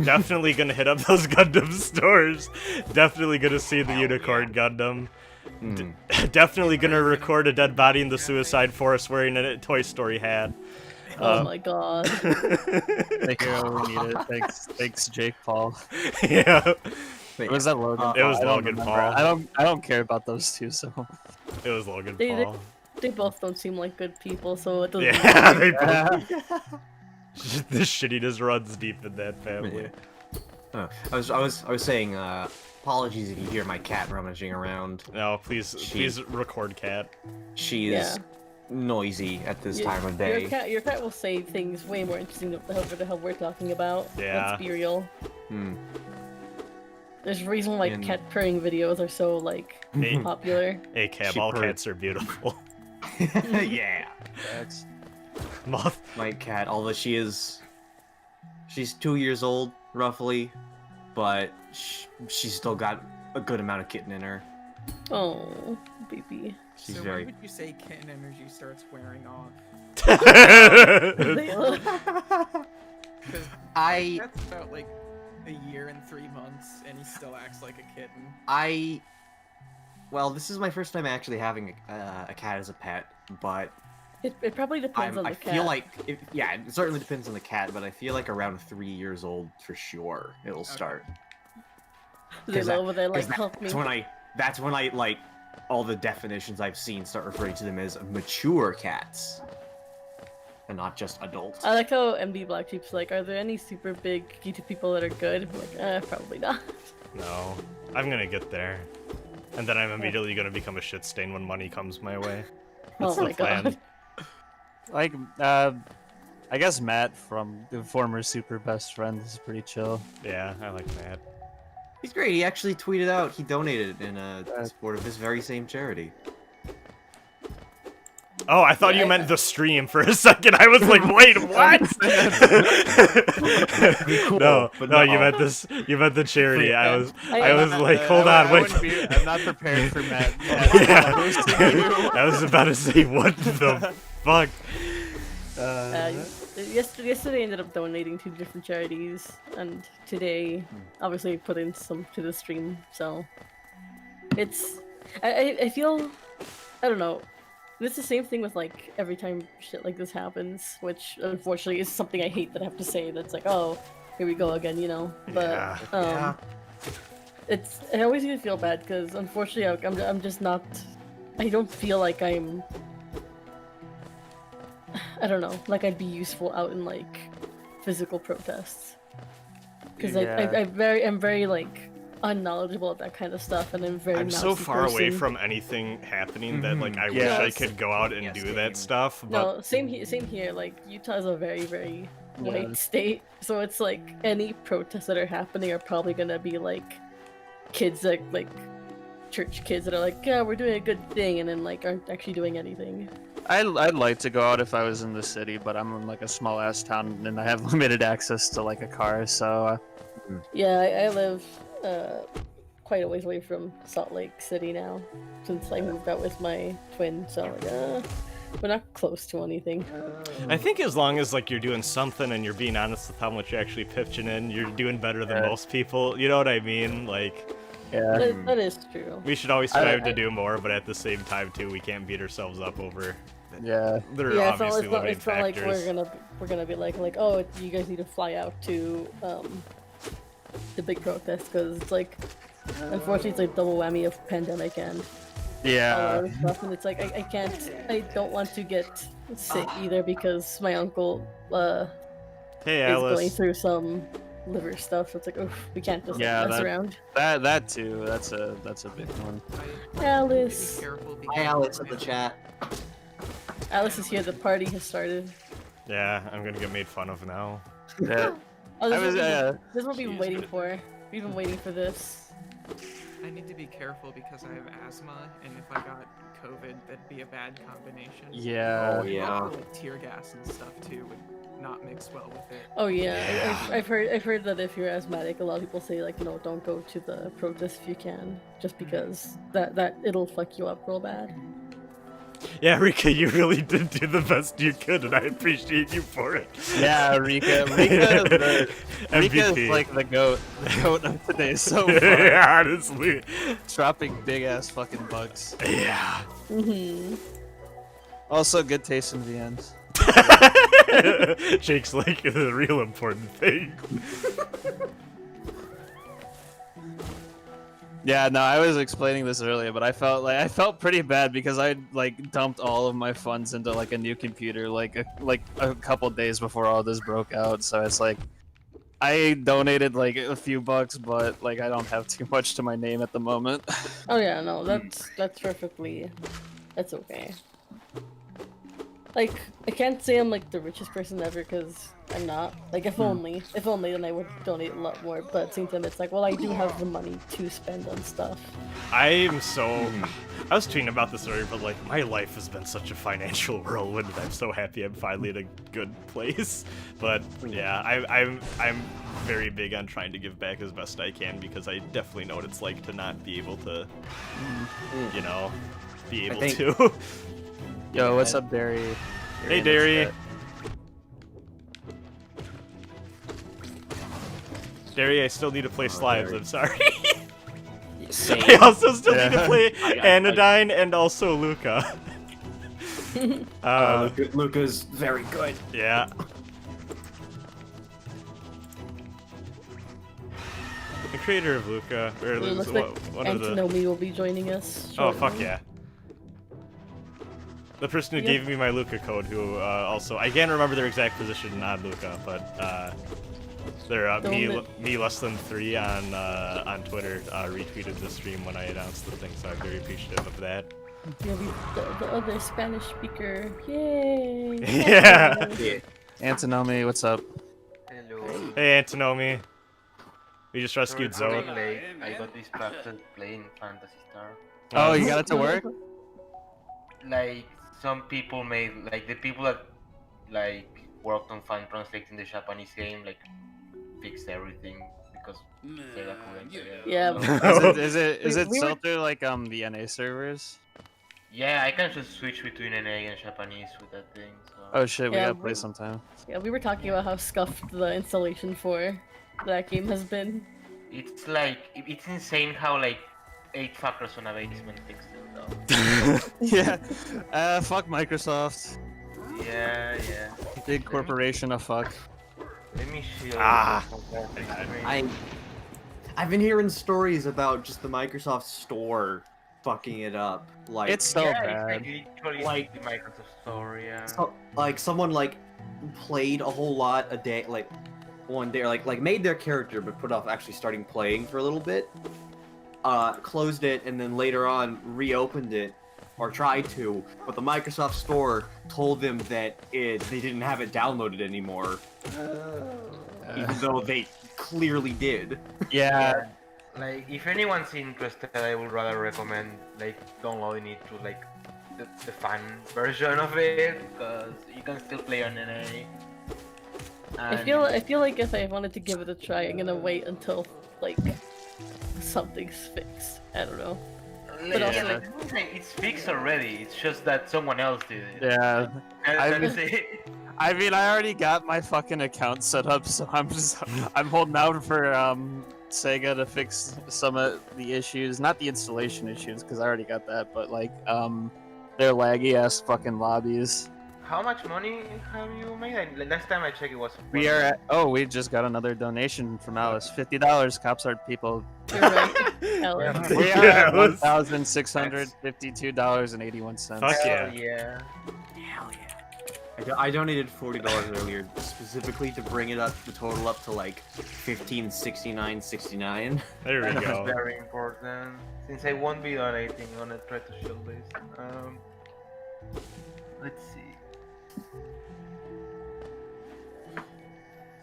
Definitely gonna hit up those Gundam stores. Definitely gonna see the Unicorn Gundam. Definitely gonna record a dead body in the Suicide Forest wearing a Toy Story hat. Oh my god. The hero, we need it. Thanks, Jake Paul. Yeah, Or was that Logan? it was I don't Logan remember. Paul. I don't care about those two. So It was Logan They- Paul. They both don't seem like good people, so it doesn't. Yeah, they both. The shittiness runs deep in that family. Oh, I was saying, apologies if you hear my cat rummaging around. No, please record cat. She is noisy at this time of day. Your cat will say things way more interesting than the hell we're talking about. Yeah. Let's be real. Hmm. There's a reason why And- cat purring videos are so like Hey, popular. hey, Cab, She all purred. cats are beautiful. Yeah. that's Moth. My cat, although she's 2 years old, roughly, but she's still got a good amount of kitten in her. Oh, baby. She's So very... when would you say kitten energy starts wearing off? Because that's about like a year and 3 months, and he still acts like a kitten. Well, this is my first time actually having a cat as a pet, but It probably depends on the I cat. feel like, it certainly depends on the cat, but I feel like around 3 years old for sure it'll start. They're over there like, 'cause help me. That's when I like all the definitions I've seen start referring to them as mature cats, and not just adults. I like how MD Black Sheep's like, are there any super big geeky people that are good? I'm like, probably not. No, I'm gonna get there. And then I'm immediately gonna become a shit stain when money comes my way. That's Oh the my plan. god. like I guess Matt from the former Super Best Friend is pretty chill. Yeah, I like that. He's great. He actually tweeted out he donated in support of this very same charity. Oh, I thought you meant the stream for a second. I was like, wait, what? No, you meant this. You meant the charity. I was like, hold on, wait. I'm not prepared for Matt. Yeah. I was about to say, what the fuck? yesterday I ended up donating to different charities, and today, obviously, put in some to the stream. So it's I feel I don't know. It's the same thing with like every time shit like this happens, which unfortunately is something I hate that I have to say. That's like, oh, here we go again, you know. But Yeah. it's I always even feel bad because unfortunately I'm just not. I don't feel like I'm. I don't know, like I'd be useful out in like physical protests. Because I'm very like unknowledgeable of that kind of stuff, and I'm very. I'm so mousy far away person. from anything happening that like I wish Yeah. I could go out and do that stuff. But No, same here. Like Utah is a very, very white Yeah. state, so it's like any protests that are happening are probably gonna be like kids that like church kids that are like, yeah, we're doing a good thing, and then like aren't actually doing anything. I'd like to go out if I was in the city, but I'm in like a small ass town and I have limited access to like a car, so Yeah, I live quite a ways away from Salt Lake City now, since I moved out with my twin. So like, we're not close to anything. I think as long as like you're doing something and you're being honest with how much you're actually pitching in, you're doing better than most people. You know what I mean? Like, yeah. That is true. we should always strive to do more, but at the same time too, we can't beat ourselves up over. Yeah. There are Yeah, obviously limiting it's not like factors. we're gonna be like, oh, you guys need to fly out to the big protest, because it's like, unfortunately, it's like double whammy of pandemic and all Yeah. other stuff, and it's like I don't want to get sick either because my uncle Hey, is going Alice. through some liver stuff. So it's like, oof, we can't just Yeah, mess around. That too. That's a big one. Alice. Be careful Hi, Alex in the chat. Alice is here. The party has started. Yeah, I'm gonna get made fun of now. Yeah. Oh, this I was, this is what we've been waiting for. We've been waiting for this. I need to be careful because I have asthma, and if I got COVID, that'd be a bad combination. Yeah. Oh, yeah. Also, like, tear gas and stuff too would not mix well with it. Oh yeah, Yeah. I've heard that if you're asthmatic, a lot of people say like, don't go to the protest if you can, just because that it'll fuck you up real bad. Yeah, Rika, you really did do the best you could, and I appreciate you for it. Yeah, Rika. Rika MVP. is like the goat of today so far. Yeah, honestly. Dropping big ass fucking bugs. Yeah. Mm-hmm. Also, good taste in VNs. Jake's like the real important thing. Yeah, no, I was explaining this earlier, but I felt pretty bad because I like dumped all of my funds into like a new computer like a couple days before all this broke out. So it's like I donated like a few bucks, but like I don't have too much to my name at the moment. Oh yeah, no, that's perfectly, that's okay. Like, I can't say I'm like the richest person ever, because I'm not. Like, if only, then I would donate a lot more. But at the same time, it's like, well, I do have the money to spend on stuff. I was tweeting about this earlier, but like my life has been such a financial whirlwind, and I'm so happy I'm finally in a good place. But yeah, I'm very big on trying to give back as best I can, because I definitely know what it's like to not be able to, you know, be able to. Yo, what's up, Derry? Hey, Derry. Derry, I still need to play Slimes, I'm sorry. Same. I also still need to Yeah. play Anodyne and also Luca. Luca's very good. Yeah. The creator of Luca, or It looks one like of the... Antinomy will be joining us. Oh, shortly. fuck yeah. The person who Yeah. gave me my Luca code, who also... I can't remember their exact position on Luca, but they're me less than 3 on Twitter retweeted the stream when I announced the thing, so I'm very appreciative of that. You'll be the other Spanish speaker. Yay! Yeah. Yeah. Antinomy, what's up? Hello. Hey, Antinomy. We just rescued Sorry Zoe. for being late. I got distracted playing Fantasy Star. Oh, you got it to work? Like, some people made, like, the people that, like, worked on fan translating the Japanese game, like, fixed everything because Sega couldn't. Yeah. Is it We were- still through like the NA servers? Yeah, I can just switch between NA and Japanese with that thing. So. Oh shit, we Yeah, gotta play sometime. Yeah, we were talking about how scuffed the installation for that game has been. It's like it's insane how like 8 factors on a basement fixed it though. Yeah. Fuck Microsoft. Yeah, yeah. Big corporation of fuck. Let me show Ah. you. I've been hearing stories about just the Microsoft Store fucking it up. Like It's so yeah, bad. It's literally Like- the Microsoft Store, yeah. like someone like played a whole lot a day, like one day, like made their character but put off actually starting playing for a little bit. Closed it and then later on reopened it or tried to, but the Microsoft Store told them that they didn't have it downloaded anymore, even though they clearly did. Yeah. Like, if anyone's interested, I would rather recommend like downloading it to like the fun version of it, because you can still play on NA. I feel like if I wanted to give it a try, I'm gonna wait until like something's fixed. I don't know. But Yeah, also- like, it's fixed already. It's just that someone else did it. Yeah. That's it. I mean, I already got my fucking account set up, so I'm holding out for Sega to fix some of the issues, not the installation issues, because I already got that, but like their laggy ass fucking lobbies. How much money have you made? Last time I checked, it was. We are at, oh, we just got another donation from Alice, $50. Cops are people. You're right. Ellen. We are Yeah, at let's- $1,652.81. Fuck Hell yeah. yeah. I donated $40 earlier specifically to bring it up, the total up to like $15.69.69. There we That's go. very important. Since I won't be donating, I'm gonna try to show this. Let's see.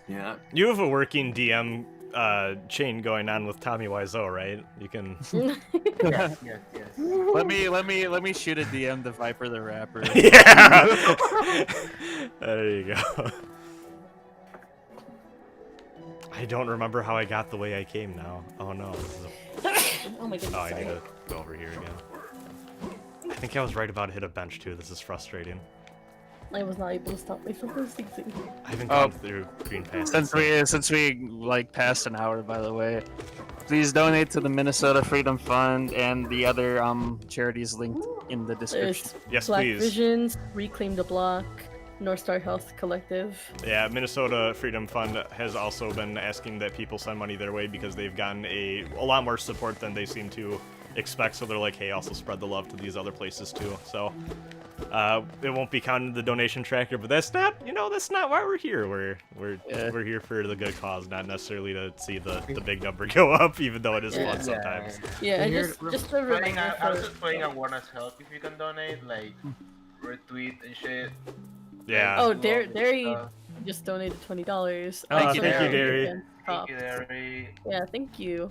Yeah. You have a working DM chain going on with Tommy Wiseau, right? You can. Yes, yes, yes. Let me shoot a DM to Viper the Rapper. Yeah. There you go. I don't remember how I got the way I came now. Oh no. This is Oh my goodness. oh, I sorry. need to go over here again. I think I was right about to hit a bench too. This is frustrating. I was not able to stop myself from sneezing. I haven't Oh. gone through green pass. Since we like passed an hour, by the way, please donate to the Minnesota Freedom Fund and the other charities linked in the description. There's Yes, Black please. Visions, Reclaim the Block, North Star Health Collective. Yeah, Minnesota Freedom Fund has also been asking that people send money their way because they've gotten a lot more support than they seem to expect. So they're like, hey, also spread the love to these other places too. So it won't be counted in the donation tracker, but that's not why we're here. We're here for the good cause, not necessarily to see the big number go up, even though it is Yeah. fun sometimes. Yeah, and Here- just a Spreading, reminder I'm for just spreading awareness help if you can donate, like retweet and shit. Yeah. Oh, Love Derry this stuff. just donated $20. Oh, thank you, Derry. Thank you, Derry. Yeah, thank you.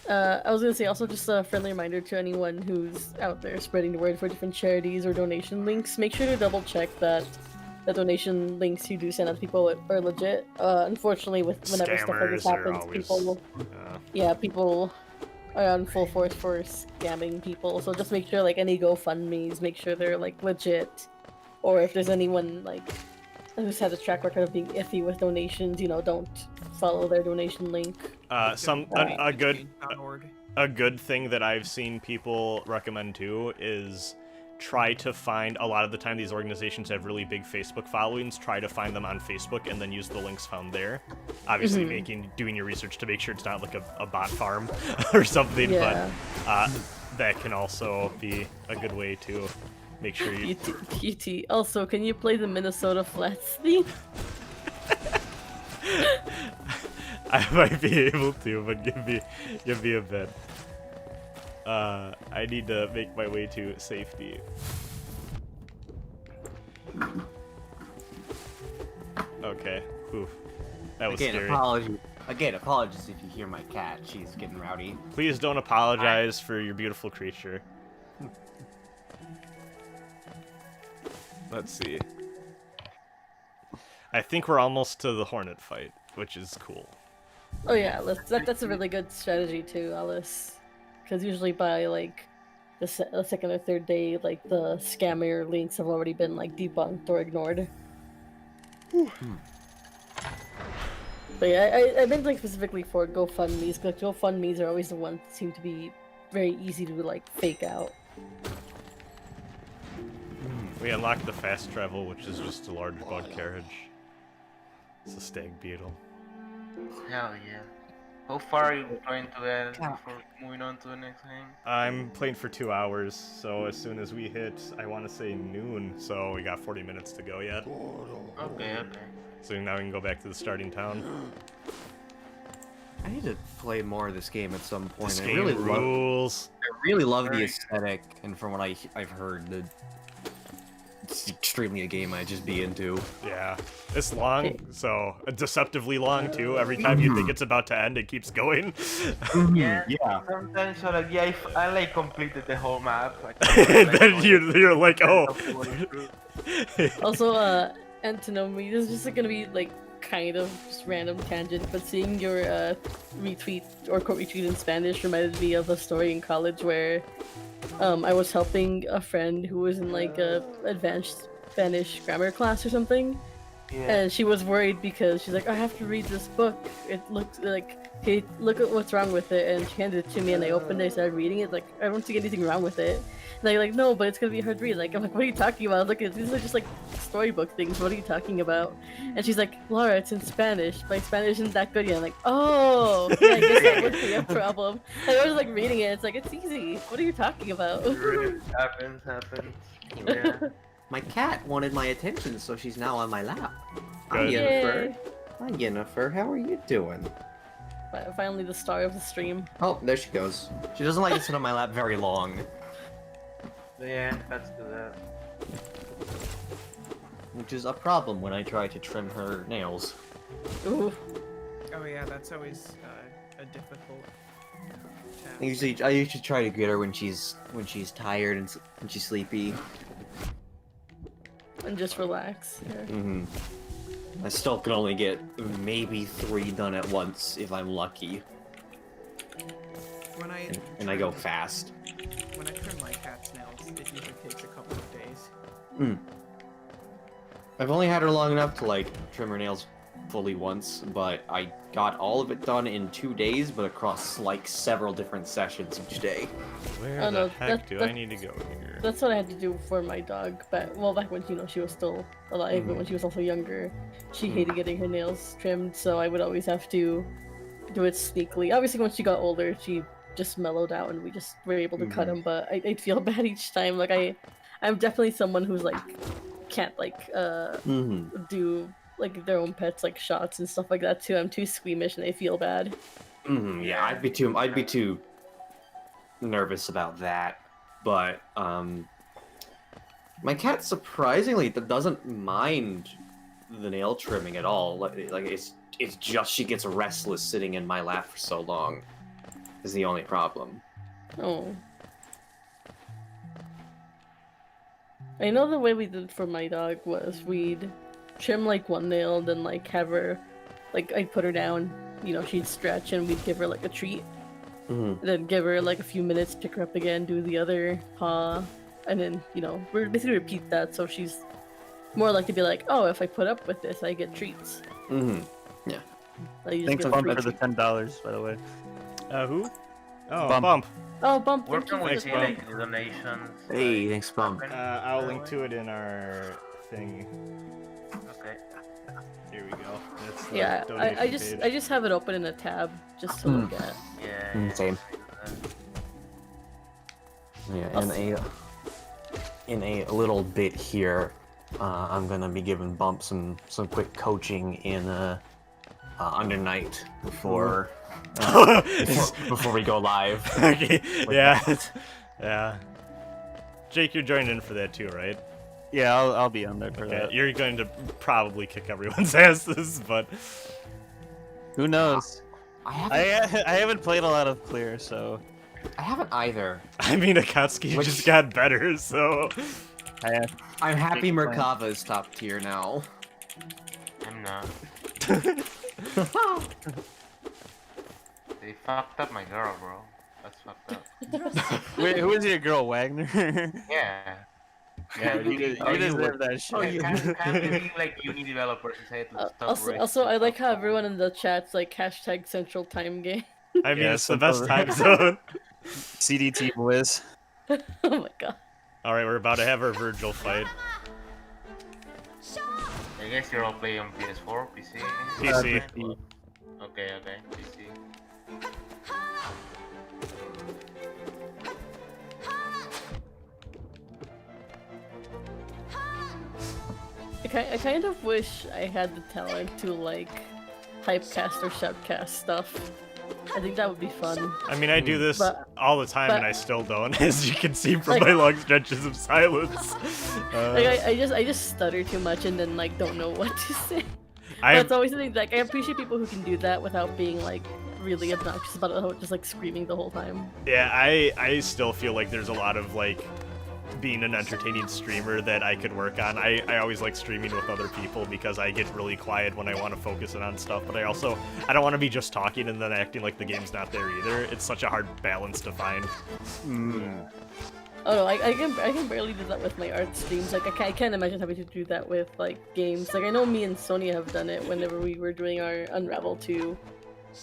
I was gonna say also just a friendly reminder to anyone who's out there spreading the word for different charities or donation links. Make sure to double check that the donation links you do send out to people are legit. Unfortunately, whenever stuff like this Scammers are happens, always- people are on full force for scamming people. So just make sure like any GoFundMe's, make sure they're like legit, or if there's anyone like who's had a track record of being iffy with donations, don't follow their donation link. a good thing that I've seen people recommend too is try to find, a lot of the time these organizations have really big Facebook followings, try to find them on Facebook and then use the links found there. Obviously doing your research to make sure it's not like a bot farm or something, Yeah. but that can also be a good way to make sure you... QT. Also, can you play the Minnesota Flats theme? I might be able to, but give me a bit. I need to make my way to safety. Okay. Oof. That was scary. Apologies if you hear my cat. She's getting rowdy. Please don't apologize for your beautiful creature. Let's see. I think we're almost to the Hornet fight, which is cool. Oh yeah, that's a really good strategy too, Alice. Because usually by like the second or third day, like the scammer links have already been like debunked or ignored. But yeah, I meant like specifically for GoFundMe's, because GoFundMe's are always the ones that seem to be very easy to like fake out. We unlocked the fast travel, which is just a large bug carriage. It's a stag beetle. Hell yeah. How far are you trying to get before moving on to the next game? I'm playing for 2 hours, so as soon as we hit, I want to say noon, so we got 40 minutes to go yet. Okay, okay. So now we can go back to the starting town. I need to play more of this game at some point. This I game really rules. love the Very- aesthetic, and from what I've heard, it's extremely a game I'd just be into. Yeah, it's long, so deceptively long too. Every time you think it's about to end, it keeps going. Yeah. Yeah. Sometimes so like yeah, if I like completed the whole map. Like, Then you're like, oh. Also, Antinomy, this is just gonna be like kind of just random tangent, but seeing your retweet or quote retweet in Spanish reminded me of a story in college where I was helping a friend who was in like a advanced Spanish grammar class or something, and she was worried because she's like, I have to read this book. It looks like, okay, look at what's wrong with it, and she handed it to me, and I opened it, I started reading it, like, I don't see anything wrong with it. And they're like, no, but it's gonna be hard to read. Like, I'm like, what are you talking about? Look, these are just like storybook things. What are you talking about? And she's like, Laura, it's in Spanish. My Spanish isn't that good yet. I'm like, oh, yeah, I guess that would be a problem. And I was like reading it. It's like, it's easy. What are you talking about? happens. Yeah. My cat wanted my attention, so she's now on my lap. Hi, Good. Jennifer. Yay. Hi, Jennifer. How are you doing? Finally, the star of the stream. Oh, there she goes. She doesn't like to sit on my lap very long. Yeah, let's do that. Which is a problem when I try to trim her nails. Ooh. Oh yeah, that's always a difficult task. I usually try to get her when she's tired and when she's sleepy. And just relax. Yeah. I still can only get maybe 3 done at once if I'm lucky, When I and I go fast. when I trim my cat's nails, it usually takes a couple of days. I've only had her long enough to like trim her nails fully once, but I got all of it done in 2 days, but across like several different sessions each day. Where Oh, the no, heck do I that- need to go here? That's what I had to do for my dog, back when she was still alive, but when she was also younger, she hated getting her nails trimmed, so I would always have to do it sneakily. Obviously, once she got older, she just mellowed out, and we just were able to cut them. But I'd feel bad each time. Like I'm definitely someone who's like can't like do like their own pets like shots and stuff like that too. I'm too squeamish, and I feel bad. Yeah, I'd be too nervous about that. But my cat surprisingly doesn't mind the nail trimming at all. Like it's just she gets restless sitting in my lap for so long. Is the only problem. Oh. I know the way we did for my dog was we'd trim like one nail, then like have her, like I'd put her down, you know, she'd stretch, and we'd give her like a treat. Then give her like a few minutes, pick her up again, do the other paw, and then, you know, we're basically repeat that, so she's more like to be like, oh, if I put up with this, I get treats. Yeah. Like, you just Thanks, get a Bump, free for the treat. $10, by the way. Who? Oh, Bump. Bump. Oh, Bump, Where thank you can for we the see Bump. like the donations? Hey, like, thanks, Bump. happen? I'll link to it in our thing. Okay. Here we go. That's the Yeah, donation I page. just have it open in a tab just to look at. Yeah. Same. Yeah, in a little bit here, I'm gonna be giving Bump some quick coaching in Under Night before before we go live. Okay. Yeah. Yeah. Jake, you're joined in for that too, right? Yeah, I'll be on there for Okay. that. You're going to probably kick everyone's asses, but Who knows? I haven't, I haven't played a lot of Clear, so I haven't either. I mean, Akatsuki just got better, so. I'm happy Big plan. Merkava is top tier now. I'm not. They fucked up my girl, bro. That's fucked up. Wait, who is your girl, Wagner? Yeah. Yeah, you deserve that shit. I can't believe like uni developers decided to stop Also, I like how everyone in the chat's like hashtag Central Time Game. I mean, Yeah, it's the best simple. time zone. CDT boys. Oh my god. All right, we're about to have our Virgil fight. I guess you're all playing on PS4, PC. PC. Okay, PC. I kind of wish I had the talent to like typecast or shoutcast stuff. I think that would be fun. I mean, I do this But- all the time, and I still don't, as you can see from my long stretches of silence. Like I just stutter too much and then like don't know what to say. I That's always something like I appreciate people who can do that without being like really obnoxious about it, just like screaming the whole time. yeah, I still feel like there's a lot of like being an entertaining streamer that I could work on. I always like streaming with other people because I get really quiet when I want to focus in on stuff, but I don't want to be just talking and then acting like the game's not there either. It's such a hard balance to find. Oh no, I can barely do that with my art streams. Like I can't imagine having to do that with like games. Like I know me and Sonia have done it whenever we were doing our Unravel 2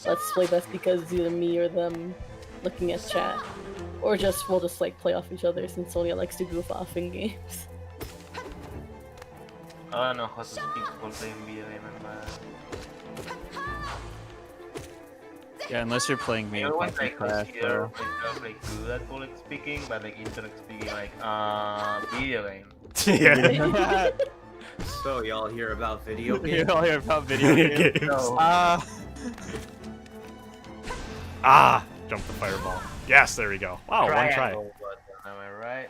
Let's Play. That's because it's either me or them looking at chat, or we'll just like play off each other since Sonia likes to goof off in games. I don't know how to speak while playing video game and Yeah, unless you're playing me. everyone's like Crash, here myself like good at public speaking, but like internet speaking like video game. Yeah. So y'all hear about video You games? all hear about video games? Games. Jump the fireball. Yes, there we go. Wow, one try. Triangle button, am I right?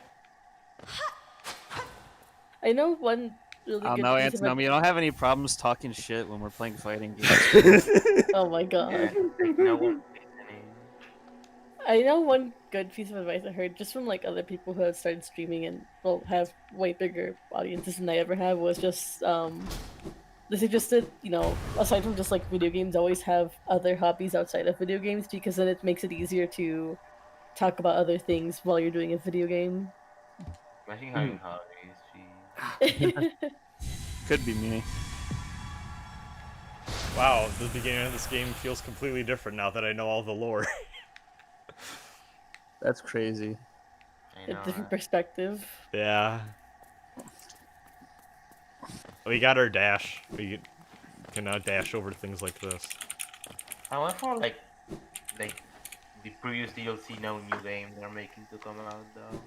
I know one really good No, piece of Antonomy, you don't have any problems talking shit when we're playing fighting games. Oh my god. Yeah, like, no one plays any. I know one good piece of advice I heard just from like other people who have started streaming and will have way bigger audiences than I ever have was just they suggested, you know, aside from just like video games, always have other hobbies outside of video games because then it makes it easier to talk about other things while you're doing a video game. Imagine having hobbies, geez. Could be me. Wow, the beginning of this game feels completely different now that I know all the lore. That's crazy. I A know, different right? perspective. Yeah. We got our dash. We can now dash over things like this. I went for like the previous DLC, no new game they're making to come out though.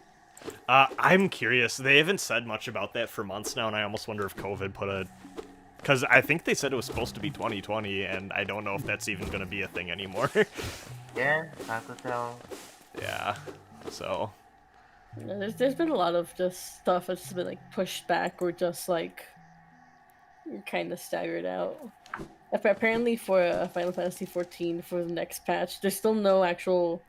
I'm curious. They haven't said much about that for months now, and I almost wonder if COVID put a... Because I think they said it was supposed to be 2020, and I don't know if that's even going to be a thing anymore. Yeah, hard to tell. Yeah, so... Yeah, there's been a lot of just stuff that's been like pushed back or just like kind of staggered out. Apparently for Final Fantasy 14 for the next patch, there's still no actual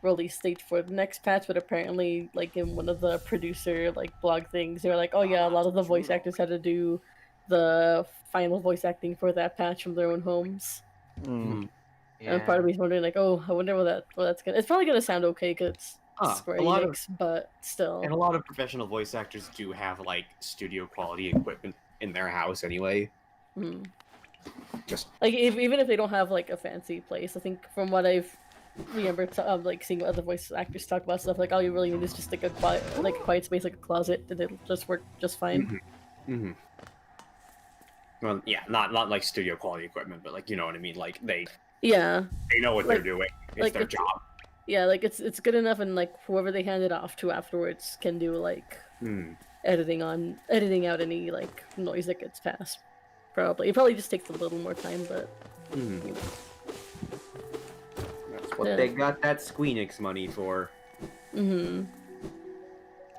release date for the next patch, but apparently like in one of the producer like blog things, they were like, oh yeah, a lot of the voice actors had to do the final voice acting for that patch from their own homes. Yeah. And part of me is wondering like, oh, I wonder what that's gonna. It's probably gonna sound okay because Square a lot of Enix, but still. and a lot of professional voice actors do have like studio quality equipment in their house anyway. Hmm. Just Like even if they don't have like a fancy place, I think from what I've remembered like seeing other voice actors talk about stuff like all you really need is just like a quiet space like a closet and it'll just work just fine. Mm-hmm. Well, yeah, not like studio quality equipment, but like you know what I mean. Like they know what they're doing. It's like their it's- job. Yeah, like it's good enough and like whoever they hand it off to afterwards can do like editing out any like noise that gets passed. It probably just takes a little more time, but you know. That's what Yeah. they got that Squeenix money for.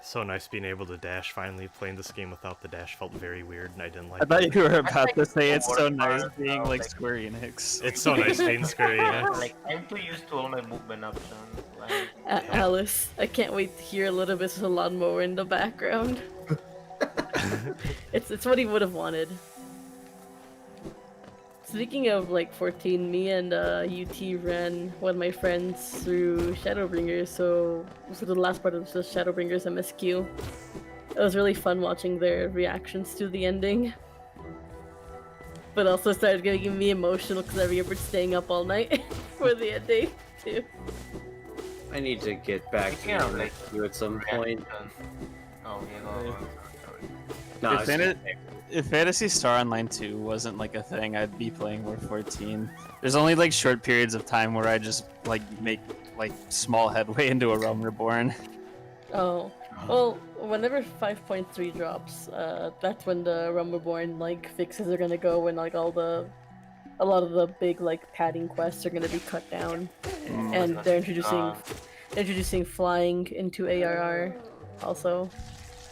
So nice being able to dash finally. Playing this game without the dash felt very weird, and I didn't like I thought it. you were about to say it's so More nice fun, being though, like like- Square Enix. It's so nice being Square Enix. Like I'm too used to all my movement options. Like Alice, I can't wait to hear a little bit of a lawnmower in the background. it's what he would have wanted. Speaking of like 14, me and UT ran one of my friends through Shadowbringers, so for the last part of the Shadowbringers MSQ. It was really fun watching their reactions to the ending. But also started getting me emotional because I remembered staying up all night for the ending too. I need to get back to Speaking of, like you at some point. Oh, yeah, go on. No, If, it's- if Fantasy Star Online 2 wasn't like a thing, I'd be playing War 14. There's only like short periods of time where I just like make like small headway into a Realm Reborn. Oh, well, whenever 5.3 drops, that's when the Realm Reborn like fixes are gonna go, and like a lot of the big like padding quests are gonna be cut down, and they're introducing flying into ARR also.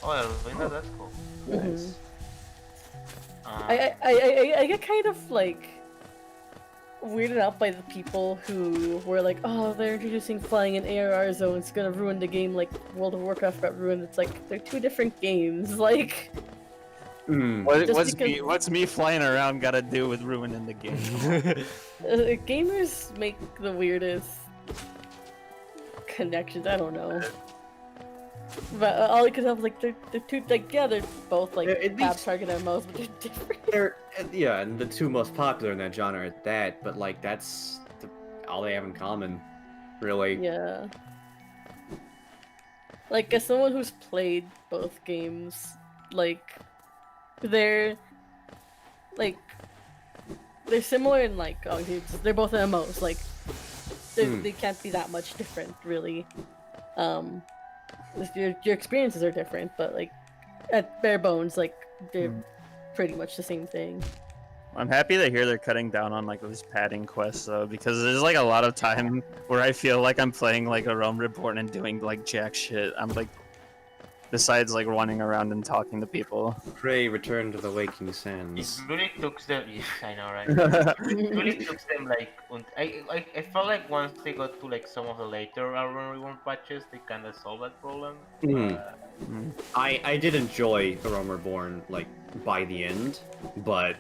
Oh, yeah, that's cool. Nice. I get kind of like weirded out by the people who were like, oh, they're introducing flying in ARR zones, it's gonna ruin the game like World of Warcraft got ruined. It's like, they're two different games, like... Just What's me flying around got to do with ruining the game? Gamers make the weirdest connections, I don't know. But all because I was like, they're two, like, yeah, they're both like At tab least- target MMOs, but they're different. Yeah, and the two most popular in that genre are that, but like that's all they have in common, really. Yeah. Like, as someone who's played both games, like, they're similar in, like, obviously, they're both MMOs, like, they can't be that much different, really. Your experiences are different, but, like, at bare bones, like, they're pretty much the same thing. I'm happy to hear they're cutting down on like those padding quests though, because there's like a lot of time where I feel like I'm playing like a Realm Reborn and doing like jack shit. I'm like, besides like running around and talking to people. Pray return to the waking It sands. really took them. Yes, I know, right? It really took them like. I felt like once they got to like some of the later Realm Reborn patches, they kind of solved that problem. I did enjoy the Realm Reborn like by the end, but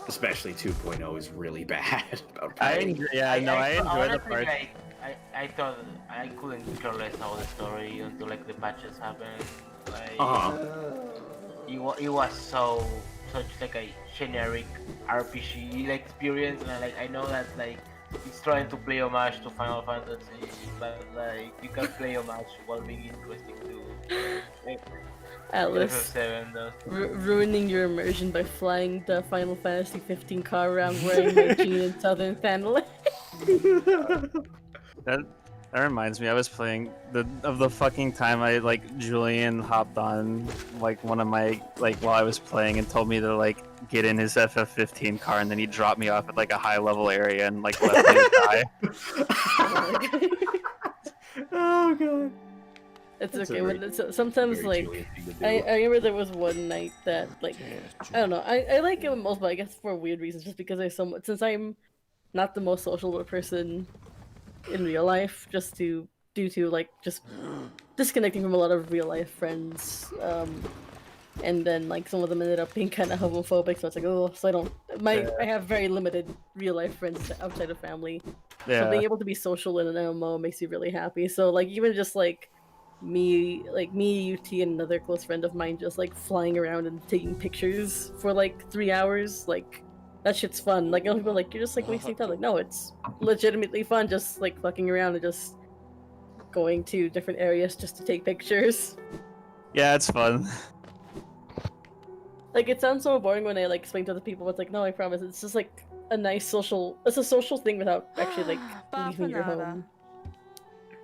especially 2.0 is really bad about I padding. enjoy the honestly, part. I thought I couldn't care less about the story until like the patches happened. Like, it was such like a generic RPG like experience, and I know that like it's trying to play homage to Final Fantasy, but like you can play homage while being interesting too. Atlas, 7 does. ruining your immersion by flying the Final Fantasy 15 car around wearing my jean in Southern Fanland. That reminds me, I was playing the fucking time I like Julian hopped on like one of my like while I was playing and told me to like get in his FF15 car, and then he dropped me off at like a high level area and like left me to die. Oh god. It's That's a okay. very- When sometimes Very like Julian thing to do. I remember there was one night that like I don't know. I like it most, but I guess for weird reasons, just because there's so much. Since I'm not the most social person in real life, due to like just disconnecting from a lot of real life friends. And then like some of them ended up being kind of homophobic, so it's like, oh, so I have very limited real life friends outside of family. So being able to be social in an MMO makes me really happy. So like even just like me, UT, and another close friend of mine just like flying around and taking pictures for like 3 hours, like that shit's fun. Like, people are like, you're just like wasting time. Like, no, it's legitimately fun, just like fucking around and just going to different areas just to take pictures. Yeah, it's fun. Like, it sounds so boring when I like explain to other people, but it's like, no, I promise, it's just like a nice social. It's a social thing without actually like leaving your home.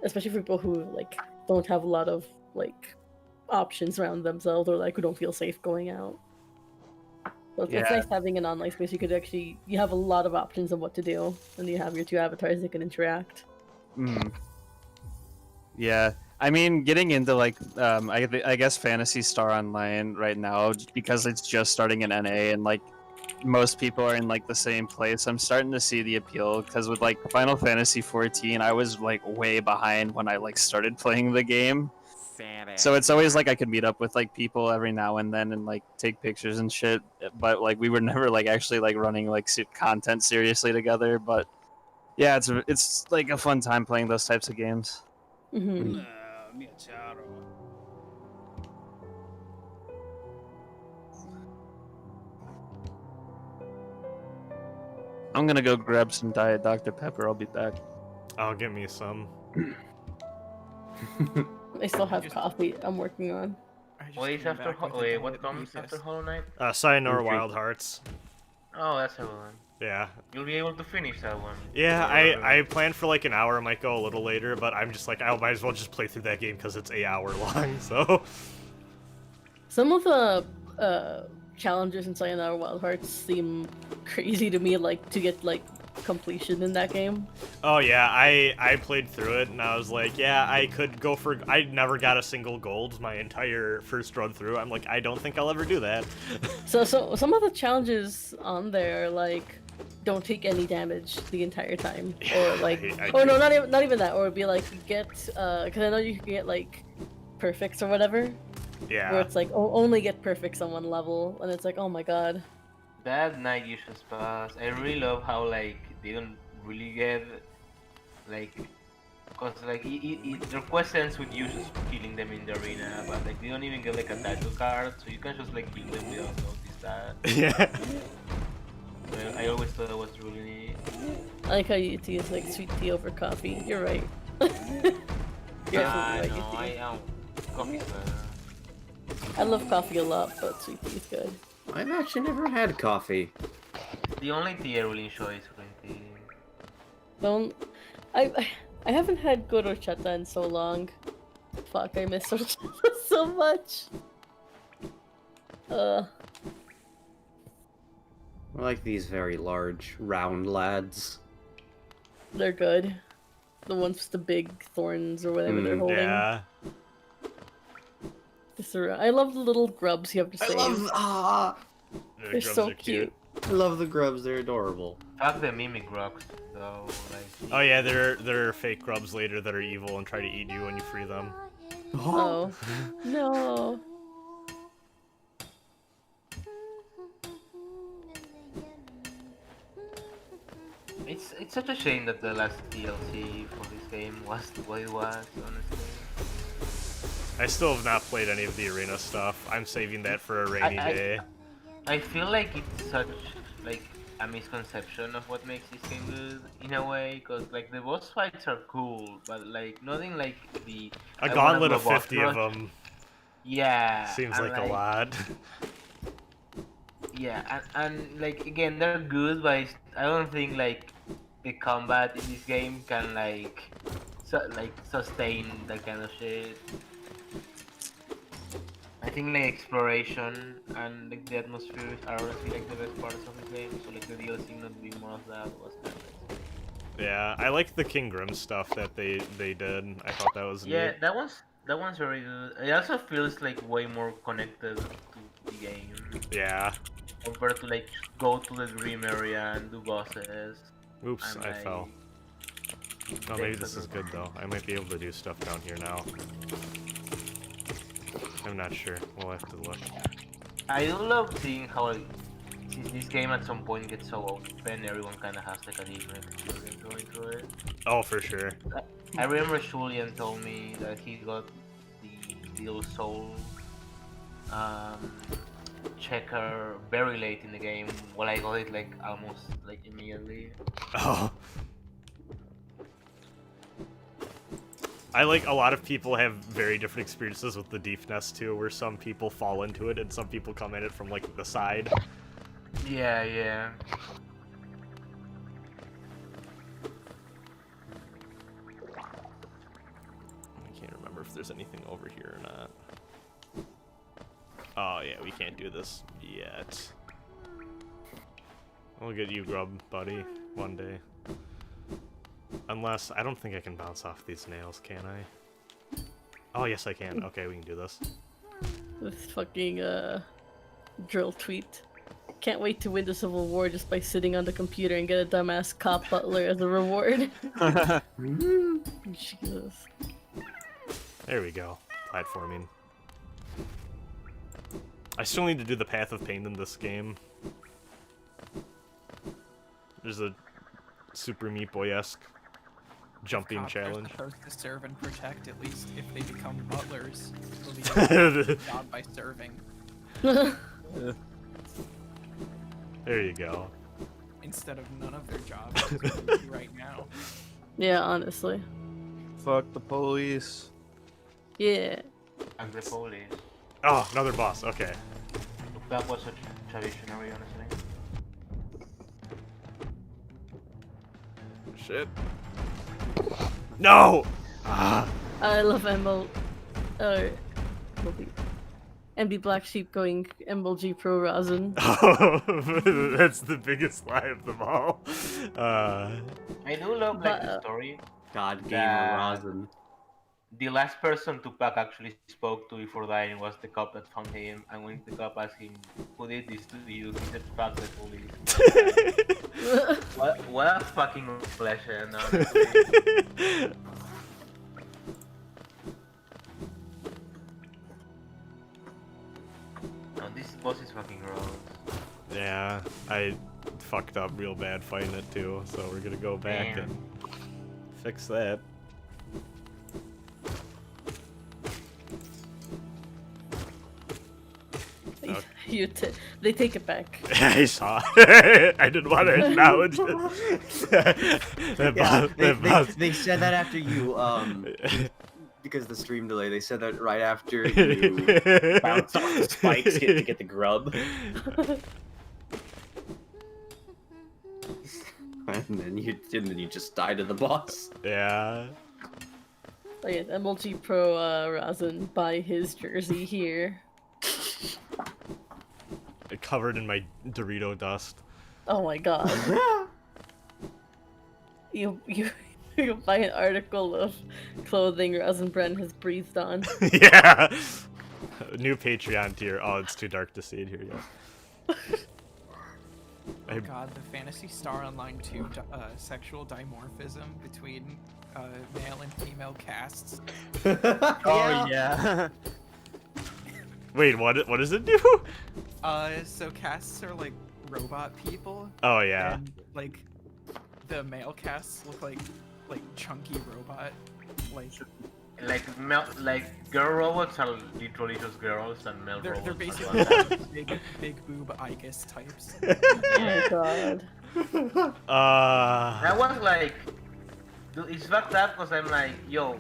Especially for people who like don't have a lot of like options around themselves, or like who don't feel safe going out. So it's nice having an online space. You have a lot of options on what to do, and you have your two avatars that can interact. Yeah, I mean, getting into like I guess Fantasy Star Online right now, because it's just starting in NA and like most people are in like the same place. I'm starting to see the appeal, because with like Final Fantasy 14, I was like way behind when I like started playing the game, So it's always like I could meet up with like people every now and then and like take pictures and shit, but like we were never like actually like running like content seriously together. But yeah, it's like a fun time playing those types of games. Mm-hmm. I'm gonna go grab some Diet Dr. Pepper. I'll be back. I'll get me some. I still have coffee I'm working on. I just What is came after? back with a Wait, diet what comes mucus. after Hollow Knight? Sayonara Drink. Wild Hearts. Oh, that's a one. Yeah. You'll be able to finish that one. Yeah, Or- I planned for like an hour. I might go a little later, but I'm just like, I might as well just play through that game because it's 8 hour long. So. Some of the challenges in Sayonara Wild Hearts seem crazy to me, like to get like completion in that game. Oh yeah, I played through it and I was like, yeah, I could go for. I never got a single gold my entire first run through. I'm like, I don't think I'll ever do that. So some of the challenges on there are like don't take any damage the entire time, or like, I or no, do. not even that, or it'd be like get because I know you can get like perfects or whatever, where Yeah. it's like only get perfects on one level, and it's like, oh my god. That night usual pass. I really love how like they don't really get like, cause like their quest ends with you just killing them in the arena, but like they don't even get like a title card, so you can just like kill them without notice that. Yeah. Well, I always thought it was really neat. I like how you tea is like sweet tea over coffee. You're right. You're absolutely No, right, I coffee's better. I love coffee a lot, but sweet tea is good. I've actually never had coffee. The only tea I really enjoy is green tea. Don't I haven't had good horchata in so long. Fuck, I miss horchata so much. I like these very large, round lads. They're good. The ones with the big thorns or whatever they're holding. Yeah. I love the little grubs you have to save. The The They're grubs so are cute. I love the grubs. They're adorable. Fuck the mimic rocks though, like. Oh yeah, there are fake grubs later that are evil and try to eat you when you free them. Oh. No. It's such a shame that the last DLC for this game was what it was, honestly. I still have not played any of the arena stuff. I'm saving that for a rainy day. I feel like it's such like a misconception of what makes this game good in a way, because like the boss fights are cool, but like nothing like the A I wanna gauntlet go of boss 50 rush. of them Yeah, seems and, like a lot. Yeah, and like again, they're good, but I don't think like the combat in this game can like sustain that kind of shit. I think like exploration and like the atmosphere are honestly like the best parts of the game. So like the DLC not doing more of that was kind of like... Yeah, I like the King Grim stuff that they did. I thought that was Yeah, neat. that one's very good. It also feels like way more connected to the game Yeah. compared to like go to the dream area and do bosses. Oops, And, I like, fell. Oh, maybe this is good though. I might be able to do stuff down here now. I'm not sure. We'll have to look. I do love seeing how like, since this game at some point gets so open, everyone kind of has like a different experience going through it. Oh, for sure. I remember Julian told me that he got the little soul checker very late in the game, while I got it like almost like immediately. Oh. I like a lot of people have very different experiences with the Deep Nest too, where some people fall into it and some people come at it from like the side. Yeah, yeah. I can't remember if there's anything over here or not. Oh yeah, we can't do this yet. We'll get you grub, buddy, one day. Unless, I don't think I can bounce off these nails, can I? Oh yes I can. Okay, we can do this. This fucking drill tweet. Can't wait to win the Civil War just by sitting on the computer and get a dumbass cop butler as a reward. Jesus. There we go. platforming. I still need to do the Path of Pain in this game. There's a Super Meat Boy-esque jumping Cops challenge. are supposed to serve and protect, at least if they become butlers. They'll be able to do their job by serving. There you go. Instead of none of their jobs as we do right now. Yeah, honestly. Fuck the police. Yeah. And the police. Oh, another boss. Okay. That was a traditionary, honestly. Shit. No! Ah. I love MD Black Sheep going MLG Pro Rasen. Oh, that's the biggest lie of them all. I do love like the But, story. God game That- Rasen. The last person Tupac actually spoke to before dying was the cop that found him, and when the cop asked him, "Who did this to you?" he said, "Fuck the police." What a fucking legend, honestly. No, this boss is fucking gross. Yeah, I fucked up real bad fighting it too, so we're gonna go back Damn. and fix that. They take it back. I saw. I didn't want to acknowledge it. Yeah, That boss- they said that after you, because of the stream delay, they said that right after you bounced off the spikes to get the grub. and then you just died to the boss. Yeah. Oh yeah, MLG Pro Rasen buy his jersey here. Covered in my Dorito dust. Oh my god. you buy an article of clothing Rasen Bran has breathed on. Yeah. New Patreon tier. Oh, it's too dark to see it here yet. God, the Phantasy Star Online 2 sexual dimorphism between male and female casts. Oh yeah. Wait, what does it do? So casts are like robot people. Oh yeah. And like the male casts look like chunky robot. Like girl robots are literally just girls, and male They're robots are basically like big boob Igus types. Oh my god. That was like, dude, it's fucked up because I'm like, yo,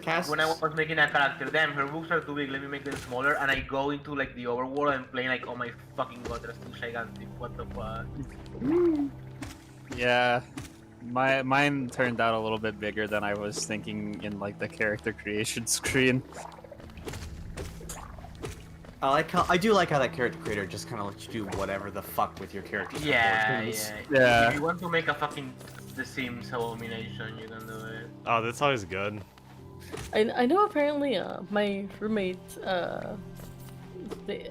Casts. when I was making a character, damn, her boobs are too big, let me make them smaller, and I go into like the overworld and play like, oh my fucking god, that's too gigantic, what the fuck? Yeah. Mine turned out a little bit bigger than I was thinking in like the character creation screen. I do like how that character creator just kind of lets you do whatever the fuck with your character. Yeah. Yeah. If you want to make a fucking The Sims abomination, you can do it. Oh, that's always good. I know apparently my roommate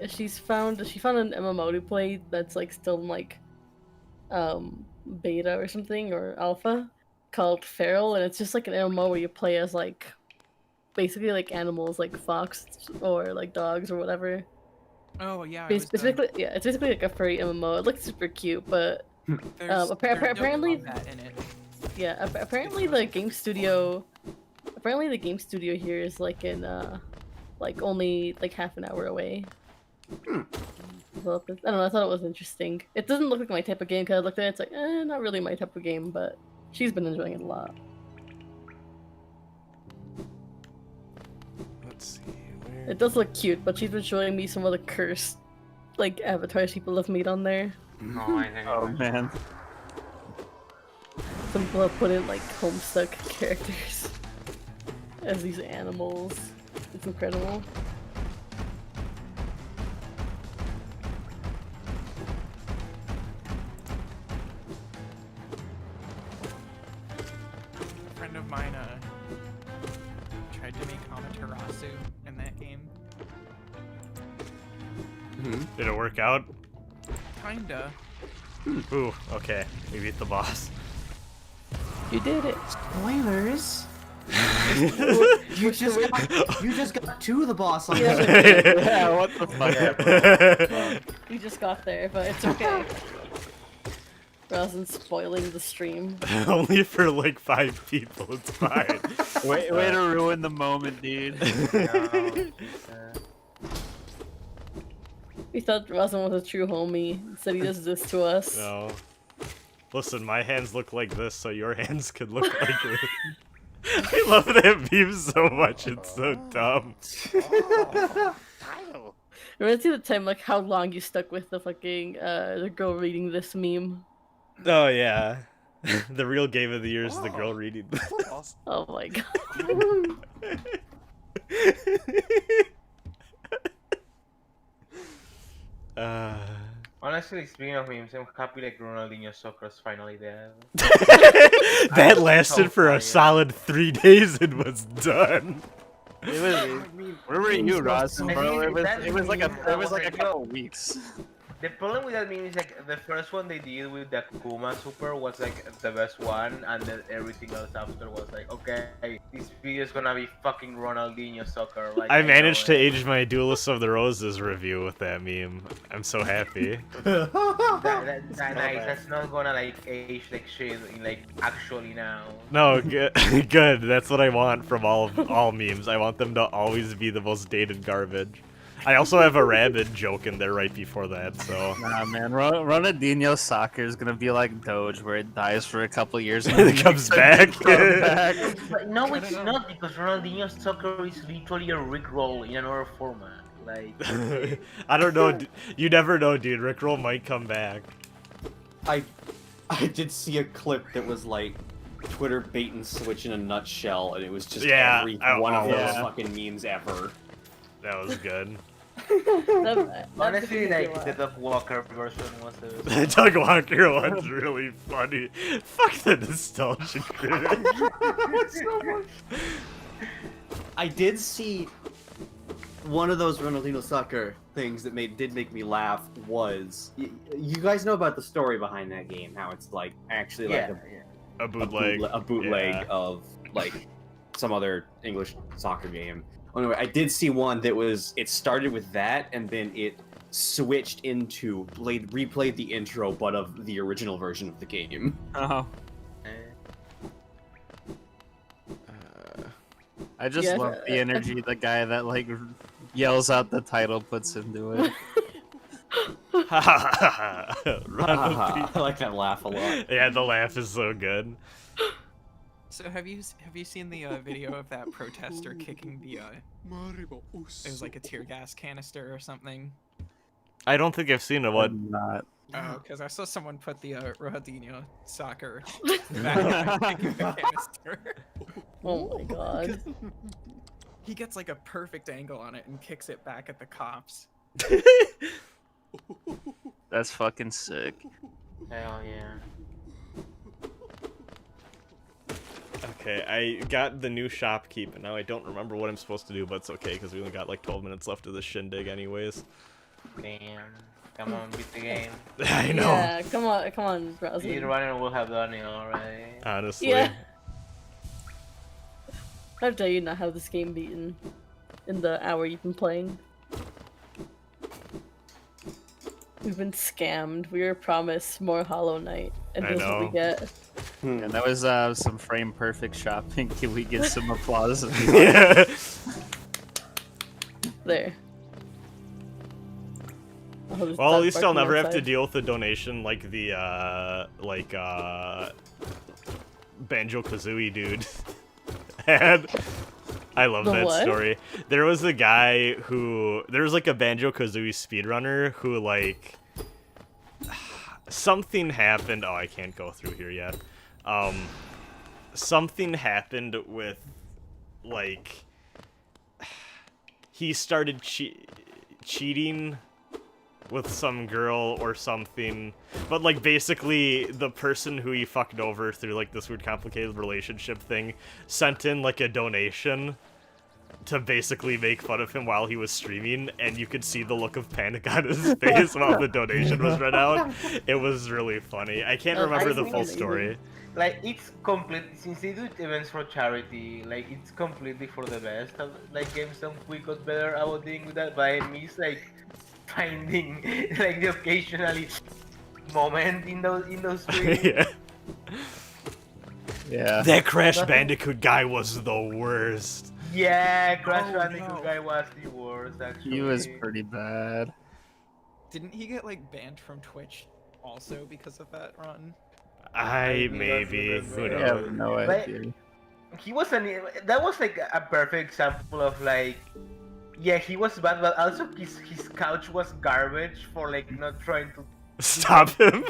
she found an MMO to play that's like still in like beta or something or alpha called Feral, and it's just like an MMO where you play as like basically like animals like fox or like dogs or whatever. Oh yeah. It's basically like a furry MMO. It looks super cute, but There's apparently- no combat in it. yeah, apparently the game studio here is like in like only like half an hour away. So, I don't know, I thought it was interesting. It doesn't look like my type of game because I looked at it, it's like, not really my type of game, but she's been enjoying it a lot. Let's see. Where... It does look cute, but she's been showing me some of the cursed like avatars people have made on there. No, I think Oh man. Some people have put in like Homestuck characters as these animals. It's incredible. A friend of mine tried to make Amaterasu in that game. Did it work out? Kinda. Ooh, okay. We beat the boss. You did it. Spoilers. You just got to the boss on Yeah. Yeah, what the fuck? We just got there, but it's okay. Rasen's spoiling the stream. Only for like 5 people, it's fine. Way to ruin the moment, dude. We thought Rasen was a true homie. Said he does this to us. No. Listen, my hands look like this, so your hands could look like this. I love that meme so much, it's so dumb. Remember the time, like, how long you stuck with the fucking, the girl reading this meme? Oh yeah. The real game of the year is the girl reading this. Oh my god. Honestly, speaking of memes, I'm happy like Ronaldinho Soccer's finally dead. That lasted for a solid 3 days and was done. It was. Where were you, Rasen, bro? It was like a couple weeks. The problem with that meme is like the first one they did with the Kuma Super was like the best one, and then everything else after was like, okay, this video is gonna be fucking Ronaldinho Soccer. Like, I managed to age my Duelist of the Roses review with that meme. I'm so happy. That's nice. That's not gonna like age like shit in like actually now. No, good. Good. That's what I want from all memes. I want them to always be the most dated garbage. I also have a rabid joke in there right before that, so. Nah, man, Ronaldinho Soccer is gonna be like Doge, where it dies for a couple years and And it comes back. But no, it's not, because Ronaldinho Soccer is literally a Rickroll in another format. Like, I don't know. You never know, dude. Rickroll might come back. I did see a clip that was like Twitter bait and switch in a nutshell, and it was just every one of those fucking memes ever. That was good. honestly, like the Doug Walker version was The Doug Walker one's really funny. Fuck the nostalgia critic. I did see one of those Ronaldinho Soccer things that did make me laugh was you guys know about the story behind that game, how it's like actually like A bootleg. a bootleg of like some other English soccer game. Anyway, I did see one that it started with that, and then it switched into replayed the intro, but of the original version of the game. Oh. I just love the energy the guy that like yells out the title puts into it. I like that laugh a lot. Yeah, the laugh is so good. So have you seen the video of that protester kicking the it was like a tear gas canister or something? I don't think I've seen it. What? Not. Oh, because I saw someone put the Ronaldinho Soccer back kicking the canister. Oh my god. He gets like a perfect angle on it and kicks it back at the cops. That's fucking sick. Hell yeah. Okay, I got the new shopkeep, and now I don't remember what I'm supposed to do, but it's okay, because we only got like 12 minutes left of the shindig anyways. Damn. Come on, beat the game. I know. Yeah, come on, Rasen. Speedrunner will have done it already. Honestly. Yeah. How dare you not have this game beaten in the hour you've been playing? We've been scammed. We were promised more Hollow Knight, and I here's what we know. get. And that was some frame perfect shopping. Can we get some applause? Yeah. There. Oh, there's Well, at dog least I'll barking never have to outside. deal with a donation like the Banjo-Kazooie dude had. I love The that what? story. There was a guy there was like a Banjo-Kazooie speedrunner who like something happened. Oh, I can't go through here yet. Something happened with like he started cheating with some girl or something, but like basically the person who he fucked over through like this weird complicated relationship thing sent in like a donation to basically make fun of him while he was streaming, and you could see the look of panic on his face while the donation was read out. It was really funny. I can't remember the full story. like it's complete since they do events for charity, like it's completely for the best. Like GameStop we got better about dealing with that, but I miss like finding like the occasionally moment in those streams. Yeah. Yeah. That Crash Nothing- Bandicoot guy was the worst. Yeah, Crash Oh, Bandicoot no. guy was the worst actually. He was pretty bad. Didn't he get like banned from Twitch also because of that run? I do not maybe. remember. Who I knows? have no But- idea. He was that was like a perfect example of like, yeah, he was bad, but also his couch was garbage for like not trying to. Stop him.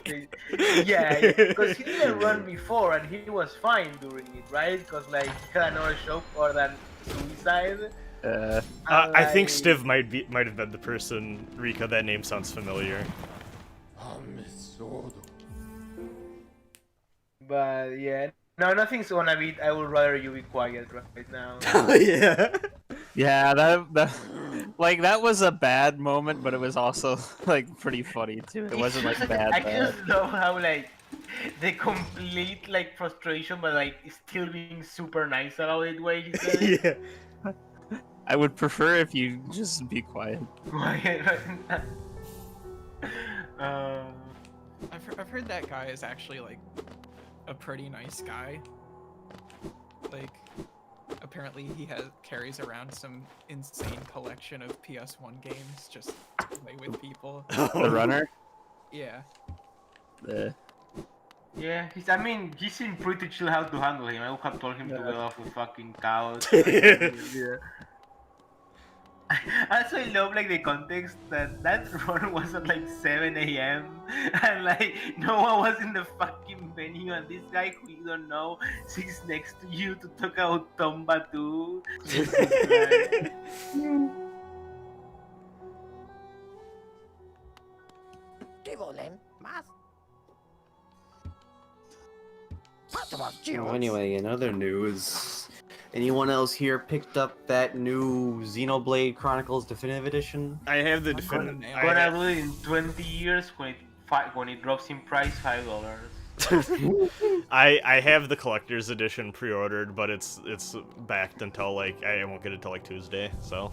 Yeah, because he didn't run before and he was fine during it, right? Because like he had another show other than suicide. I think like- Stiv might have been the person. Rika, that name sounds familiar. But yeah, no, nothing's gonna beat. I would rather you be quiet right now. Yeah. Yeah, that like that was a bad moment, but it was also like pretty funny too. It wasn't like bad. I bad. just love how like the complete like frustration, but like still being super nice about it. Way he said it. Yeah. I would prefer if you just be quiet. Quiet right now. I've heard that guy is actually like a pretty nice guy. Like, apparently he carries around some insane collection of PS1 games just to play with people. The runner. Yeah. Yeah, I mean, he seemed pretty chill how to handle him. I would have told him to Yeah. get off the fucking couch. Yeah. Yeah. I also love like the context that run was at like 7 a.m. and like no one was in the fucking venue and this guy who you don't know sits next to you to talk about Tomba 2. Oh, anyway, in other news, anyone else here picked up that new Xenoblade Chronicles Definitive Edition? I have the I'm definitive. gonna I Gonna have- do it in 20 years when it drops in price $5. I have the collector's edition pre-ordered, but it's backed until like I won't get it till like Tuesday. So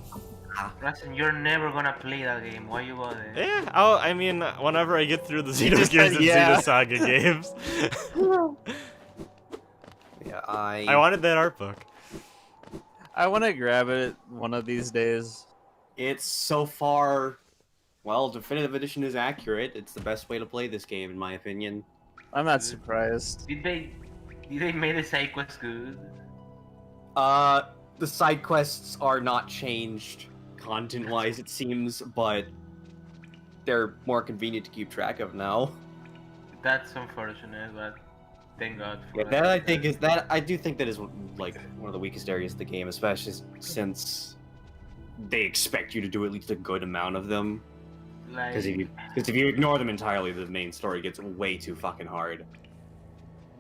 Rasen, you're never gonna play that game. Why you bother? yeah, I mean, whenever I get through the You Xenogears just said and yeah. Xenosaga games, Yeah, I wanted that art book. I want to grab it one of these days. It's so far, well, Definitive Edition is accurate. It's the best way to play this game, in my opinion. I'm not surprised. Did they make the side quest good? The side quests are not changed content-wise, it seems, but they're more convenient to keep track of now. That's unfortunate, but thank God for Yeah, that I do think that is like one of the weakest areas of the game, especially since they expect you to do at least a good amount of them. Like, Because if you ignore them entirely, the main story gets way too fucking hard.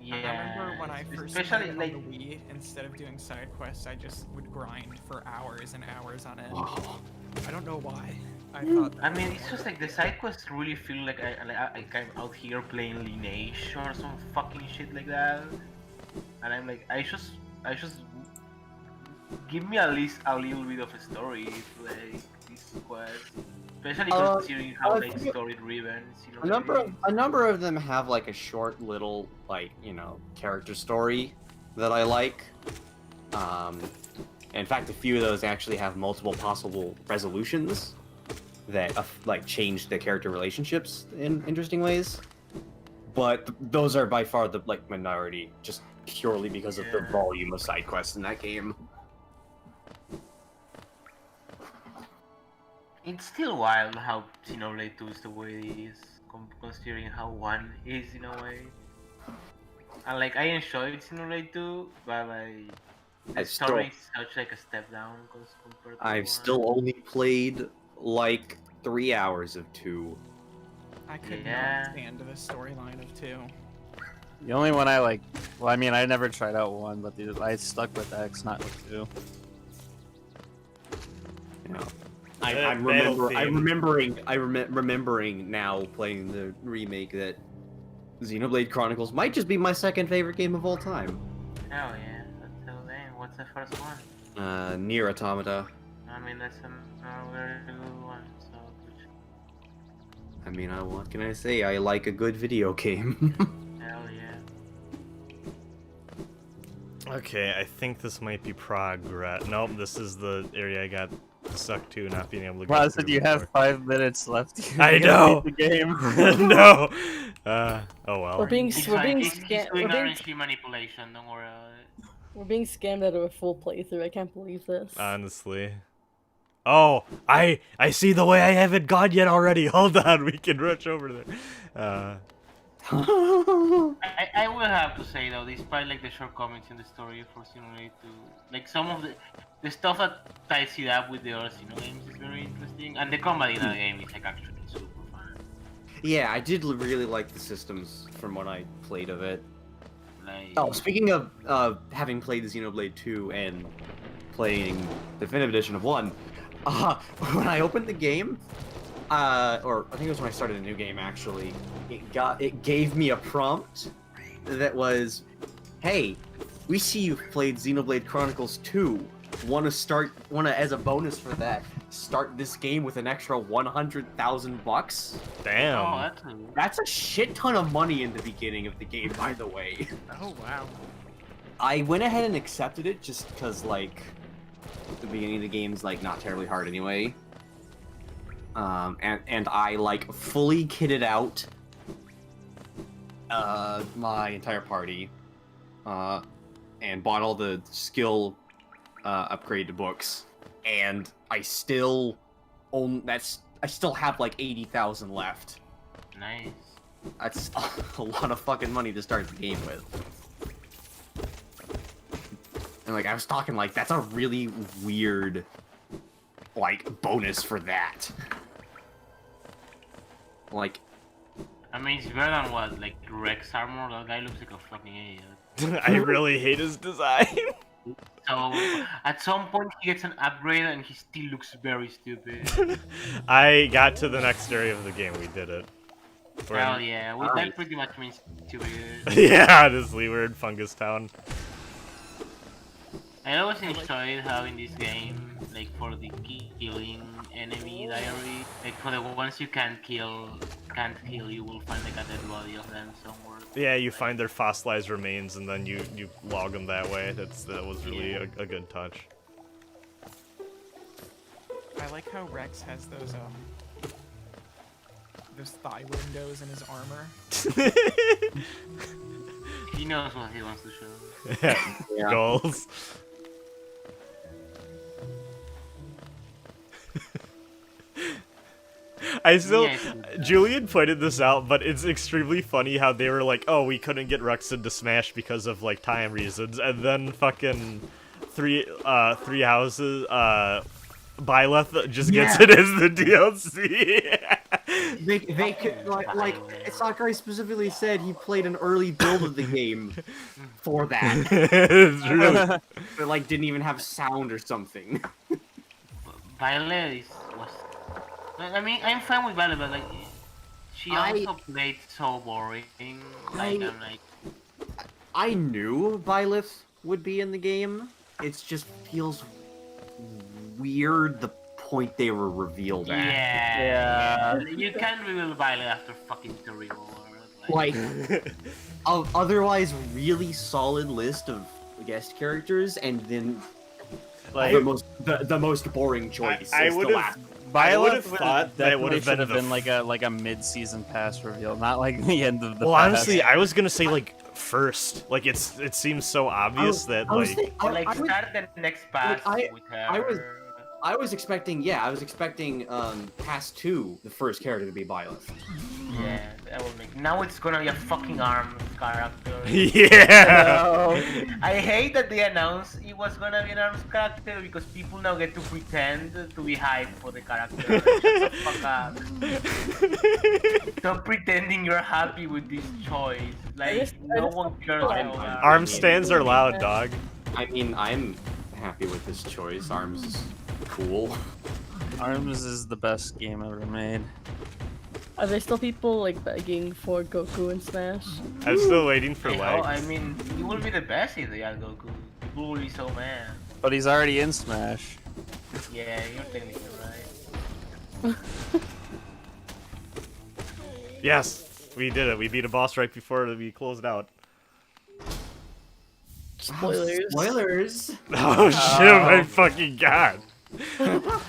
yeah. I remember when I first especially played like on the Wii, instead of doing side quests, I just would grind for hours and hours on end. I don't know why. I thought I mean, it's just like the side quests really feel like I'm out here playing Lineage or some fucking shit like that, and I'm like, I just give me at least a little bit of a story to like this quest, especially considering how like story driven. You know, A number of them have like a short little character story that I like. In fact, a few of those actually have multiple possible resolutions that like change the character relationships in interesting ways. But those are by far the minority, just purely because of the Yeah. volume of side quests in that game. it's still wild how Xenoblade 2 is the way it is, considering how 1 is in a way. And like I enjoyed Xenoblade 2, but like the I've story is such like a step down compared to I've 1. still only played like 3 hours of 2. I could Yeah. not stand the storyline of 2. The only one I like, well, I mean, I never tried out 1, but I stuck with X, not with 2. You know, That battle theme. remembering now playing the remake that Xenoblade Chronicles might just be my second favorite game of all time. Hell yeah, that's so lame. What's the first one? Nier Automata. I mean, that's a very good one. So I mean, what can I say? I like a good video game. hell yeah. Okay, I think this might be progress. Nope, this is the area I got stuck to, not being able to get Rasen, through you have before. 5 minutes left. I You're gonna know. beat the game. No. Oh well. We're being He's scammed. doing RNG manipulation. Don't worry about it. We're being scammed out of a full playthrough. I can't believe this. Honestly. Oh, I see the way I haven't gone yet already. Hold on, we can rush over there. I will have to say though, despite like the shortcomings in the story for Xenoblade 2, like some of the stuff that ties it up with the other Xeno games is very interesting, and the combat in that game is like actually super fun. Yeah, I did really like the systems from what I played of it. Like, Oh, speaking of having played Xenoblade 2 and playing Definitive Edition of 1, when I opened the game, or I think it was when I started a new game actually, it gave me a prompt that was, "Hey, we see you've played Xenoblade Chronicles 2. Want to as a bonus for that, start this game with an extra 100,000 bucks?" Damn. oh, That's a shit ton of money in the beginning of the game, by the way. Oh wow. I went ahead and accepted it just because, like, the beginning of the game's, like, not terribly hard anyway. And I, like, fully kitted out my entire party, and bought all the skill upgrade books, and I still I still have like 80,000 left. nice. That's a lot of fucking money to start the game with. And like I was talking, like that's a really weird like bonus for that. Like, I mean, it's better than what, like Rex armor. That guy looks like a fucking idiot. I really hate his design. So at some point he gets an upgrade and he still looks very stupid. I got to the next area of the game. We did it. We're Hell in- yeah, well, that pretty much means stupid. Yeah, honestly, we're in Fungus Town. I always enjoyed having this game, like for the killing enemy diary. Like for the ones you can't kill, you will find like a dead body of them somewhere. Yeah, you find their fossilized remains and then you log them that way. That was really a good touch. I like how Rex has those thigh windows in his armor. He knows what he wants to show. Yeah. Goals. I still, Julian pointed this out, but it's extremely funny how they were like, "Oh, we couldn't get Ruxin to Smash because of like time reasons," and then fucking three houses, Byleth just gets it as the DLC. They could like Sakurai specifically said he played an early build of the game for that. It's really, But like didn't even have sound or something. Violet was. I mean, I'm fine with Violet, but like, she also played so boring. Like, I'm like. I knew Byleth would be in the game. It just feels weird the point they were revealed at. Yeah. You can't reveal Violet after fucking Torino. Like, otherwise really solid list of guest characters, and then like the most boring choice. I is the would last. have. I would have thought that it would have Definitely been, should have been like a mid-season pass reveal, not like the end of the. Well, pass. honestly, I was gonna say like first. Like it seems so obvious that like. Start the next pass with her. I was expecting Pass 2, the first character to be Byleth. Yeah, that will make. Now it's gonna be a fucking ARMS character. Yeah. I hate that they announced it was gonna be an ARMS character because people now get to pretend to be hyped for the character. Shut the fuck up. Stop pretending you're happy with this choice. Like, no one cares about Arm stands are loud, dog. I mean, I'm happy with this choice. ARMS is cool. ARMS is the best game ever made. Are there still people like begging for Goku and Smash? I'm still waiting for Hey, legs. I mean, you will be the best if they are Goku. People will be so mad. But he's already in Smash. Yeah, you're technically right. Yes, we did it. We beat a boss right before we closed out. Spoilers. Spoilers. Oh shit, my fucking god.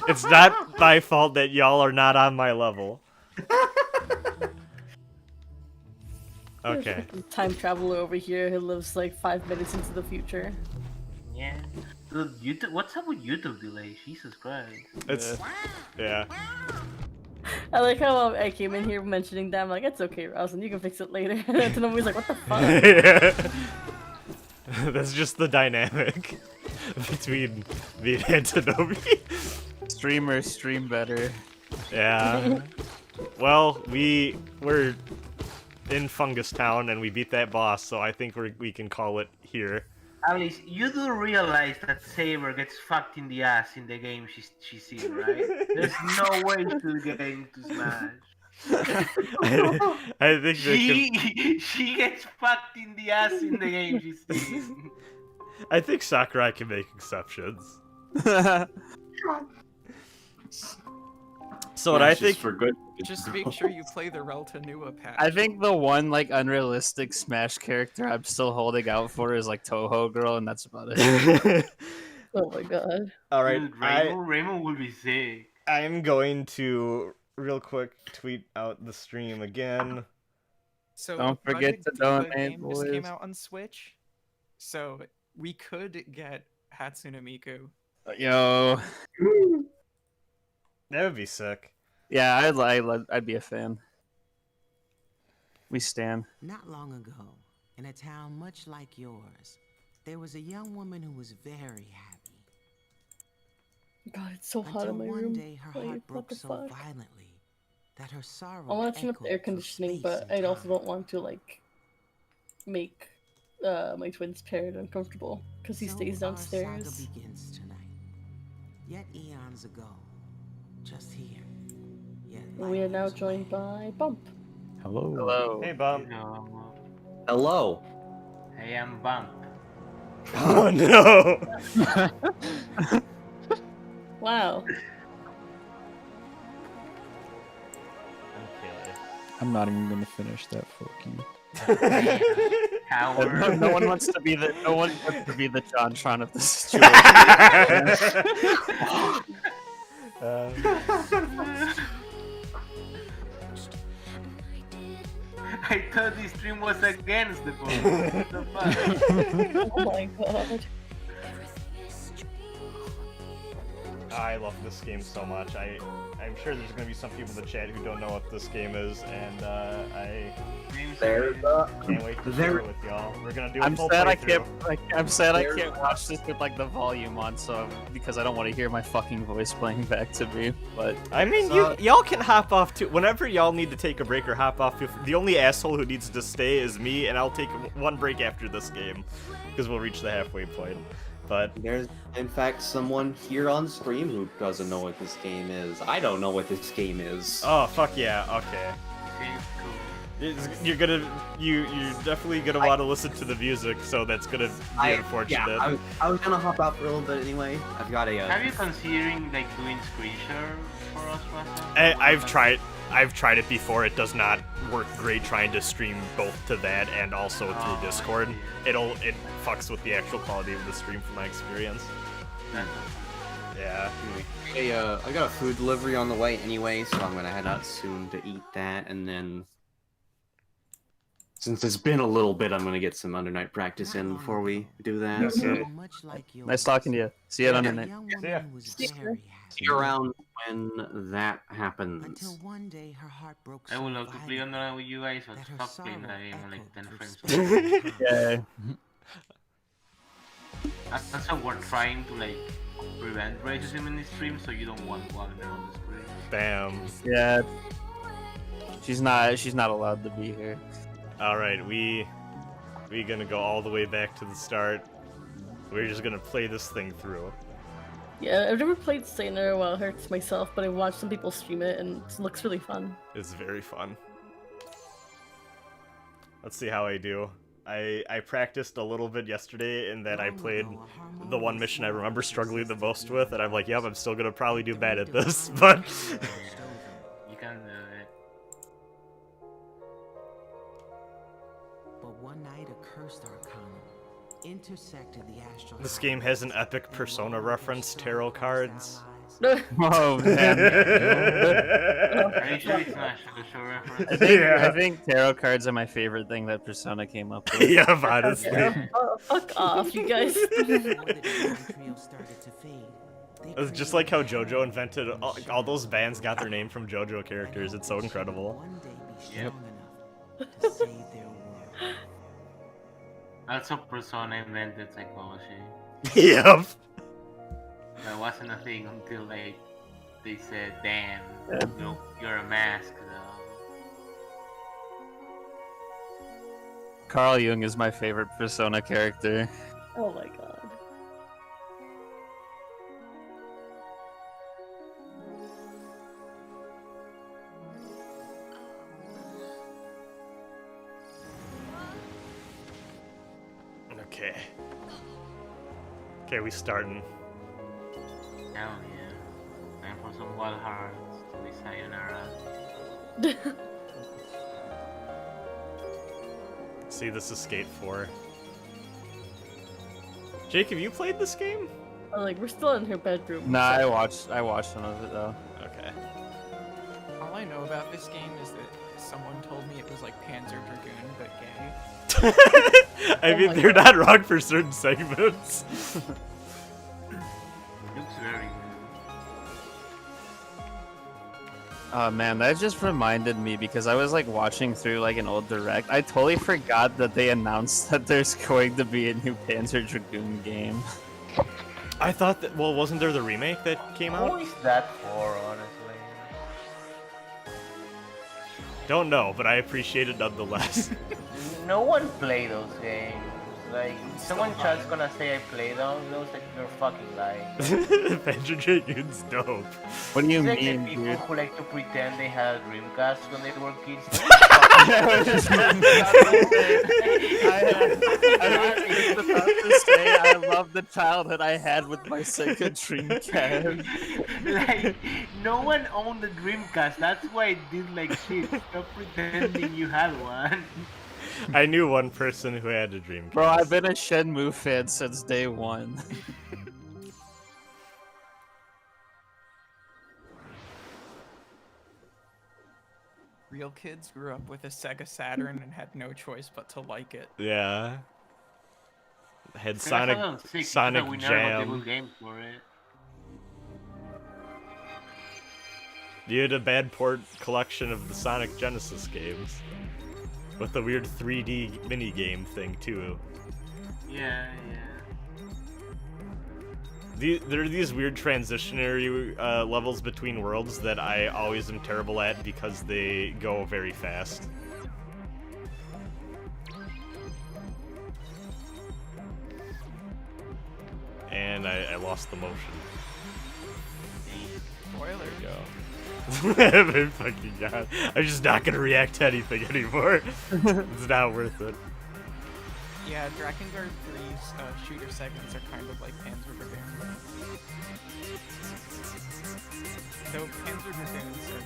It's not my fault that y'all are not on my level. Okay. Time traveler over here who lives like 5 minutes into the future. Yeah. Dude, YouTube, what's up with YouTube delay? Jesus Christ. It's yeah. I like how I came in here mentioning that. I'm like, it's okay, Rasen, you can fix it later. And then nobody's like, what the fuck? Yeah. That's just the dynamic between me and Tanobi. Streamers stream better. Yeah. Well, we're in Fungus Town and we beat that boss, so I think we can call it here. Alice, you do realize that Saber gets fucked in the ass in the game she's in, right? There's no way to get into Smash. I think She gets fucked in the ass in the game she's in. I think Sakurai can make exceptions. So what I think for good. Just make sure you play the Relta Nua patch. I think the one like unrealistic Smash character I'm still holding out for is like Toho Girl, and that's about it. Oh my god. All right, Dude, Rainbow will be sick. I'm going to real quick tweet out the stream again. So Don't forget Project to Diva donate, game just came boys. out on Switch, so we could get Hatsune Miku. Yo, That would be sick. yeah, I'd be a fan. We stan. Not long ago, in a town much like yours, there was a young woman who was very happy. God, it's so hot Until in my one room. day her Like, heart what broke the so fuck? violently that her sorrow I want to turn up the air echoed through conditioning, space but and I also time. don't want to like make my twin's parent uncomfortable because he So stays our downstairs. saga begins tonight. Yet eons ago, just here. Yet And we are now light years joined away. by Bump. Hello. Hey, Bump. No. Hello. Hey, I'm Bump. Oh no! Wow. I'm not even gonna finish that. Fuck you. Coward. No one wants to be the John Tron of this situation. I thought this stream was against the book. What the fuck? Oh my god. I love this game so much. I'm sure there's gonna be some people in the chat who don't know what this game is, and I There's can't wait to share it with y'all. We're gonna do a I'm full sad I playthrough. can't. I'm sad I can't watch this with like the volume on, so because I don't want to hear my fucking voice playing back to me. But I mean, y'all can hop off too. Whenever y'all need to take a break or hop off, the only asshole who needs to stay is me, and I'll take one break after this game, because we'll reach the halfway point. But There's, in fact, someone here on stream who doesn't know what this game is. I don't know what this game is. oh fuck yeah, okay. Seems cool. You're definitely gonna want to listen to the music, so that's gonna be unfortunate. Yeah, I was gonna hop out for a little bit anyway. I've got a. Have you considering like doing screen share for us, Rasen? I've tried it before. It does not work great trying to stream both to that and also through Discord. It fucks with the actual quality of the stream from my experience. Yeah. Hey, I got a food delivery on the way anyway, so I'm gonna head out soon to eat that, and then since it's been a little bit, I'm gonna get some undernight practice in before we do that. So Much like yours, nice talking to you. See you a on the night. young See ya. woman who was very happy. see you around when that happens. Until one day her heart broke I so would love to play violently online with you guys, but that her stop playing that sorrow game on like 10 echoed frames. through space and time. Yeah. That's how we're trying to like prevent racism in this stream, so you don't want Wagner on the screen. Damn. Yeah. She's not allowed to be here. All right, we gonna go all the way back to the start. We're just gonna play this thing through. Yeah, I've never played Saner Wild Hearts myself, but I watched some people stream it and it looks really fun. It's very fun. Let's see how I do. I practiced a little bit yesterday, and then I played the one mission I remember struggling the most with, and I'm like, yep, I'm still gonna probably do bad at this, but... You can do it. But one night a cursed arcanum intersected the astral. This game has an epic Persona reference, tarot cards. Oh man. Are you sure it's not the show reference? I think tarot cards are my favorite thing that Persona came up with. Yeah, honestly. Yeah. Oh, fuck off, you guys. It's just like how JoJo invented all those bands got their name from JoJo characters. It's so incredible. Yep. Also, Persona invented psychology. Yep. That wasn't a thing until like they said, "Damn, you're a mask." Carl Jung is my favorite Persona character. Oh my god. Okay. Okay, we starting. Hell yeah! Time for some wild hearts to be sayonara. See, this is Skate 4. Jake, have you played this game? Oh, like, we're still in her bedroom. Nah, I watched some of it though. Okay. All I know about this game is that someone told me it was like Panzer Dragoon, but gay. I mean, they're not wrong for certain segments. Looks very good. Oh man, that just reminded me because I was like watching through like an old direct. I totally forgot that they announced that there's going to be a new Panzer Dragoon game. I thought that, well, wasn't there the remake that came Who out? is that for, honestly? Don't know, but I appreciate it nonetheless. No one play those games. Like, someone chat's gonna say I play those, like, you're fucking lying. Panzer Dragoon's dope. What do you It's like mean, the people dude? who like to pretend they had Dreamcast when they were kids. I was about to say I love the childhood I had with my Sega Dreamcast. Like, no one owned the Dreamcast. That's why it did like shit. Stop pretending you had one. I knew one person who had a Dreamcast. Bro, I've been a Shenmue fan since day one. Real kids grew up with a Sega Saturn and had no choice but to like it. Yeah. Had Sega Sonic Saturn 6, Sonic we never got a Jam. good game for it. You had a bad port collection of the Sonic Genesis games. With the weird 3D mini game thing too. Yeah. There are these weird transitionary levels between worlds that I always am terrible at because they go very fast. And I lost the motion. Spoilers. There you go. My fucking god. I'm just not gonna react to anything anymore. It's not worth it. Yeah, Drakengard 3's shooter segments are kind of like Panzer Dragoon. Though Panzer Dragoons are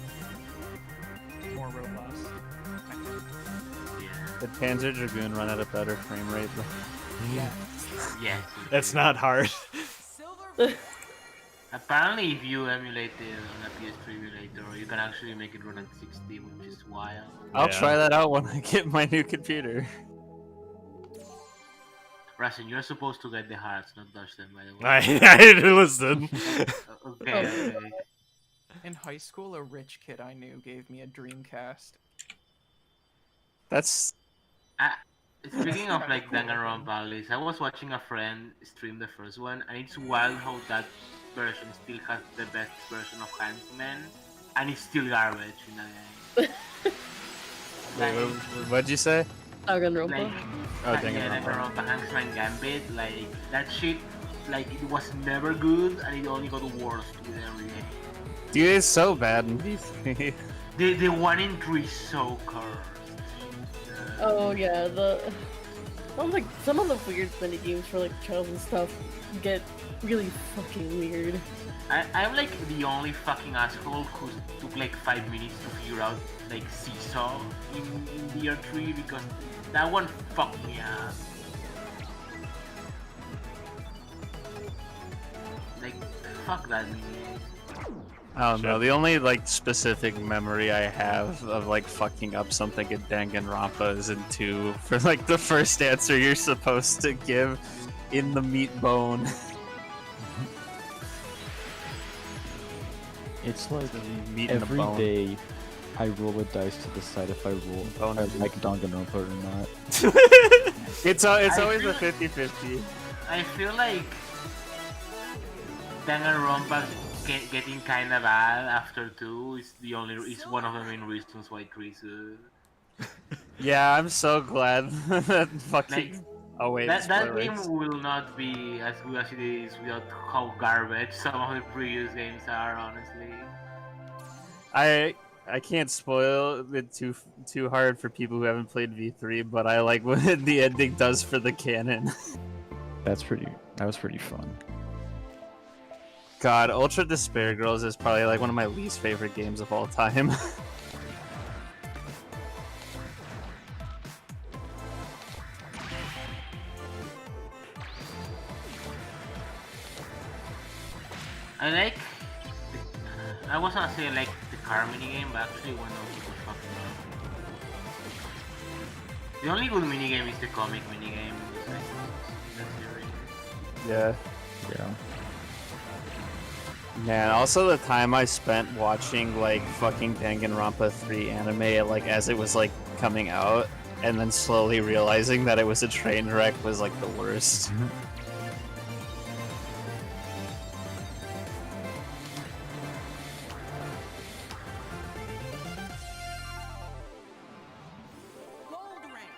more robust. I think. Did Panzer Dragoon run at a better frame rate? Yeah. Yes. That's not hard. Apparently, if you emulate it on a PS3 emulator, you can actually make it run at 60, which is wild. I'll Yeah. try that out when I get my new computer. Rasen, you're supposed to get the hearts, not dodge them, by the way. I didn't listen. Okay. In high school, a rich kid I knew gave me a Dreamcast. That's Speaking of like Danganronpa Alice, I was watching a friend stream the first one, and it's wild how that version still has the best version of Hangman, and it's still garbage in the game. what'd you say? Danganronpa. Like, Oh, yeah, Danganronpa. Danganronpa Hangman Gambit, like that shit like it was never good, and it only got worse with every game. Dude, it's so bad in V3. The 1 in 3 is so cursed. Oh yeah, some of the weird mini games for like child and stuff get really fucking weird. I'm like the only fucking asshole who took like 5 minutes to figure out like Seesaw in year 3 because that one fucked me up. Like, fuck that mini. I don't know. The only like specific memory I have of like fucking up something in Danganronpa is in 2 for like the first answer you're supposed to give in the meat bone. It's like meat in the every bone. day I roll a dice to decide if I like Danganronpa or not. It's I always feel a 50-50. I feel like Danganronpa getting kind of bad after 2 is one of the main reasons why 3 is good. Yeah, I'm so glad that fucking. Like, Oh wait, that spoilers. game will not be as good as it is without how garbage some of the previous games are, honestly. I can't spoil it too hard for people who haven't played V3, but I like what the ending does for the canon. That was pretty fun. God, Ultra Despair Girls is probably like one of my least favorite games of all time. I was gonna say like the car minigame, but actually one of the fucking up. The only good minigame is the comic minigame in that series. Yeah. Yeah. Man, also the time I spent watching like fucking Danganronpa 3 anime like as it was like coming out and then slowly realizing that it was a train wreck was like the worst.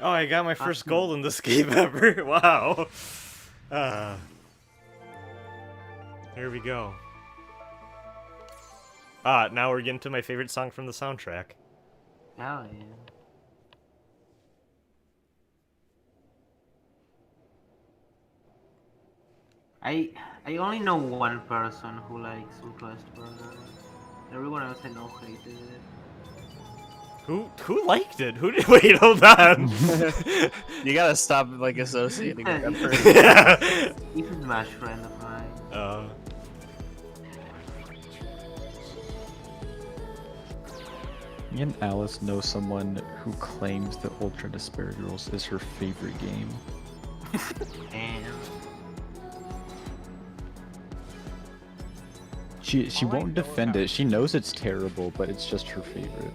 Oh, I got my first gold in this game ever. Wow. Here we go. Now we're getting to my favorite song from the soundtrack. Hell yeah. I only know one person who likes Ultra Burger. Everyone else I know hated it. Who liked it? Who did? Wait, hold on. You gotta stop like associating with that person. Yeah. He's a Smash friend of mine. Me and Alice know someone who claims that Ultra Despair Girls is her favorite game. And She won't defend it. She knows it's terrible, but it's just her favorite.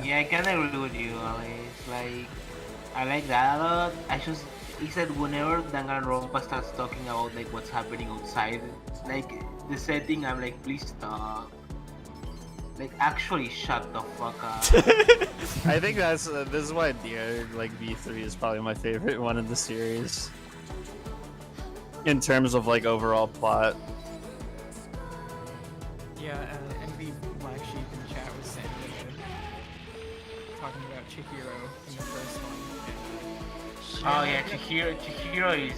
yeah, I kinda agree with you, Alice. Like, I like that a lot. He said whenever Danganronpa starts talking about like what's happening outside, like the setting, I'm like, please stop. Like, actually shut the fuck up. I think this is why like V3 is probably my favorite one in the series. In terms of like overall plot. Yeah, Envy Black Sheep in the chat was saying talking about Chihiro in the first one. Oh yeah, Chihiro is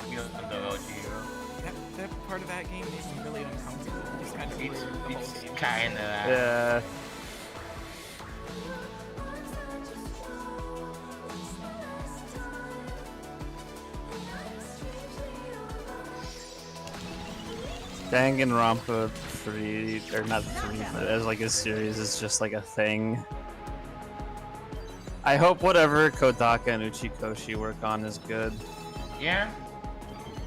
beyond Chihiro. That part of that game made me really uncomfortable. It's kind of weird. The whole It's game. kinda Yeah. Danganronpa 3, or not 3, but as like a series is just like a thing. I hope whatever Kodaka and Uchikoshi work on is good. Yeah.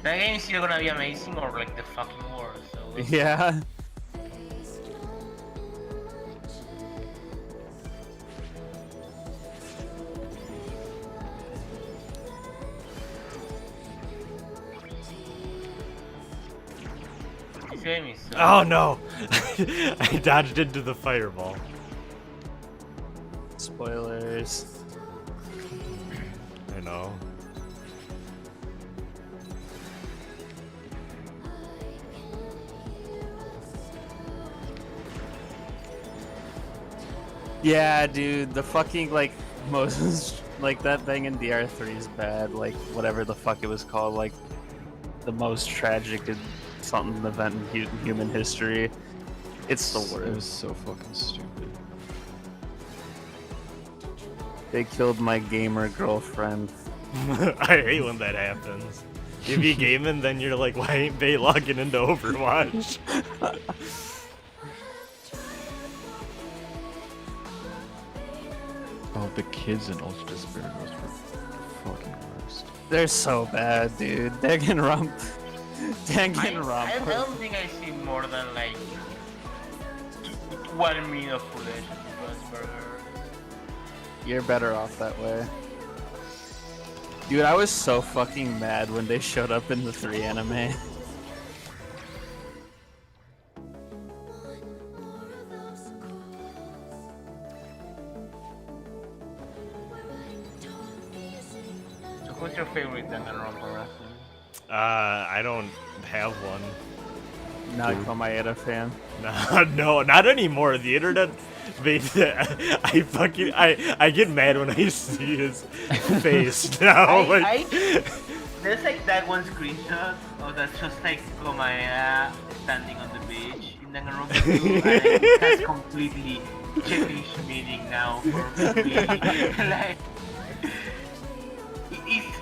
That game is either gonna be amazing or like the fucking worst. So Yeah. this game is so Oh no! I dodged into the fireball. Spoilers. I know. Yeah, dude, the fucking like most like that thing in DR3 is bad. Like whatever the fuck it was called, like the most tragic and something event in human history. It's the worst. It was so fucking stupid. They killed my gamer girlfriend. I hate when that happens. You be gaming, then you're like, why ain't they logging into Overwatch? Oh, the kids in Ultra Spirit were fucking worst. They're so bad, dude. Danganronpa. I don't think I see more than like 1 minute of footage of Burger. You're better off that way. Dude, I was so fucking mad when they showed up in the 3 anime. So who's your favorite Danganronpa, Rasen? I don't have one. Not Komaeda fan. No, not anymore. The internet made I get mad when I see his face now. There's like that one screenshot of that's just like Komaya standing on the beach in Danganronpa 2, and it has completely changed meaning now for me. Like,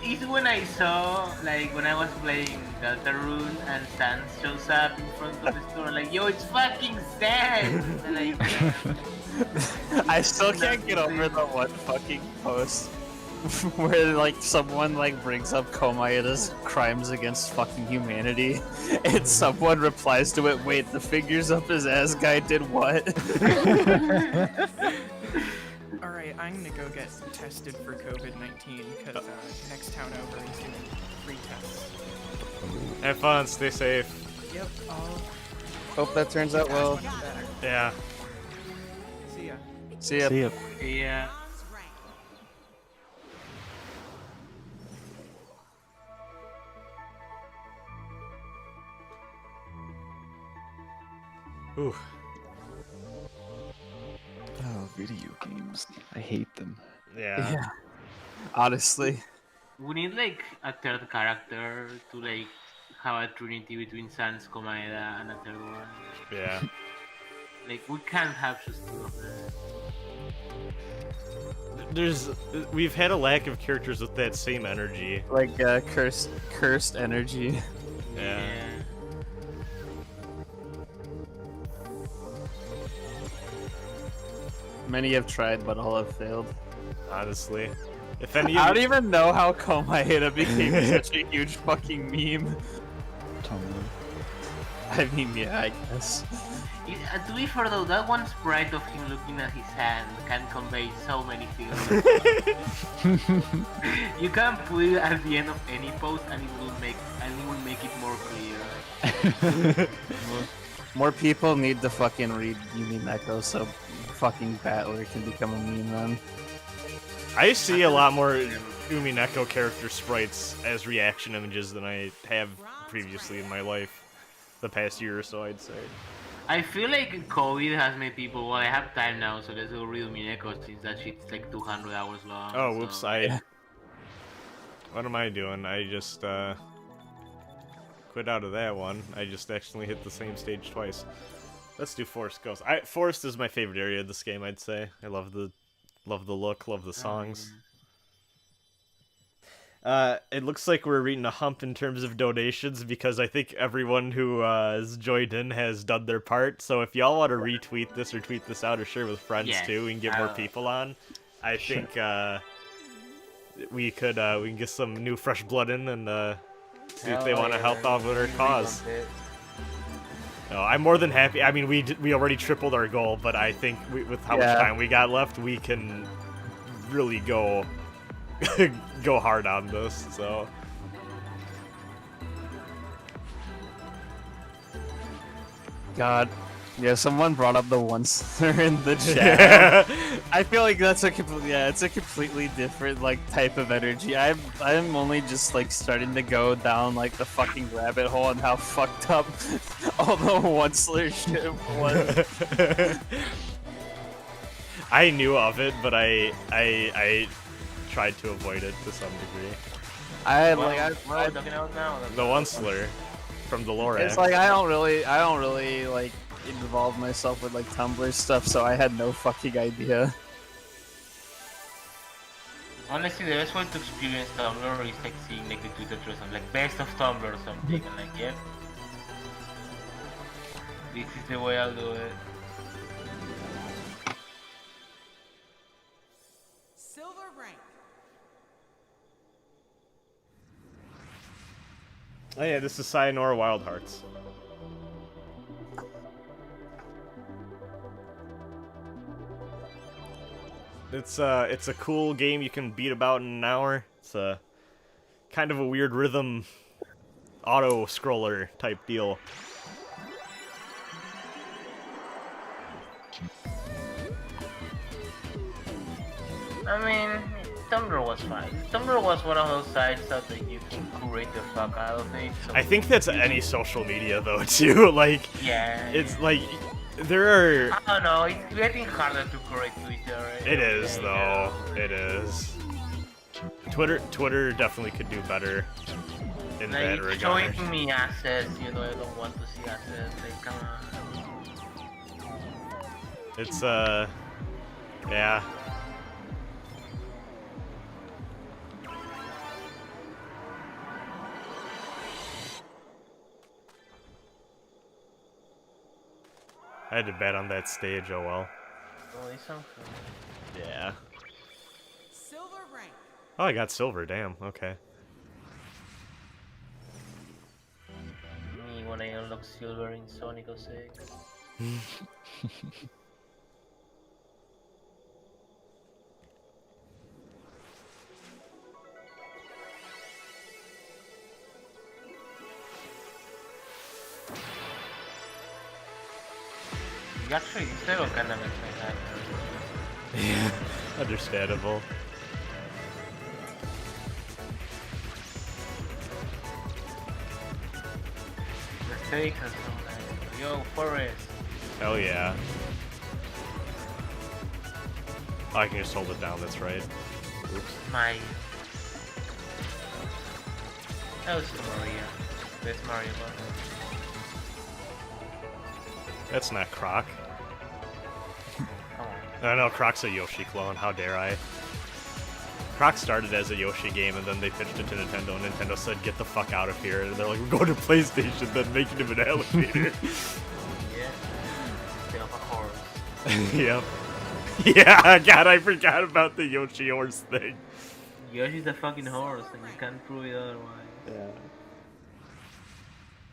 it's when I saw, like, when I was playing Deltarune and Sans shows up in front of the store, like, yo, it's fucking Sans! And like, I still can't get over the one fucking post where like someone like brings up Komaeda's crimes against fucking humanity, and someone replies to it, "Wait, the figures up his ass guy did what?" All right, I'm gonna go get tested for COVID-19 because next town over is doing free tests. Have fun, stay safe. Yep. Hope that turns out well. Yeah. See ya. See ya. See ya. yeah. Ooh. Oh, video games. I hate them. Yeah. Honestly. We need like a third character to like have a trinity between Sans, Komaeda, and a third one. Yeah. Like, we can't have just two of them. We've had a lack of characters with that same energy. Like cursed energy. Yeah. Many have tried, but all have failed. Honestly. If any I of don't even know how Komaeda became such a huge fucking meme. Tumblr. I mean, yeah, I guess. To be fair though, that one sprite of him looking at his hand can convey so many feelings. You can put it at the end of any post and it will make it more clear. More people need to fucking read Yumi Neko so fucking Battler can become a meme then. I see a lot more Umineko character sprites as reaction images than I have previously in my life. The past year or so, I'd say. I feel like COVID has made people, well, I have time now, so let's go read Mineko since that shit's like 200 hours long. Oh, whoops, so. What am I doing? I just, quit out of that one. I just accidentally hit the same stage twice. Let's do Forest Ghost. Forest is my favorite area of this game, I'd say. I love the look, love the songs. It looks like we're reaching a hump in terms of donations because I think everyone who has joined in has done their part. So if y'all want to retweet this or tweet this out or share with friends too, we can get more people on. I think we can get some new fresh blood in and see if they want to help out with our cause. No, I'm more than happy. I mean, we already tripled our goal, but I think with how much time we got left, we can really go hard on this. So God, yeah, someone brought up the once in the chat. I feel like that's it's a completely different like type of energy. I'm only just like starting to go down like the fucking rabbit hole and how fucked up all the onceler shit was. I knew of it, but I tried to avoid it to some degree. I Well, like I, what are we talking about now? The Onceler from the Lorax. it's like I don't really like involve myself with like Tumblr stuff, so I had no fucking idea. Honestly, the best way to experience Tumblr is like seeing like the Twitter or something, like best of Tumblr or something, and like, yep, this is the way I'll do it. Silver rank. Oh yeah, this is Sayonara Wild Hearts. It's a cool game you can beat about in an hour. It's a kind of a weird rhythm auto scroller type deal. I mean, Tumblr was fine. Tumblr was one of those sites that you can curate the fuck out of it. So I think that's any social media though too. Like yeah, it's like there are. I don't know. It's getting harder to curate Twitter. Right? It is though. It is. Twitter definitely could do better in that Like regard. showing me assets, you know, I don't want to see assets. Like, come on. It's yeah. I had to bet on that stage, oh well. Only something. Yeah. Silver rank. Oh, I got silver, damn, okay. Me when I unlock silver in Sonic 06. Actually, this level kinda makes me happy. Yeah, understandable. The stakes are so nice. Yo, forest. Hell yeah. Oh, I can just hold it down, that's right. Oops. My. That was Maria. Best Mario button. That's not Croc. Come on. I know Croc's a Yoshi clone, how dare I. Croc started as a Yoshi game and then they pitched it to Nintendo and Nintendo said, get the fuck out of here. And they're like, we're going to PlayStation, then making him an alligator. Yeah. Tail of a horse. Yep. Yeah, God, I forgot about the Yoshi horse thing. Yoshi's a fucking horse and you can't prove it otherwise. Yeah.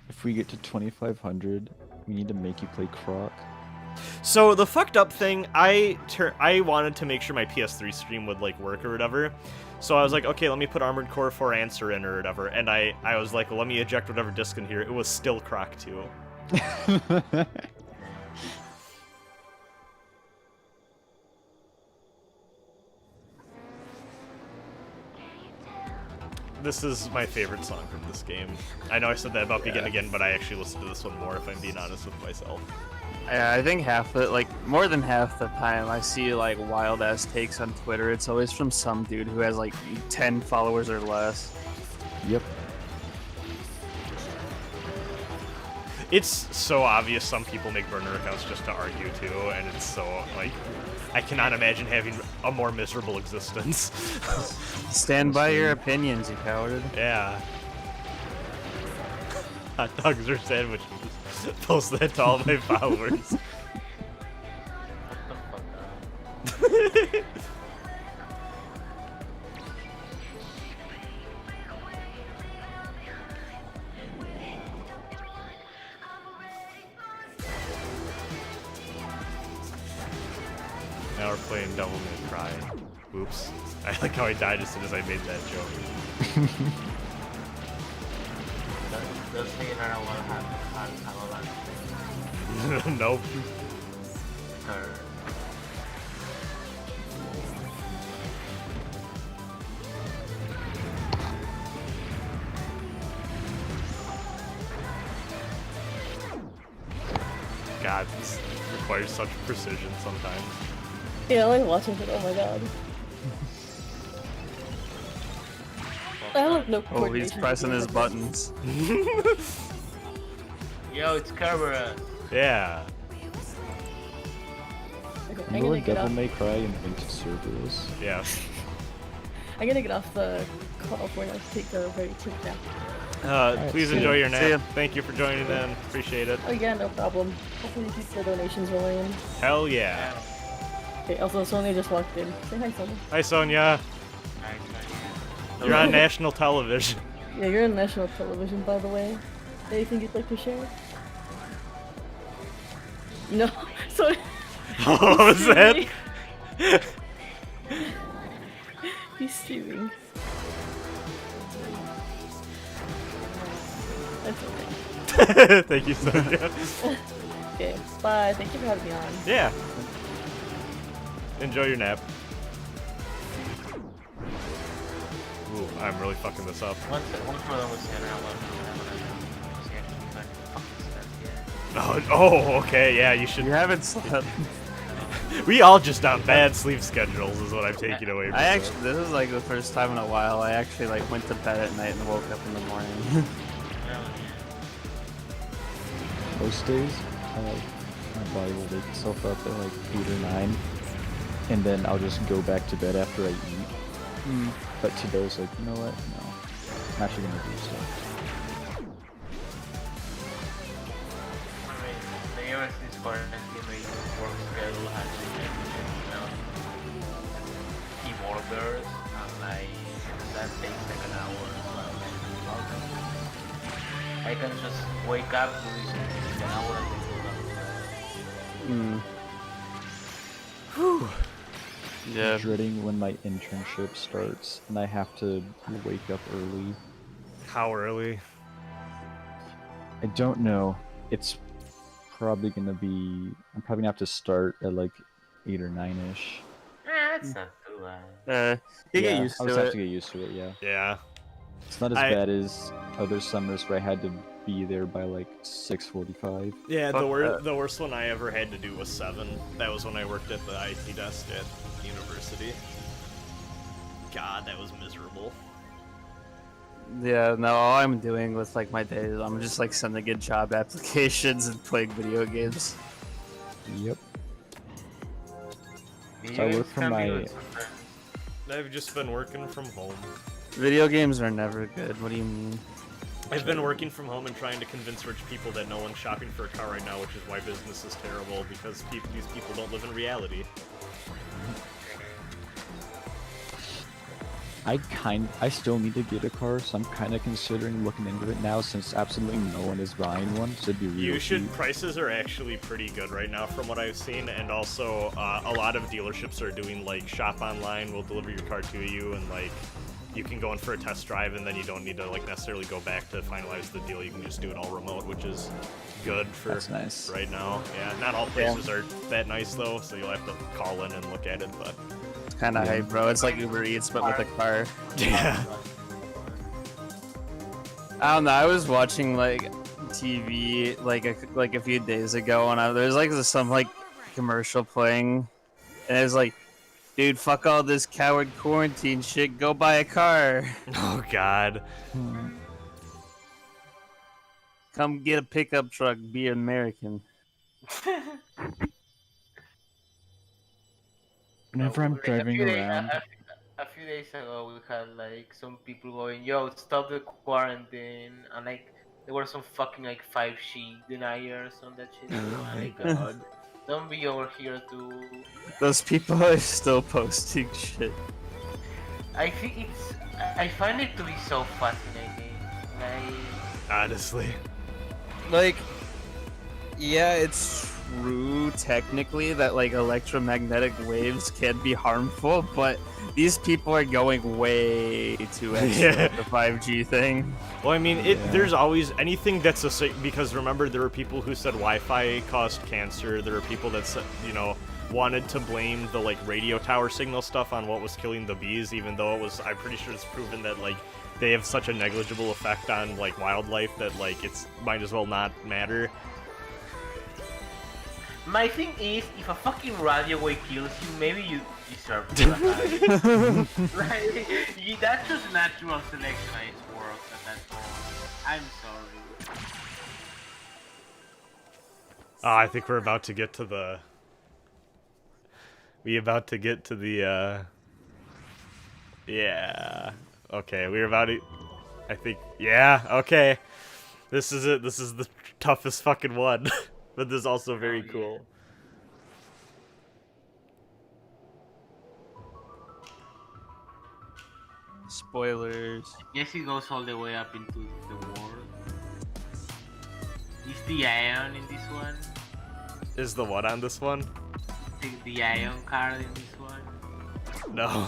If we get to 2500, we need to make you play Croc. So the fucked up thing, I wanted to make sure my PS3 stream would like work or whatever. So I was like, okay, let me put Armored Core 4 Answer in or whatever. And I was like, well, let me eject whatever disc in here. It was still Croc 2. This is my favorite song from this game. I know I said that about Begin Again, but I actually listened to this one more if I'm being honest with myself. Yeah, I think half the more than half the time I see like wild ass takes on Twitter. It's always from some dude who has like 10 followers or less. Yep. It's so obvious some people make burner accounts just to argue too, and it's so like I cannot imagine having a more miserable existence. Stand by your opinions, you coward. Yeah. Hot dogs or sandwiches. Post that to all my followers. Now we're playing Devil May Cry. Oops. I like how I died as soon as I made that joke. Does say that I want to have a lot of things. Nope. God, this requires such precision sometimes. Yeah, I like watching it. Oh my god. I have no Oh, coordination. he's pressing his buttons. Yo, it's Kerberos. Yeah. Okay, I'm Remember gonna get Devil off. May Cry and Link to Cerberus? Yeah. I'm gonna get off the call for now to take a very quick nap. Please see enjoy ya. your See ya. nap. Thank you for joining in. Appreciate it. Oh yeah, no problem. Hopefully you keep the donations rolling in. Hell yeah. Okay, also Sonia just walked in. Say hi, Sonia. Hi, Sonia. You're on national television. Yeah, you're on national television, by the way. Anything you'd like to share? No. Sorry. What was that? He's streaming. That's okay. Thank you, Sonia. Okay, bye. Thank you for having me on. Yeah. Enjoy your nap. Ooh, I'm really fucking this up. Once one of them was here, Oh, okay, yeah, you should. You haven't slept. We all just on bad sleep schedules, is what I'm taking away from I this. actually, this is like the first time in a while I actually like went to bed at night and woke up in the morning. Most days, my body will wake itself up at like 8 or 9, and then I'll just go back to bed after I eat. But today's like, you know what? No, I'm actually gonna do stuff. The nearest is currently my work schedule has been team orders, and like that takes like an hour. I can just wake up, do this in an hour, and Hmm. Yeah. Dreading when my internship starts and I have to wake up early. How early? I don't know. It's probably gonna be. I'm probably gonna have to start at like 8 or 9ish. it's not too bad. You Yeah, get used I'll to just have it. to get used to it. Yeah, Yeah. it's not as I- bad as other summers where I had to be there by like 6:45. Yeah, Fuck that. the worst one I ever had to do was 7. That was when I worked at the IT desk at university. God, that was miserable. Yeah, no, all I'm doing with like my days, I'm just like sending in job applications and playing video games. Yep. Video I work games from can be my- good sometimes. I've just been working from home. Video games are never good. What do you mean? I've been working from home and trying to convince rich people that no one's shopping for a car right now, which is why business is terrible, because these people don't live in reality. I still need to get a car, so I'm kind of considering looking into it now since absolutely no one is buying one. So it'd be real You should. cheap. Prices are actually pretty good right now, from what I've seen, and also a lot of dealerships are doing like shop online. We'll deliver your car to you, and like you can go in for a test drive, and then you don't need to like necessarily go back to finalize the deal. You can just do it all remote, which is good for That's nice. right now. Yeah, not all places are that nice though, so you'll have to call in and look at it. But Kind of hype, bro. It's like Uber Eats, but with a car. yeah, I don't know. I was watching like TV like a few days ago, and there's like some like commercial playing, and it was like, dude, fuck all this coward quarantine shit. Go buy a car. oh god. Come get a pickup truck. Be American. Whenever I'm driving around, A few days ago, we had like some people going, "Yo, stop the quarantine," and like there were some fucking like 5G deniers on that shit. Oh my god! Don't be over here to. Those people are still posting shit. I think it's. I find it to be so fascinating. Like. Honestly. Like, yeah, it's true technically that like electromagnetic waves can be harmful, but these people are going way too extra Yeah. with the 5G thing. Well, I mean, there's always anything that's because remember there were people who said Wi-Fi caused cancer. There were people that said, wanted to blame the like radio tower signal stuff on what was killing the bees, even though it was. I'm pretty sure it's proven that like they have such a negligible effect on like wildlife that like it's might as well not matter. My thing is, if a fucking radio wave kills you, maybe you deserve to die. Like, that's just natural selection at its work at that point. I'm sorry. I think we're about to get to the... Yeah. Okay, we're about to... I think... Yeah, okay. This is it. This is the toughest fucking one. But this is also very cool. Spoilers. Yes, it goes all the way up into the world. Is the ion in this one? Is the what on this one? The ion card in this one? No.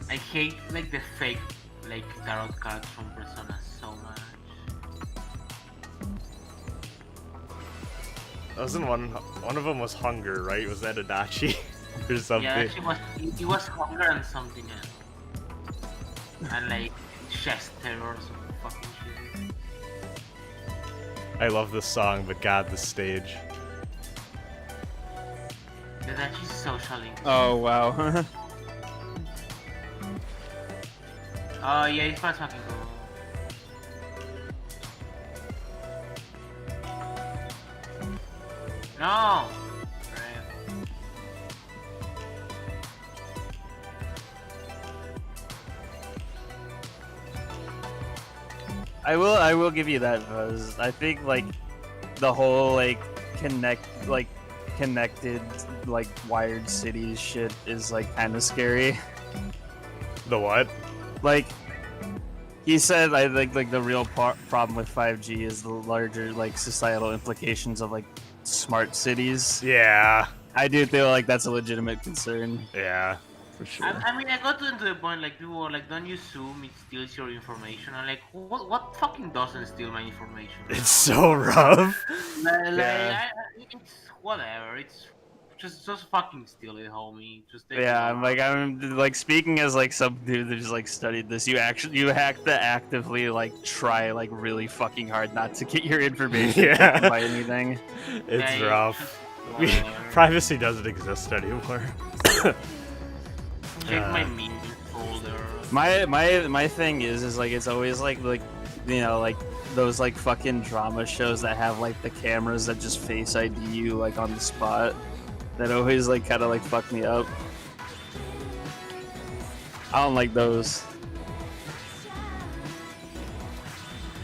I hate like the fake like tarot cards from Persona so much. Wasn't one of them was hunger, right? Was that Adachi or something? Yeah, actually it was hunger and something else. And like chest terror or some fucking shit. I love this song, but God, the stage. Adachi's socialing. Oh wow. Oh yeah, it's fast fucking cool. No! I will give you that, Buzz. I think like the whole like connected like wired cities shit is like kind of scary. The what? Like he said, I think like the real problem with 5G is the larger like societal implications of like smart cities. Yeah. I do feel like that's a legitimate concern. Yeah, for sure. I mean, I got to the point like people were like, "Don't you assume it steals your information?" I'm like, "What fucking doesn't steal my information?" It's so rough. It's whatever. It's just fucking steal it, homie. Just take Yeah, it. I'm like speaking as like some dude that just like studied this. You have to actively like try like really fucking hard not to get your information taken by anything. It's Yeah, rough. whatever. Privacy doesn't exist anymore. Check my meme folder. My thing is like it's always like you know like those like fucking drama shows that have like the cameras that just face ID you like on the spot. That always like kind of like fuck me up. I don't like those.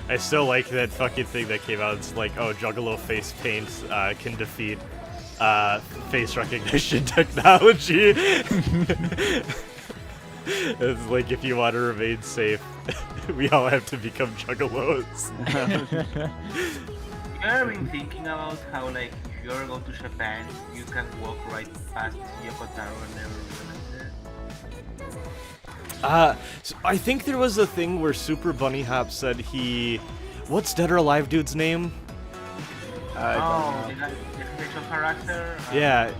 I still like that fucking thing that came out. It's like, oh, Juggalo face paint can defeat face recognition technology. It's like, if you want to remain safe, we all have to become Juggalos. You ever been thinking about how like if you ever go to Japan, you can walk right past Yokotaro and never realize it? So I think there was a thing where Super Bunny Hop said what's Dead or Alive dude's name? Oh, the facial character? Yeah.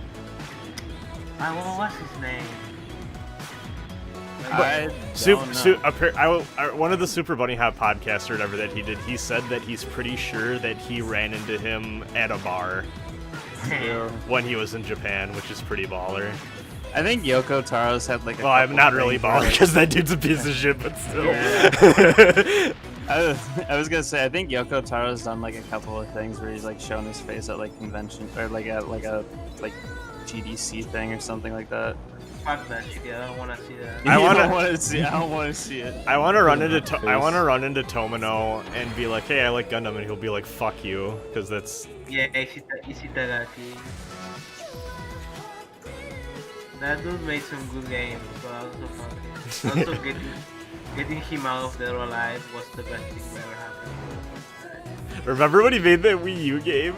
What was his name? One of the Super Bunny Hop podcasts or whatever that he did, he said that he's pretty sure that he ran into him at a bar when he was in Japan, which is pretty baller. I think Yoko Taro's had like a Well, I'm couple not really things where, baller like- because that dude's a piece of shit, but still. Yeah. I was gonna say I think Yoko Taro's done like a couple of things where he's like shown his face at like convention or like at like a GDC thing or something like that. Fuck that shit, I don't wanna see that. I don't want to see it. I want to run into Tomino and be like, hey, I like Gundam, and he'll be like, fuck you, because that's... Yeah, Ishitagaki. That dude made some good games, but also fucking... Also getting him out of there alive was the best thing that ever happened. Remember when he made that Wii U game?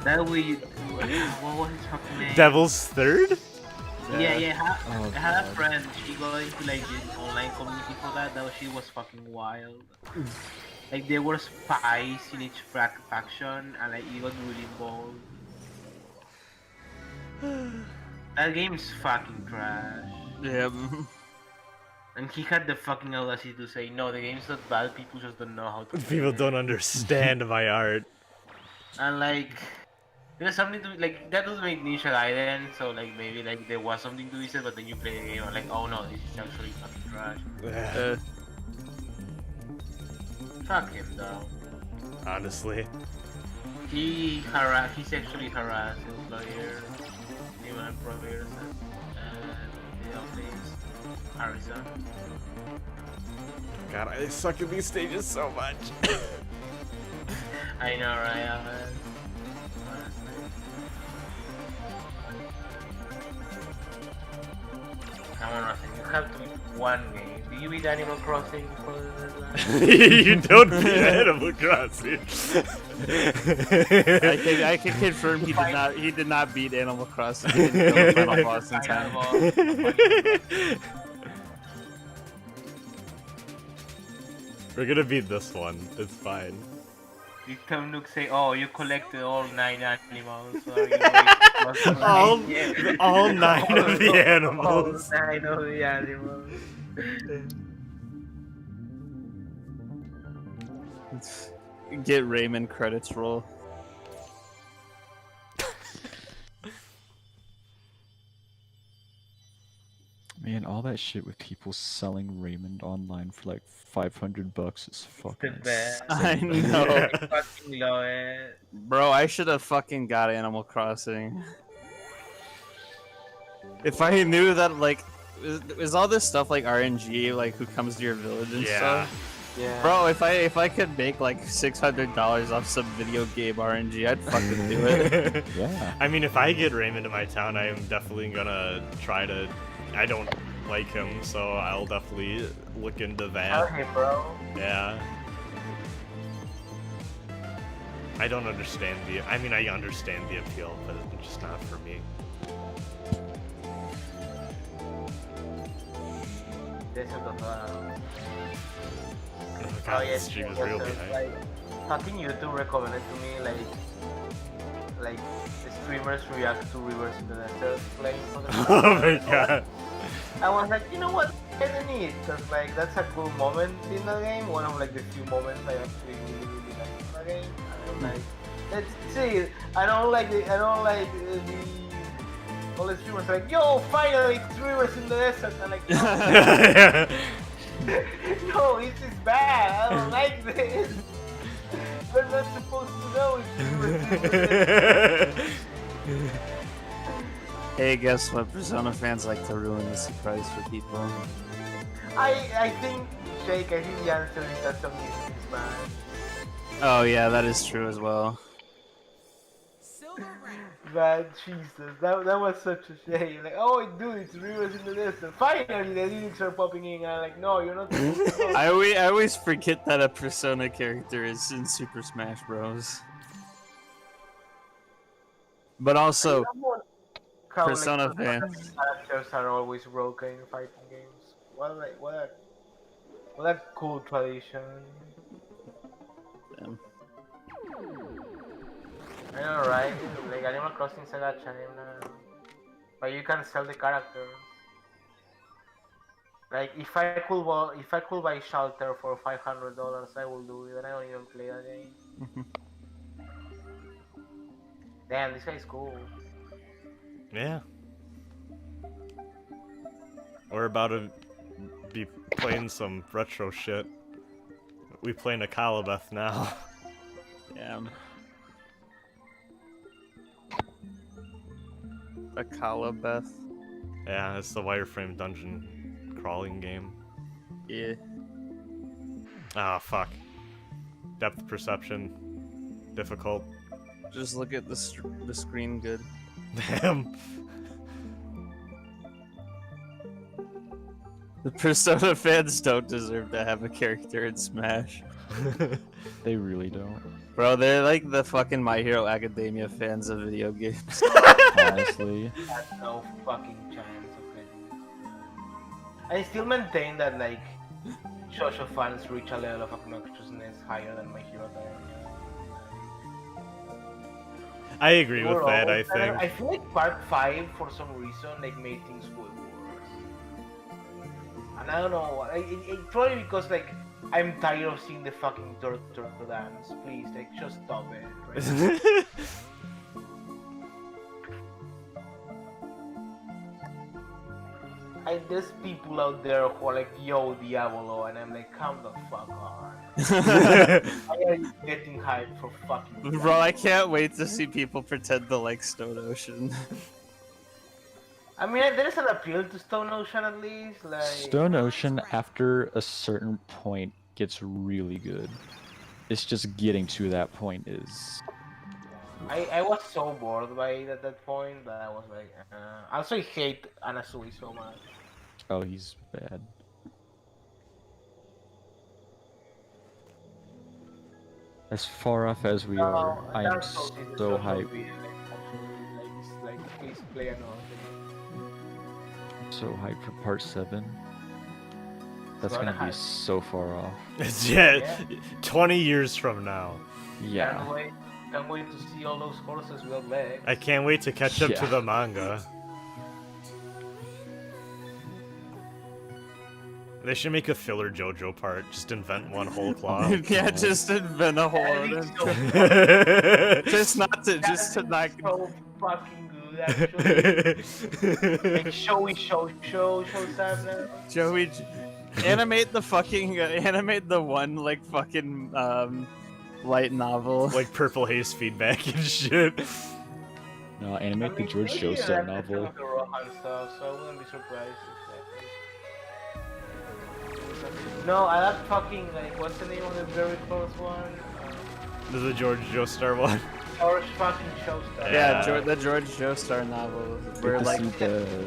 That Wii... What was his fucking name? Devil's Third? Yeah. I had a friend, she got into like this online community for that, she was fucking wild. Like there were spies in each faction and like he got really involved. That game is fucking trash. Yeah. And he had the fucking audacity to say, no, the game's not bad, people just don't know how to play People it." don't understand my art. And like, there's something to like that was my initial island, so like maybe like there was something to it, but then you play the game and like, oh no, this is actually fucking trash. Fuck him though. Honestly. He sexually harassed his lawyer, even employers, and the office, Harrison. God, I suck at these stages so much. I know, right, Alan? Honestly. Come on, Rasen, you have to beat one game. Do you beat Animal Crossing for the last? You don't beat Animal Crossing. I can confirm he did not beat Animal Crossing. He didn't kill the final boss in time. We're gonna beat this one. It's fine. You tell Nook say, oh, you collected all 9 animals. So you all 9 of the animals. All 9 of the animals. Get Raymond credits roll. Man, all that shit with people selling Raymond online for like $500 is fucking best. I insane. know. I fucking love it. Bro, I should have fucking got Animal Crossing. If I knew that, like, is all this stuff like RNG, like who comes to your village and stuff? Yeah. Bro, if I could make like $600 off some video game RNG, I'd fucking do it. Yeah. I mean, if I get Raymond to my town, I am definitely gonna try to. I don't like him, so I'll definitely look into that. Okay, bro. Yeah. I don't understand the. I mean, I understand the appeal, but it's just not for me. This is the Oh god, this stream is real behind. like, fucking YouTube recommended to me like the streamers react to Rivers in the Desert playing for the Oh my god. I was like, you know what, I don't need, cause like that's a cool moment in the game. One of like the few moments I actually really like in the game. And I'm like, let's see. I don't like the all the streamers are like, yo, finally it's Rivers in the Desert. And like, no. No, this is bad. I don't like this. We're not supposed to know it's Hey, guess what? Persona fans like to ruin the surprise for people. I think, Jake, I think the answer is that some music is bad. Oh yeah, that is true as well. But Jesus, that was such a shame. Like, oh dude, it's Rivers in the Desert. Finally the lyrics are popping in and I'm like, no, you're not supposed to know. I always forget that a Persona character is in Super Smash Bros. But also, How, Persona like, fans. characters are always broken in fighting games. What a cool tradition. Damn. I know, right? Like Animal Crossing is a gacha game, but you can sell the characters. Like if I could buy Shelter for $500, I will do it, and I don't even play that game. Damn, this guy's cool. Yeah. We're about to be playing some retro shit. We playing a Calabeth now. Damn. A Calabeth. Yeah, it's the wireframe dungeon crawling game. Yeah. Ah, fuck. Depth perception. Difficult. Just look at the screen good. Damn. The Persona fans don't deserve to have a character in Smash. They really don't. Bro, they're like the fucking My Hero Academia fans of video games. Honestly. Has no fucking chance of getting it. I still maintain that like Shosho fans reach a level of obnoxiousness higher than My Hero Academia. I agree with that, I think. I feel like Part 5 for some reason like made things way worse. And I don't know, it probably because like I'm tired of seeing the fucking turtle dance. Please, like, just stop it. Right? And there's people out there who are like, yo, Diablo, and I'm like, come the fuck on. Why are you getting hyped for fucking Bro, I can't wait to see people pretend to like Stone Ocean. I mean, there's an appeal to Stone Ocean at least. Like, Stone Ocean, after a certain point, gets really good. It's just getting to that point is. I was so bored by it at that point that I was like, Also, I hate Anasui so much. Oh, he's bad. As far off as we are, I am Dark Souls is so the hyped. movie, like, please play another. So hyped for part 7. That's What gonna be hype? so far off. Yeah, 20 years from now. Yeah. Can't wait to see all those horses without legs. I can't wait to catch up to Yeah. the manga. They should make a filler JoJo part. Just invent one whole claw. Yeah, just invent a whole That'd be so other. Just not to, just to not. so fucking good, actually. Like, show Sam. Joey, animate the fucking, animate the one like fucking light novel. Like Purple Haze feedback and shit. No, animate the George Joestar novel. The Rohan stuff, so I wouldn't be surprised if that. No, I like fucking, like, what's the name of the very close one? This is a George Joestar one. George fucking Joestar. Yeah, the George Joestar novel. Where Get to like, see the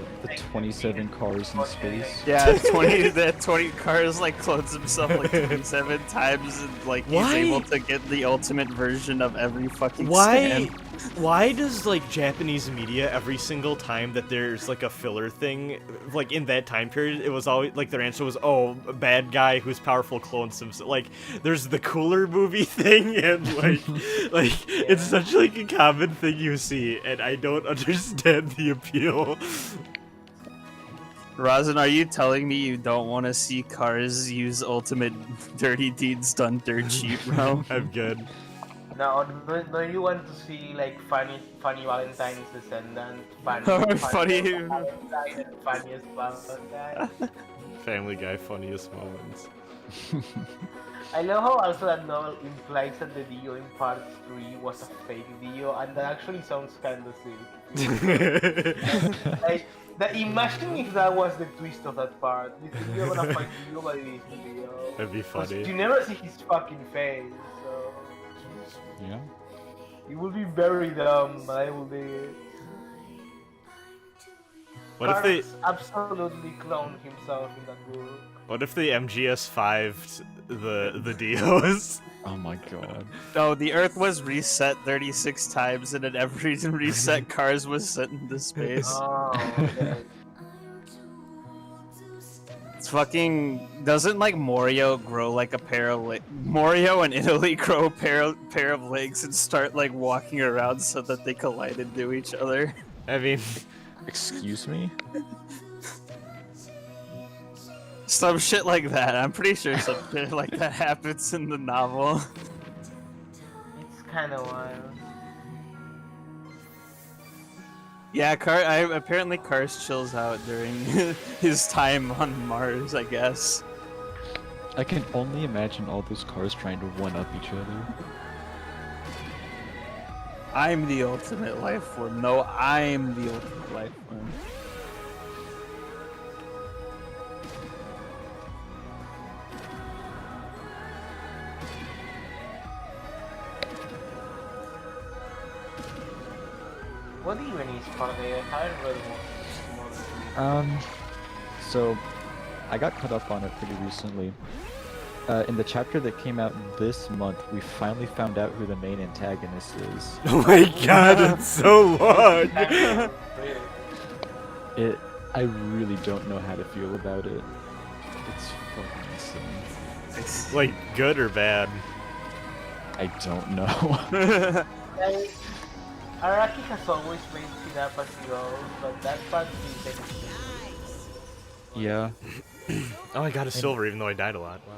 27 cars in space. yeah, 20 cars like clones himself like 27 times and like he's Why? able to get the ultimate version of every fucking stand. Why does like Japanese media every single time that there's like a filler thing, like in that time period, it was always like their answer was, oh, a bad guy who's powerful clones himself. Like there's the cooler movie thing and like it's such like a common thing you see and I don't understand the appeal. Rasen, are you telling me you don't want to see cars use ultimate dirty deeds done dirt cheap, bro? I'm good. No, don't you want to see like funny Valentine's descendant, funny Valentine, and funniest Valentine? Family Guy funniest moments. I love how also that novel implies that the Dio in part 3 was a fake Dio, and that actually sounds kind of sick. Like, imagine if that was the twist of that part. You think you're gonna fight Dio, but it isn't Dio. That'd be funny. You never see his fucking face, so Yeah. it would be very dumb, but I will dig it. What if they absolutely cloned himself in that book? What if they MGS5'd the Dios? Oh my god. No, the Earth was reset 36 times, and at every reset, cars was sent into space. Oh, okay. It's fucking. Doesn't like Morio grow like a pair of Morio and Italy grow a pair of legs and start like walking around so that they collide into each other? I mean, Excuse me? Some shit like that. I'm pretty sure some shit like that happens in the novel. It's kind of wild. Yeah, apparently Cars chills out during his time on Mars, I guess. I can only imagine all those cars trying to one-up each other. I'm the ultimate life form. No, I'm the ultimate life form. What even is part of it? I haven't read more than So, I got caught up on it pretty recently. In the chapter that came out this month, we finally found out who the main antagonist is. oh my god, it's so long! I really don't know how to feel about it. It's fucking insane. Like, good or bad? I don't know. Like, Araki has always made Sinapa goes, but that part is Yeah, Oh, I got a silver even though I died a lot. Wow.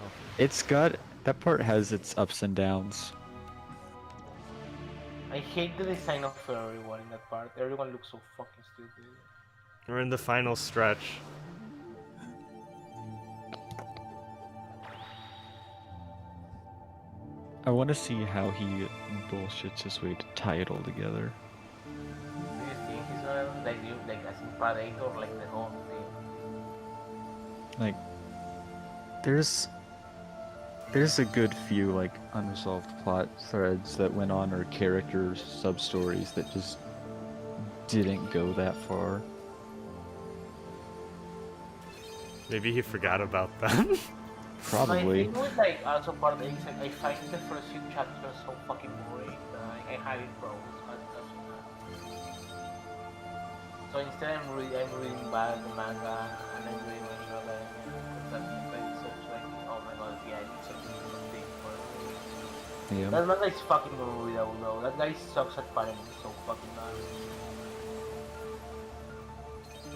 that part has its ups and downs. I hate the design of everyone in that part. Everyone looks so fucking stupid. We're in the final stretch. I want to see how he bullshits his way to tie it all together. Do you think he's gonna like as in part 8 or like the whole thing? Like, there's a good few like unresolved plot threads that went on, or character sub stories that just didn't go that far. Maybe he forgot about them. Probably. My thing with like also part 8 is like I find the first few chapters so fucking boring that I have it froze. So instead I'm reading back the manga and I'm reading my novel. That's like such like, oh my god, yeah, I need something to think for. Yeah. That manga is fucking unreadable though. That guy sucks at padding so fucking bad.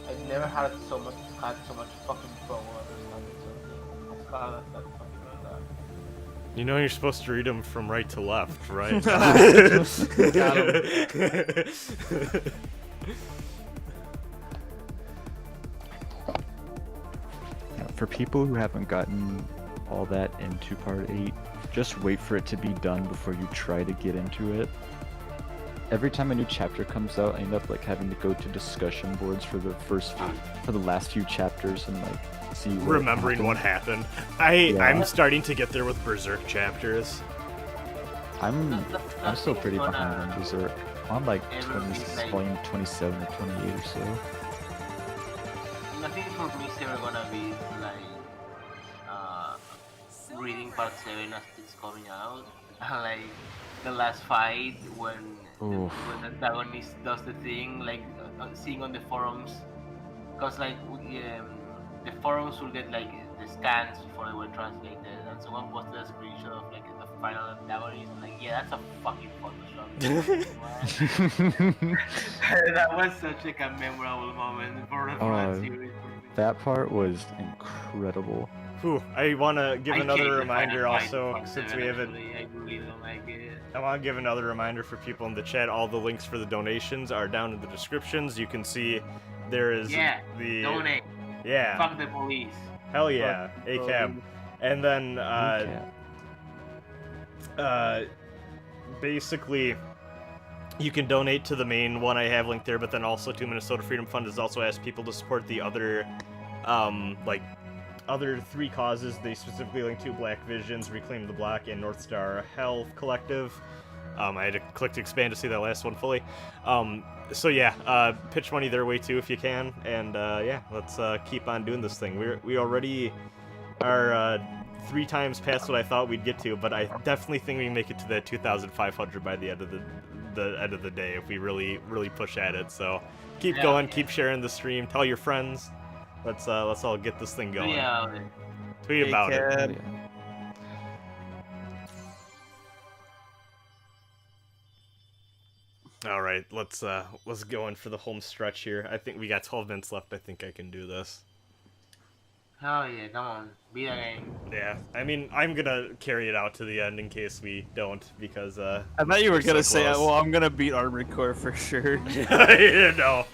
I've never had so much fucking trouble understanding something. As hard as that fucking manga. You know you're supposed to read them from right to left, right? For people who haven't gotten all that into part 8, just wait for it to be done before you try to get into it. Every time a new chapter comes out, I end up like having to go to discussion boards for the last few chapters and like see Remembering what happened. I'm starting to get there with Berserk chapters. I'm still pretty behind on Berserk. I'm like Everything, volume 27 or 28 or so. Nothing for me is ever gonna be like reading part 7 as it's coming out. Like the last fight when the antagonist does the thing, like seeing on the forums, because like the forums will get like the scans before they were translated, and someone posted a screenshot of like the final antagonist. I'm like, yeah, that's a fucking Photoshop. That was such like a memorable moment for that series. That part was incredible. Whew, I want to give another reminder also, Part since 7, we haven't. actually, I really don't like it. I want to give another reminder for people in the chat. All the links for the donations are down in the descriptions. You can see there is the donate. Yeah. Fuck the police. Hell yeah, ACAB. And then basically you can donate to the main one I have linked there, but then also to Minnesota Freedom Fund has also asked people to support the other other 3 causes. They specifically link to Black Visions, Reclaim the Block, and North Star Health Collective. I had to click to expand to see that last one fully. So yeah, pitch money their way too if you can, and yeah, let's keep on doing this thing. We already are 3 times past what I thought we'd get to, but I definitely think we can make it to that 2,500 by the end of the end of the day if we really push at it. So keep going, keep sharing the stream, tell your friends. Let's all get this thing going. Tweet about it. All right, let's go in for the home stretch here. I think we got 12 minutes left. I think I can do this. Hell yeah, come on, beat the game. Yeah, I mean, I'm gonna carry it out to the end in case we don't, because I thought you were gonna say, close. well, I'm gonna beat Armored Core for sure. No.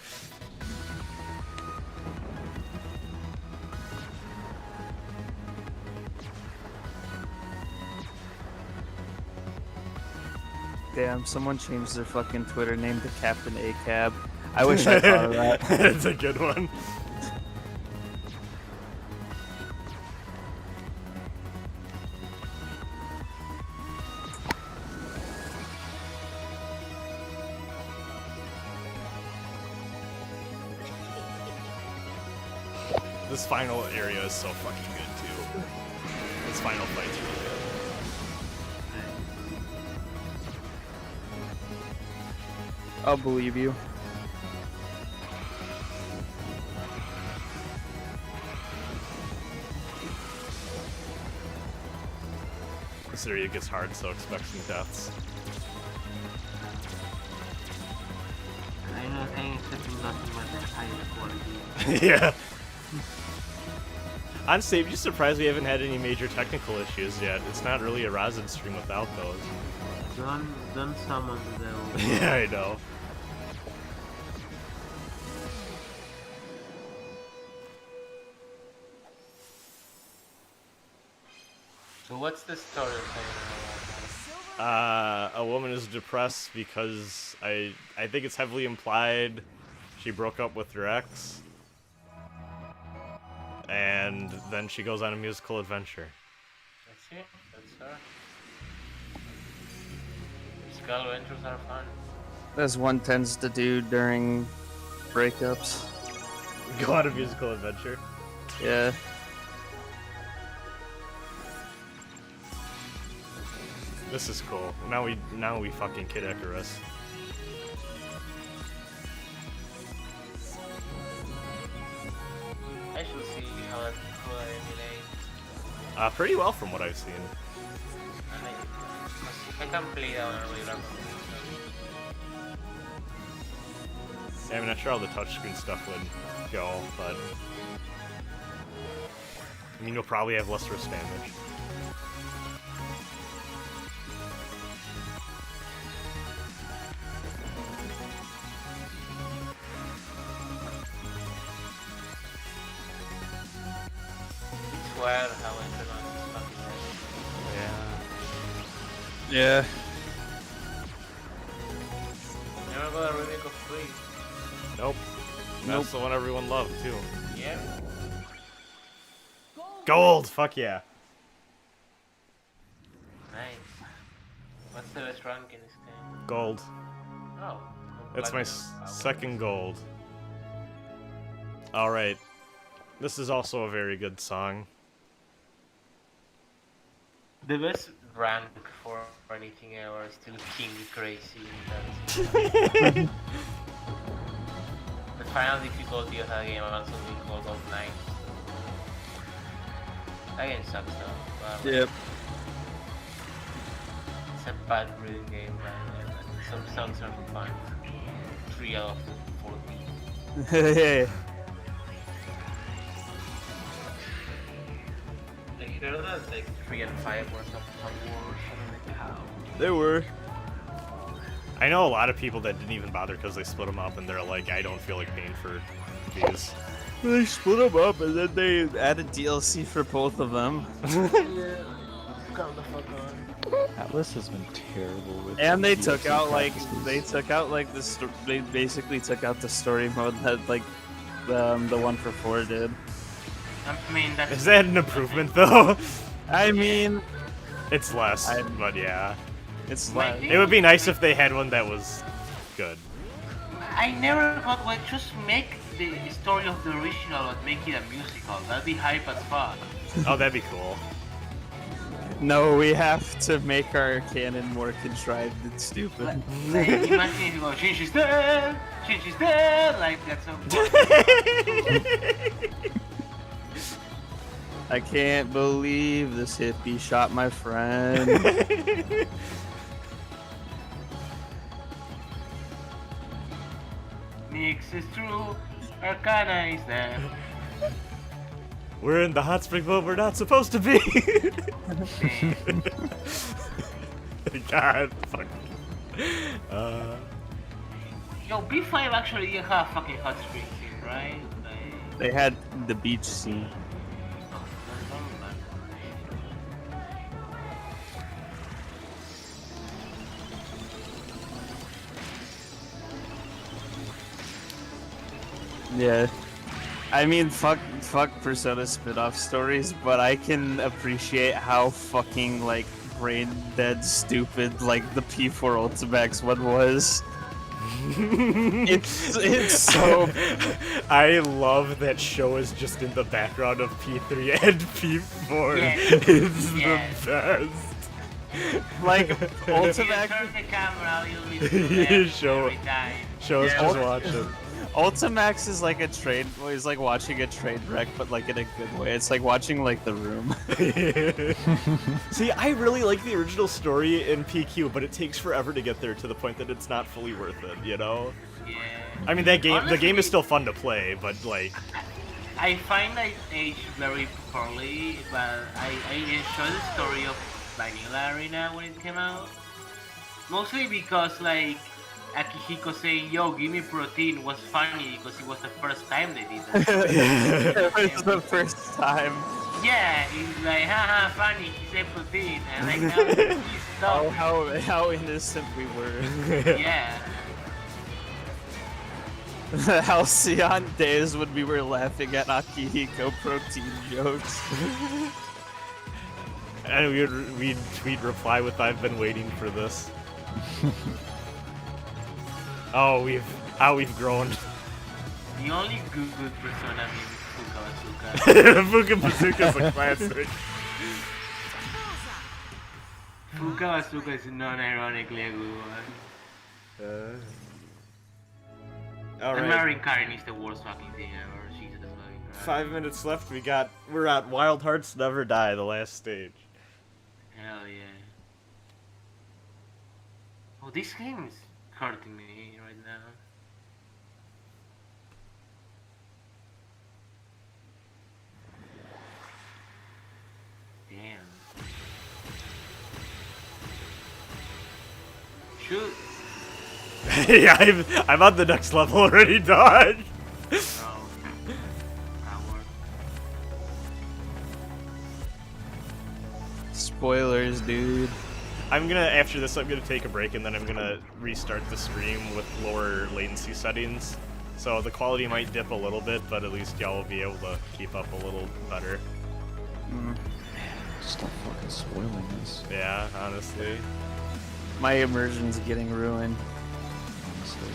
Damn, someone changed their fucking Twitter name to Captain ACAB. I wish I thought of that. That's a good one. This final area is so fucking good too. This final fight's really good. I'll believe you. This area gets hard, so expect some deaths. I'm not expecting nothing but the highest quality. Yeah. Honestly, I'm just surprised we haven't had any major technical issues yet. It's not really a Rasen stream without those. Don't summon the devil. Yeah, I know. So what's the story of A woman is depressed because I think it's heavily implied she broke up with her ex. And then she goes on a musical adventure. That's it. That's her. Musical adventures are fun. As one tends to do during breakups. Go on a musical adventure. Yeah. This is cool. Now we fucking Kid Icarus. I should see how it could emulate. Pretty well from what I've seen. And I can play that on a regular. Yeah, I'm not sure how the touchscreen stuff would go, but I mean, you'll probably have less wrist damage. It's weird how everyone is fucking Yeah. Yeah. never got a remake of 3. Nope. That's the one everyone loved too. Yeah. Gold. Fuck yeah. Nice. What's the best rank in this game? Gold. Oh. That's my second gold. All right. This is also a very good song. The best rank for anything ever is still King Crazy. The final difficulty of that game also being called Gold 9. That game sucks though. But Yep. it's a bad reading game, man. And some songs are fun. 3 out of 14. Hey. Like, you know that like 3 and 5 or something worse. Like how? They were. I know a lot of people that didn't even bother because they split them up and they're like, I don't feel like paying for these. They split them up and then they added DLC for both of them. Yeah. Calm the fuck on. Atlas has been terrible with. And they DLC took out like practices. they basically took out the story mode that like the one for 4 did. I mean, that's Is that an improvement though? I mean, It's less, but yeah. it's My like It would be nice if they had one that was good. I never thought, well, just make the story of the original but make it a musical. That'd be hype as fuck. Oh, that'd be cool. no, we have to make our canon more contrived and stupid. Like, imagine if you go, Shinji's dead! Shinji's dead! Like, that's so cool. I can't believe this hippie shot my friend. Nix is true, Arcana is dead. We're in the hot spring boat we're not supposed to be. God, fuck. Yo, B5 actually didn't have a fucking hot spring scene, right? Like, They had the beach scene. Yeah. I mean, fuck Persona spin-off stories, but I can appreciate how fucking, like, brain dead stupid, like, the P4 Ultimax one was. It's so... I love that show is just in the background of P3 and P4. Yes. It's Yes. the best. Like, if you Ultimax... turn the camera, you'll be there Show- every time. Show's Yeah. just watching. Ultimax is like a train. He's like watching a train wreck, but like in a good way. It's like watching like The Room. See, I really like the original story in PQ, but it takes forever to get there to the point that it's not fully worth it, you know? Yeah. I mean, the game Honestly, is still fun to play, but like, I find it aged very poorly, but I enjoy the story of Vanilla Arena when it came out. Mostly because like Akihiko saying, "Yo, give me protein" was funny because it was the first time they did that. It's the first time. Yeah, he's like, haha, funny, he said protein, and like, now he's Oh, stuck. how innocent we were. Yeah. Halcyon days when we were laughing at Akihiko protein jokes. And we'd tweet reply with "I've been waiting for this." Oh, we've grown. The only good persona name is Fuka Asuka. Fuka Bazooka's a classic. Fuka Asuka is non-ironically a good one. All And right. Marin Karen is the worst fucking thing ever. She's just like, 5 minutes left. We're at Wild Hearts Never Die, the last stage. hell yeah. Oh, this game is hurting me right now. Damn. Shoot. Yeah, I'm on the next level already, dog. Oh. Coward. Spoilers, dude. After this, I'm gonna take a break and then I'm gonna restart the stream with lower latency settings. So the quality might dip a little bit, but at least y'all will be able to keep up a little better. Stop fucking spoiling this. Yeah, honestly. My immersion's getting ruined. Honestly.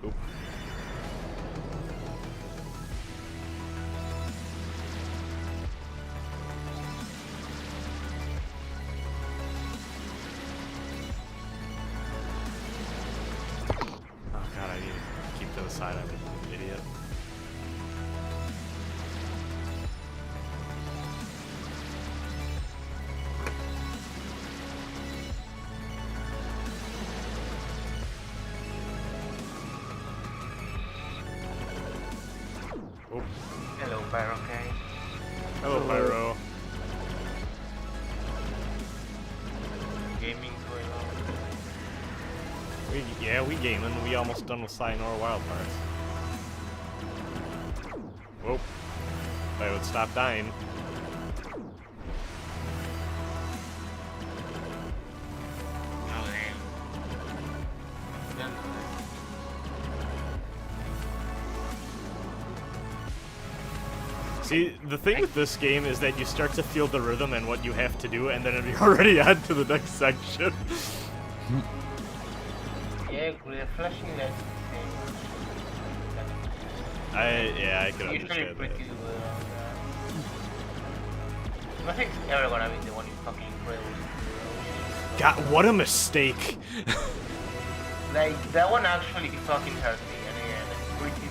Oop. Oh god, I need to keep to the side. I'm an idiot. Oh, Hello, Pyro K. hello, Pyro. Gaming going on. We gaming. We almost done with Sayonara Wild Hearts. Whoa. If I would stop dying. Oh, damn. See, the thing with this game is that you start to feel the rhythm and what you have to do, and then you're already on to the next section. Yeah, with the flashing lights. I could Usually understand pretty that. good on that. Nothing's ever gonna be the one you fucking thrills. God, what a mistake! Like, that one actually fucking hurt me, and yeah, that's pretty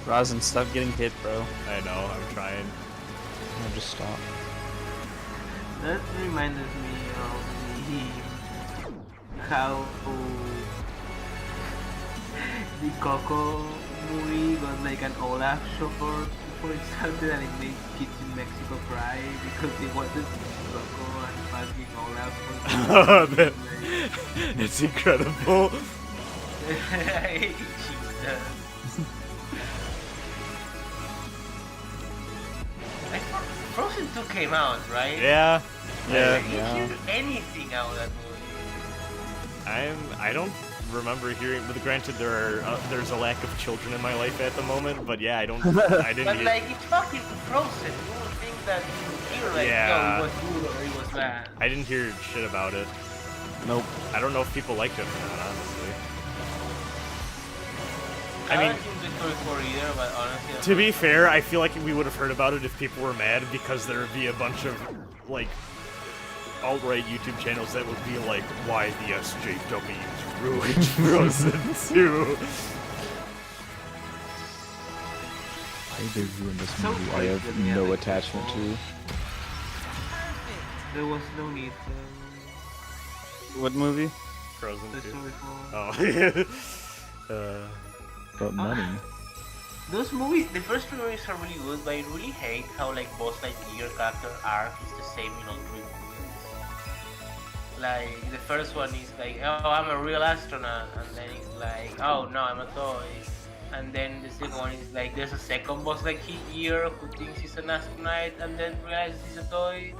Rasen, stop getting hit, bro. I know, I'm trying. No, just stop. That reminded me of how the Coco movie got like an Olaf short for it started, and it made kids in Mexico cry because they wanted Coco and fucking Olaf Oh, was that, that's incredible. Jesus. Like, Frozen 2 came out, right? Yeah, Yeah. Like, you hear anything out of that movie? I don't remember hearing, but granted there's a lack of children in my life at the moment, but yeah, I didn't But hear. like, it's fucking Frozen. You would think that you would hear like, Yeah. yo, it was good or it was bad. I didn't hear shit about it. Nope. I don't know if people liked it or not, honestly. I I mean, haven't seen the story for either, but honestly, to be fair, I feel like we would have heard about it if people were mad, because there would be a bunch of, like, alt-right YouTube channels that would be like, why the SJWs ruined Frozen 2. Why did they ruin this So movie? I quick have that they had, no like, attachment to. there was no need for What movie? Frozen This 2. movie. Oh. About money. Those movies, the first two movies are really good, but I really hate how like Buzz Lightyear character arc is the same in all three movies. Like the first one is like, oh, I'm a real astronaut, and then it's like, oh no, I'm a toy. And then the second one is like, there's a second Buzz Lightyear who thinks he's an astronaut, and then realizes he's a toy.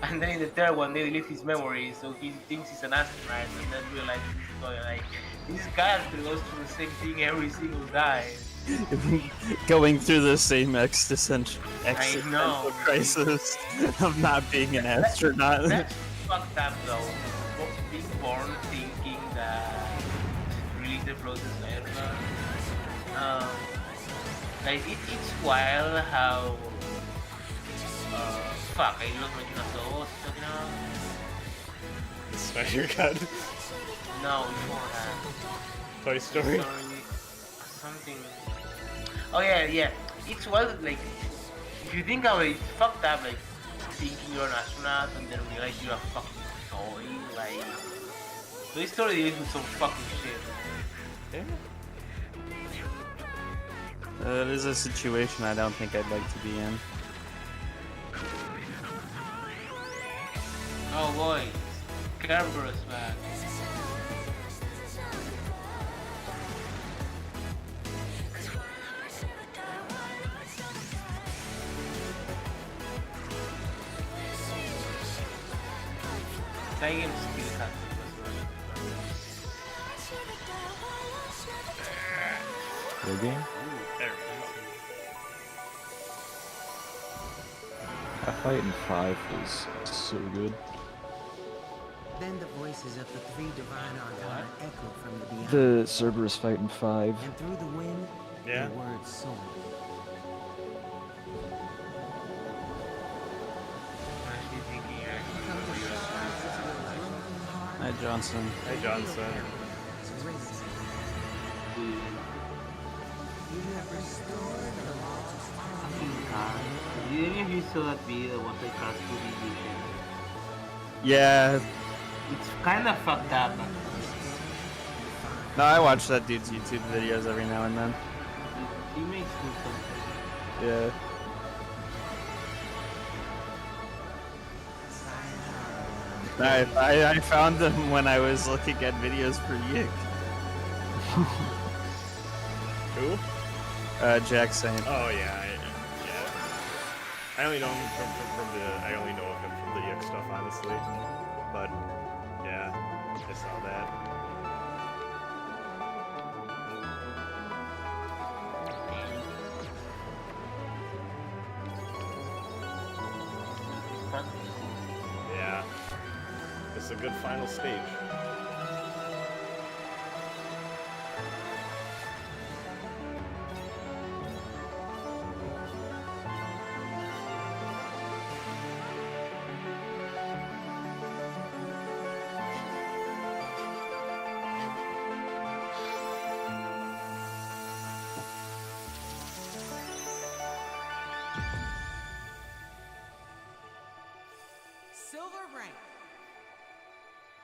And then in the third one, they delete his memory, so he thinks he's an astronaut, and then realizes he's a toy. Like this character goes through the same thing every single time. Going through the same existential know. crisis of not being an astronaut. That's fucked up though. Being born thinking that really the process ever. Like it's wild how fuck, I lost my train of thought. What was I talking about? The Spider Cut. No, before that. Toy Story. Something. Oh yeah. It's wild, like if you think about it, it's fucked up, like thinking you're an astronaut and then realize you're a fucking toy. Like Toy Story deals with some fucking shit. Yeah. It is a situation I don't think I'd like to be in. Oh boy, Kerber's back. That game still has What game? That fight in 5 was so good. Then the voices of the three divine arcana echoed from the beyond. The Cerberus fight in 5. And through the wind, Yeah. the words soared. Hi, Johnson. Hey, Johnson. Did any of you saw that video that was like cartoon edition? Yeah. It's kind of fucked up. No, I watch that dude's YouTube videos every now and then. He makes good content. Yeah. I found them when I was looking at videos for Yick. Who? Jack Saint. Oh yeah. I only know him from the. I only know him from the Yuck stuff, honestly. But yeah, I saw that. Yeah, it's a good final stage. Silver rank.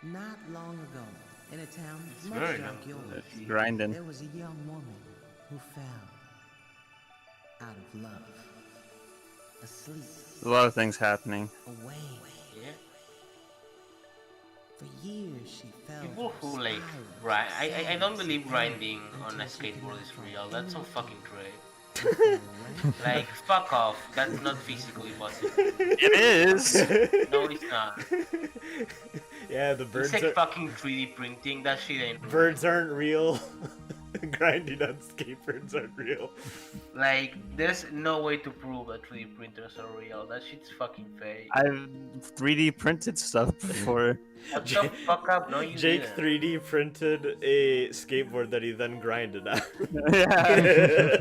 Not long ago, in a town very much like yours, Grinding. there was a young woman who fell out of love, asleep, There's a lot of things happening. away. Yeah. For years she fell. People through who like spirals, grind, I don't sands, believe and grinding pain on a until she skateboard is could real. That's so fucking great. away. Like fuck off. That's not physically possible. It is! No, it's not. Yeah, the birds It's like are, fucking 3D printing. That shit ain't real. birds aren't real. Grinding on skateboards aren't real. Like, there's no way to prove that 3D printers are real. That shit's fucking fake. I've 3D printed stuff before. Shut the fuck up. No, you Jake didn't. 3D printed a skateboard that he then grinded on. Yeah.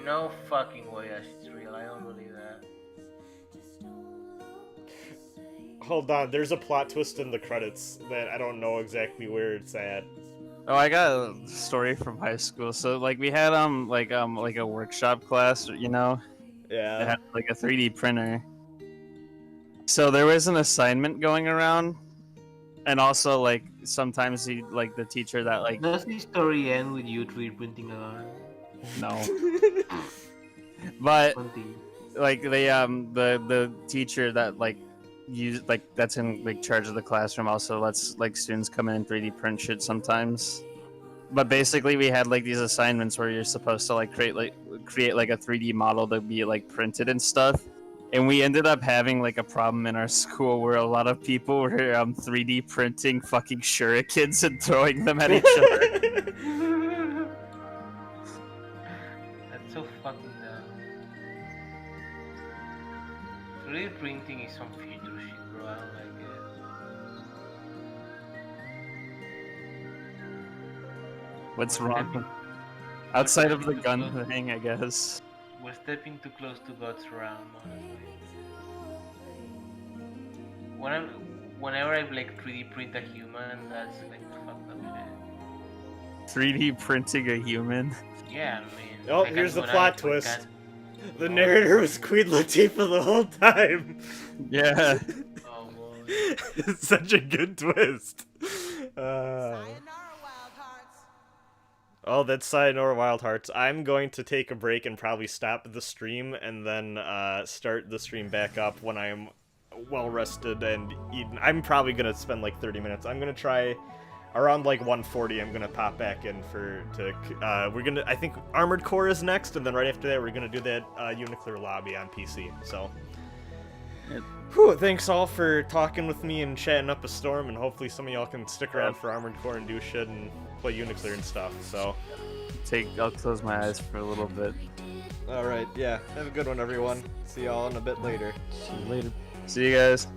No fucking way that shit's real. I don't believe that. Hold on, there's a plot twist in the credits that I don't know exactly where it's at. Oh, I got a story from high school. So like we had like a workshop class, you know, that Yeah. had like a 3D printer. So there was an assignment going around And also, like, sometimes he, like, the teacher that, like, Does the story end with you 3D printing a lot? no. But, Continue. like, the teacher that, like, that's in, like, charge of the classroom also lets, like, students come in and 3D print shit sometimes. But basically, we had, like, these assignments where you're supposed to, like, create like a 3D model to be, like, printed and stuff. And we ended up having, like, a problem in our school where a lot of people were 3D printing fucking shurikens and throwing them at each other. That's so fucking dumb. 3D printing is some future shit, bro. I don't like it. What's wrong? Outside of the gun thing, I guess. We're stepping too close to God's realm, honestly. Whenever I like 3D print a human, that's like fucked up shit. 3D printing a human. Yeah, I mean. Oh, like, here's the when plot I twist. The Oh. narrator was Queen Latifah the whole time. Yeah. Oh boy. It's such a good twist. Oh, that's Sayonara Wild Hearts. I'm going to take a break and probably stop the stream and then start the stream back up when I'm well rested and eaten. I'm probably going to spend like 30 minutes. I'm going to try around like 1:40. I'm going to pop back in we're going to, I think Armored Core is next, and then right after that we're going to do that Uniclear Lobby on PC. So, whew, thanks all for talking with me and chatting up a storm, and hopefully some of y'all can stick around for Armored Core and do shit and play Uniclear and stuff. So, I'll close my eyes for a little bit. all right, yeah, have a good one, everyone. See y'all in a bit later. See you later. See you guys.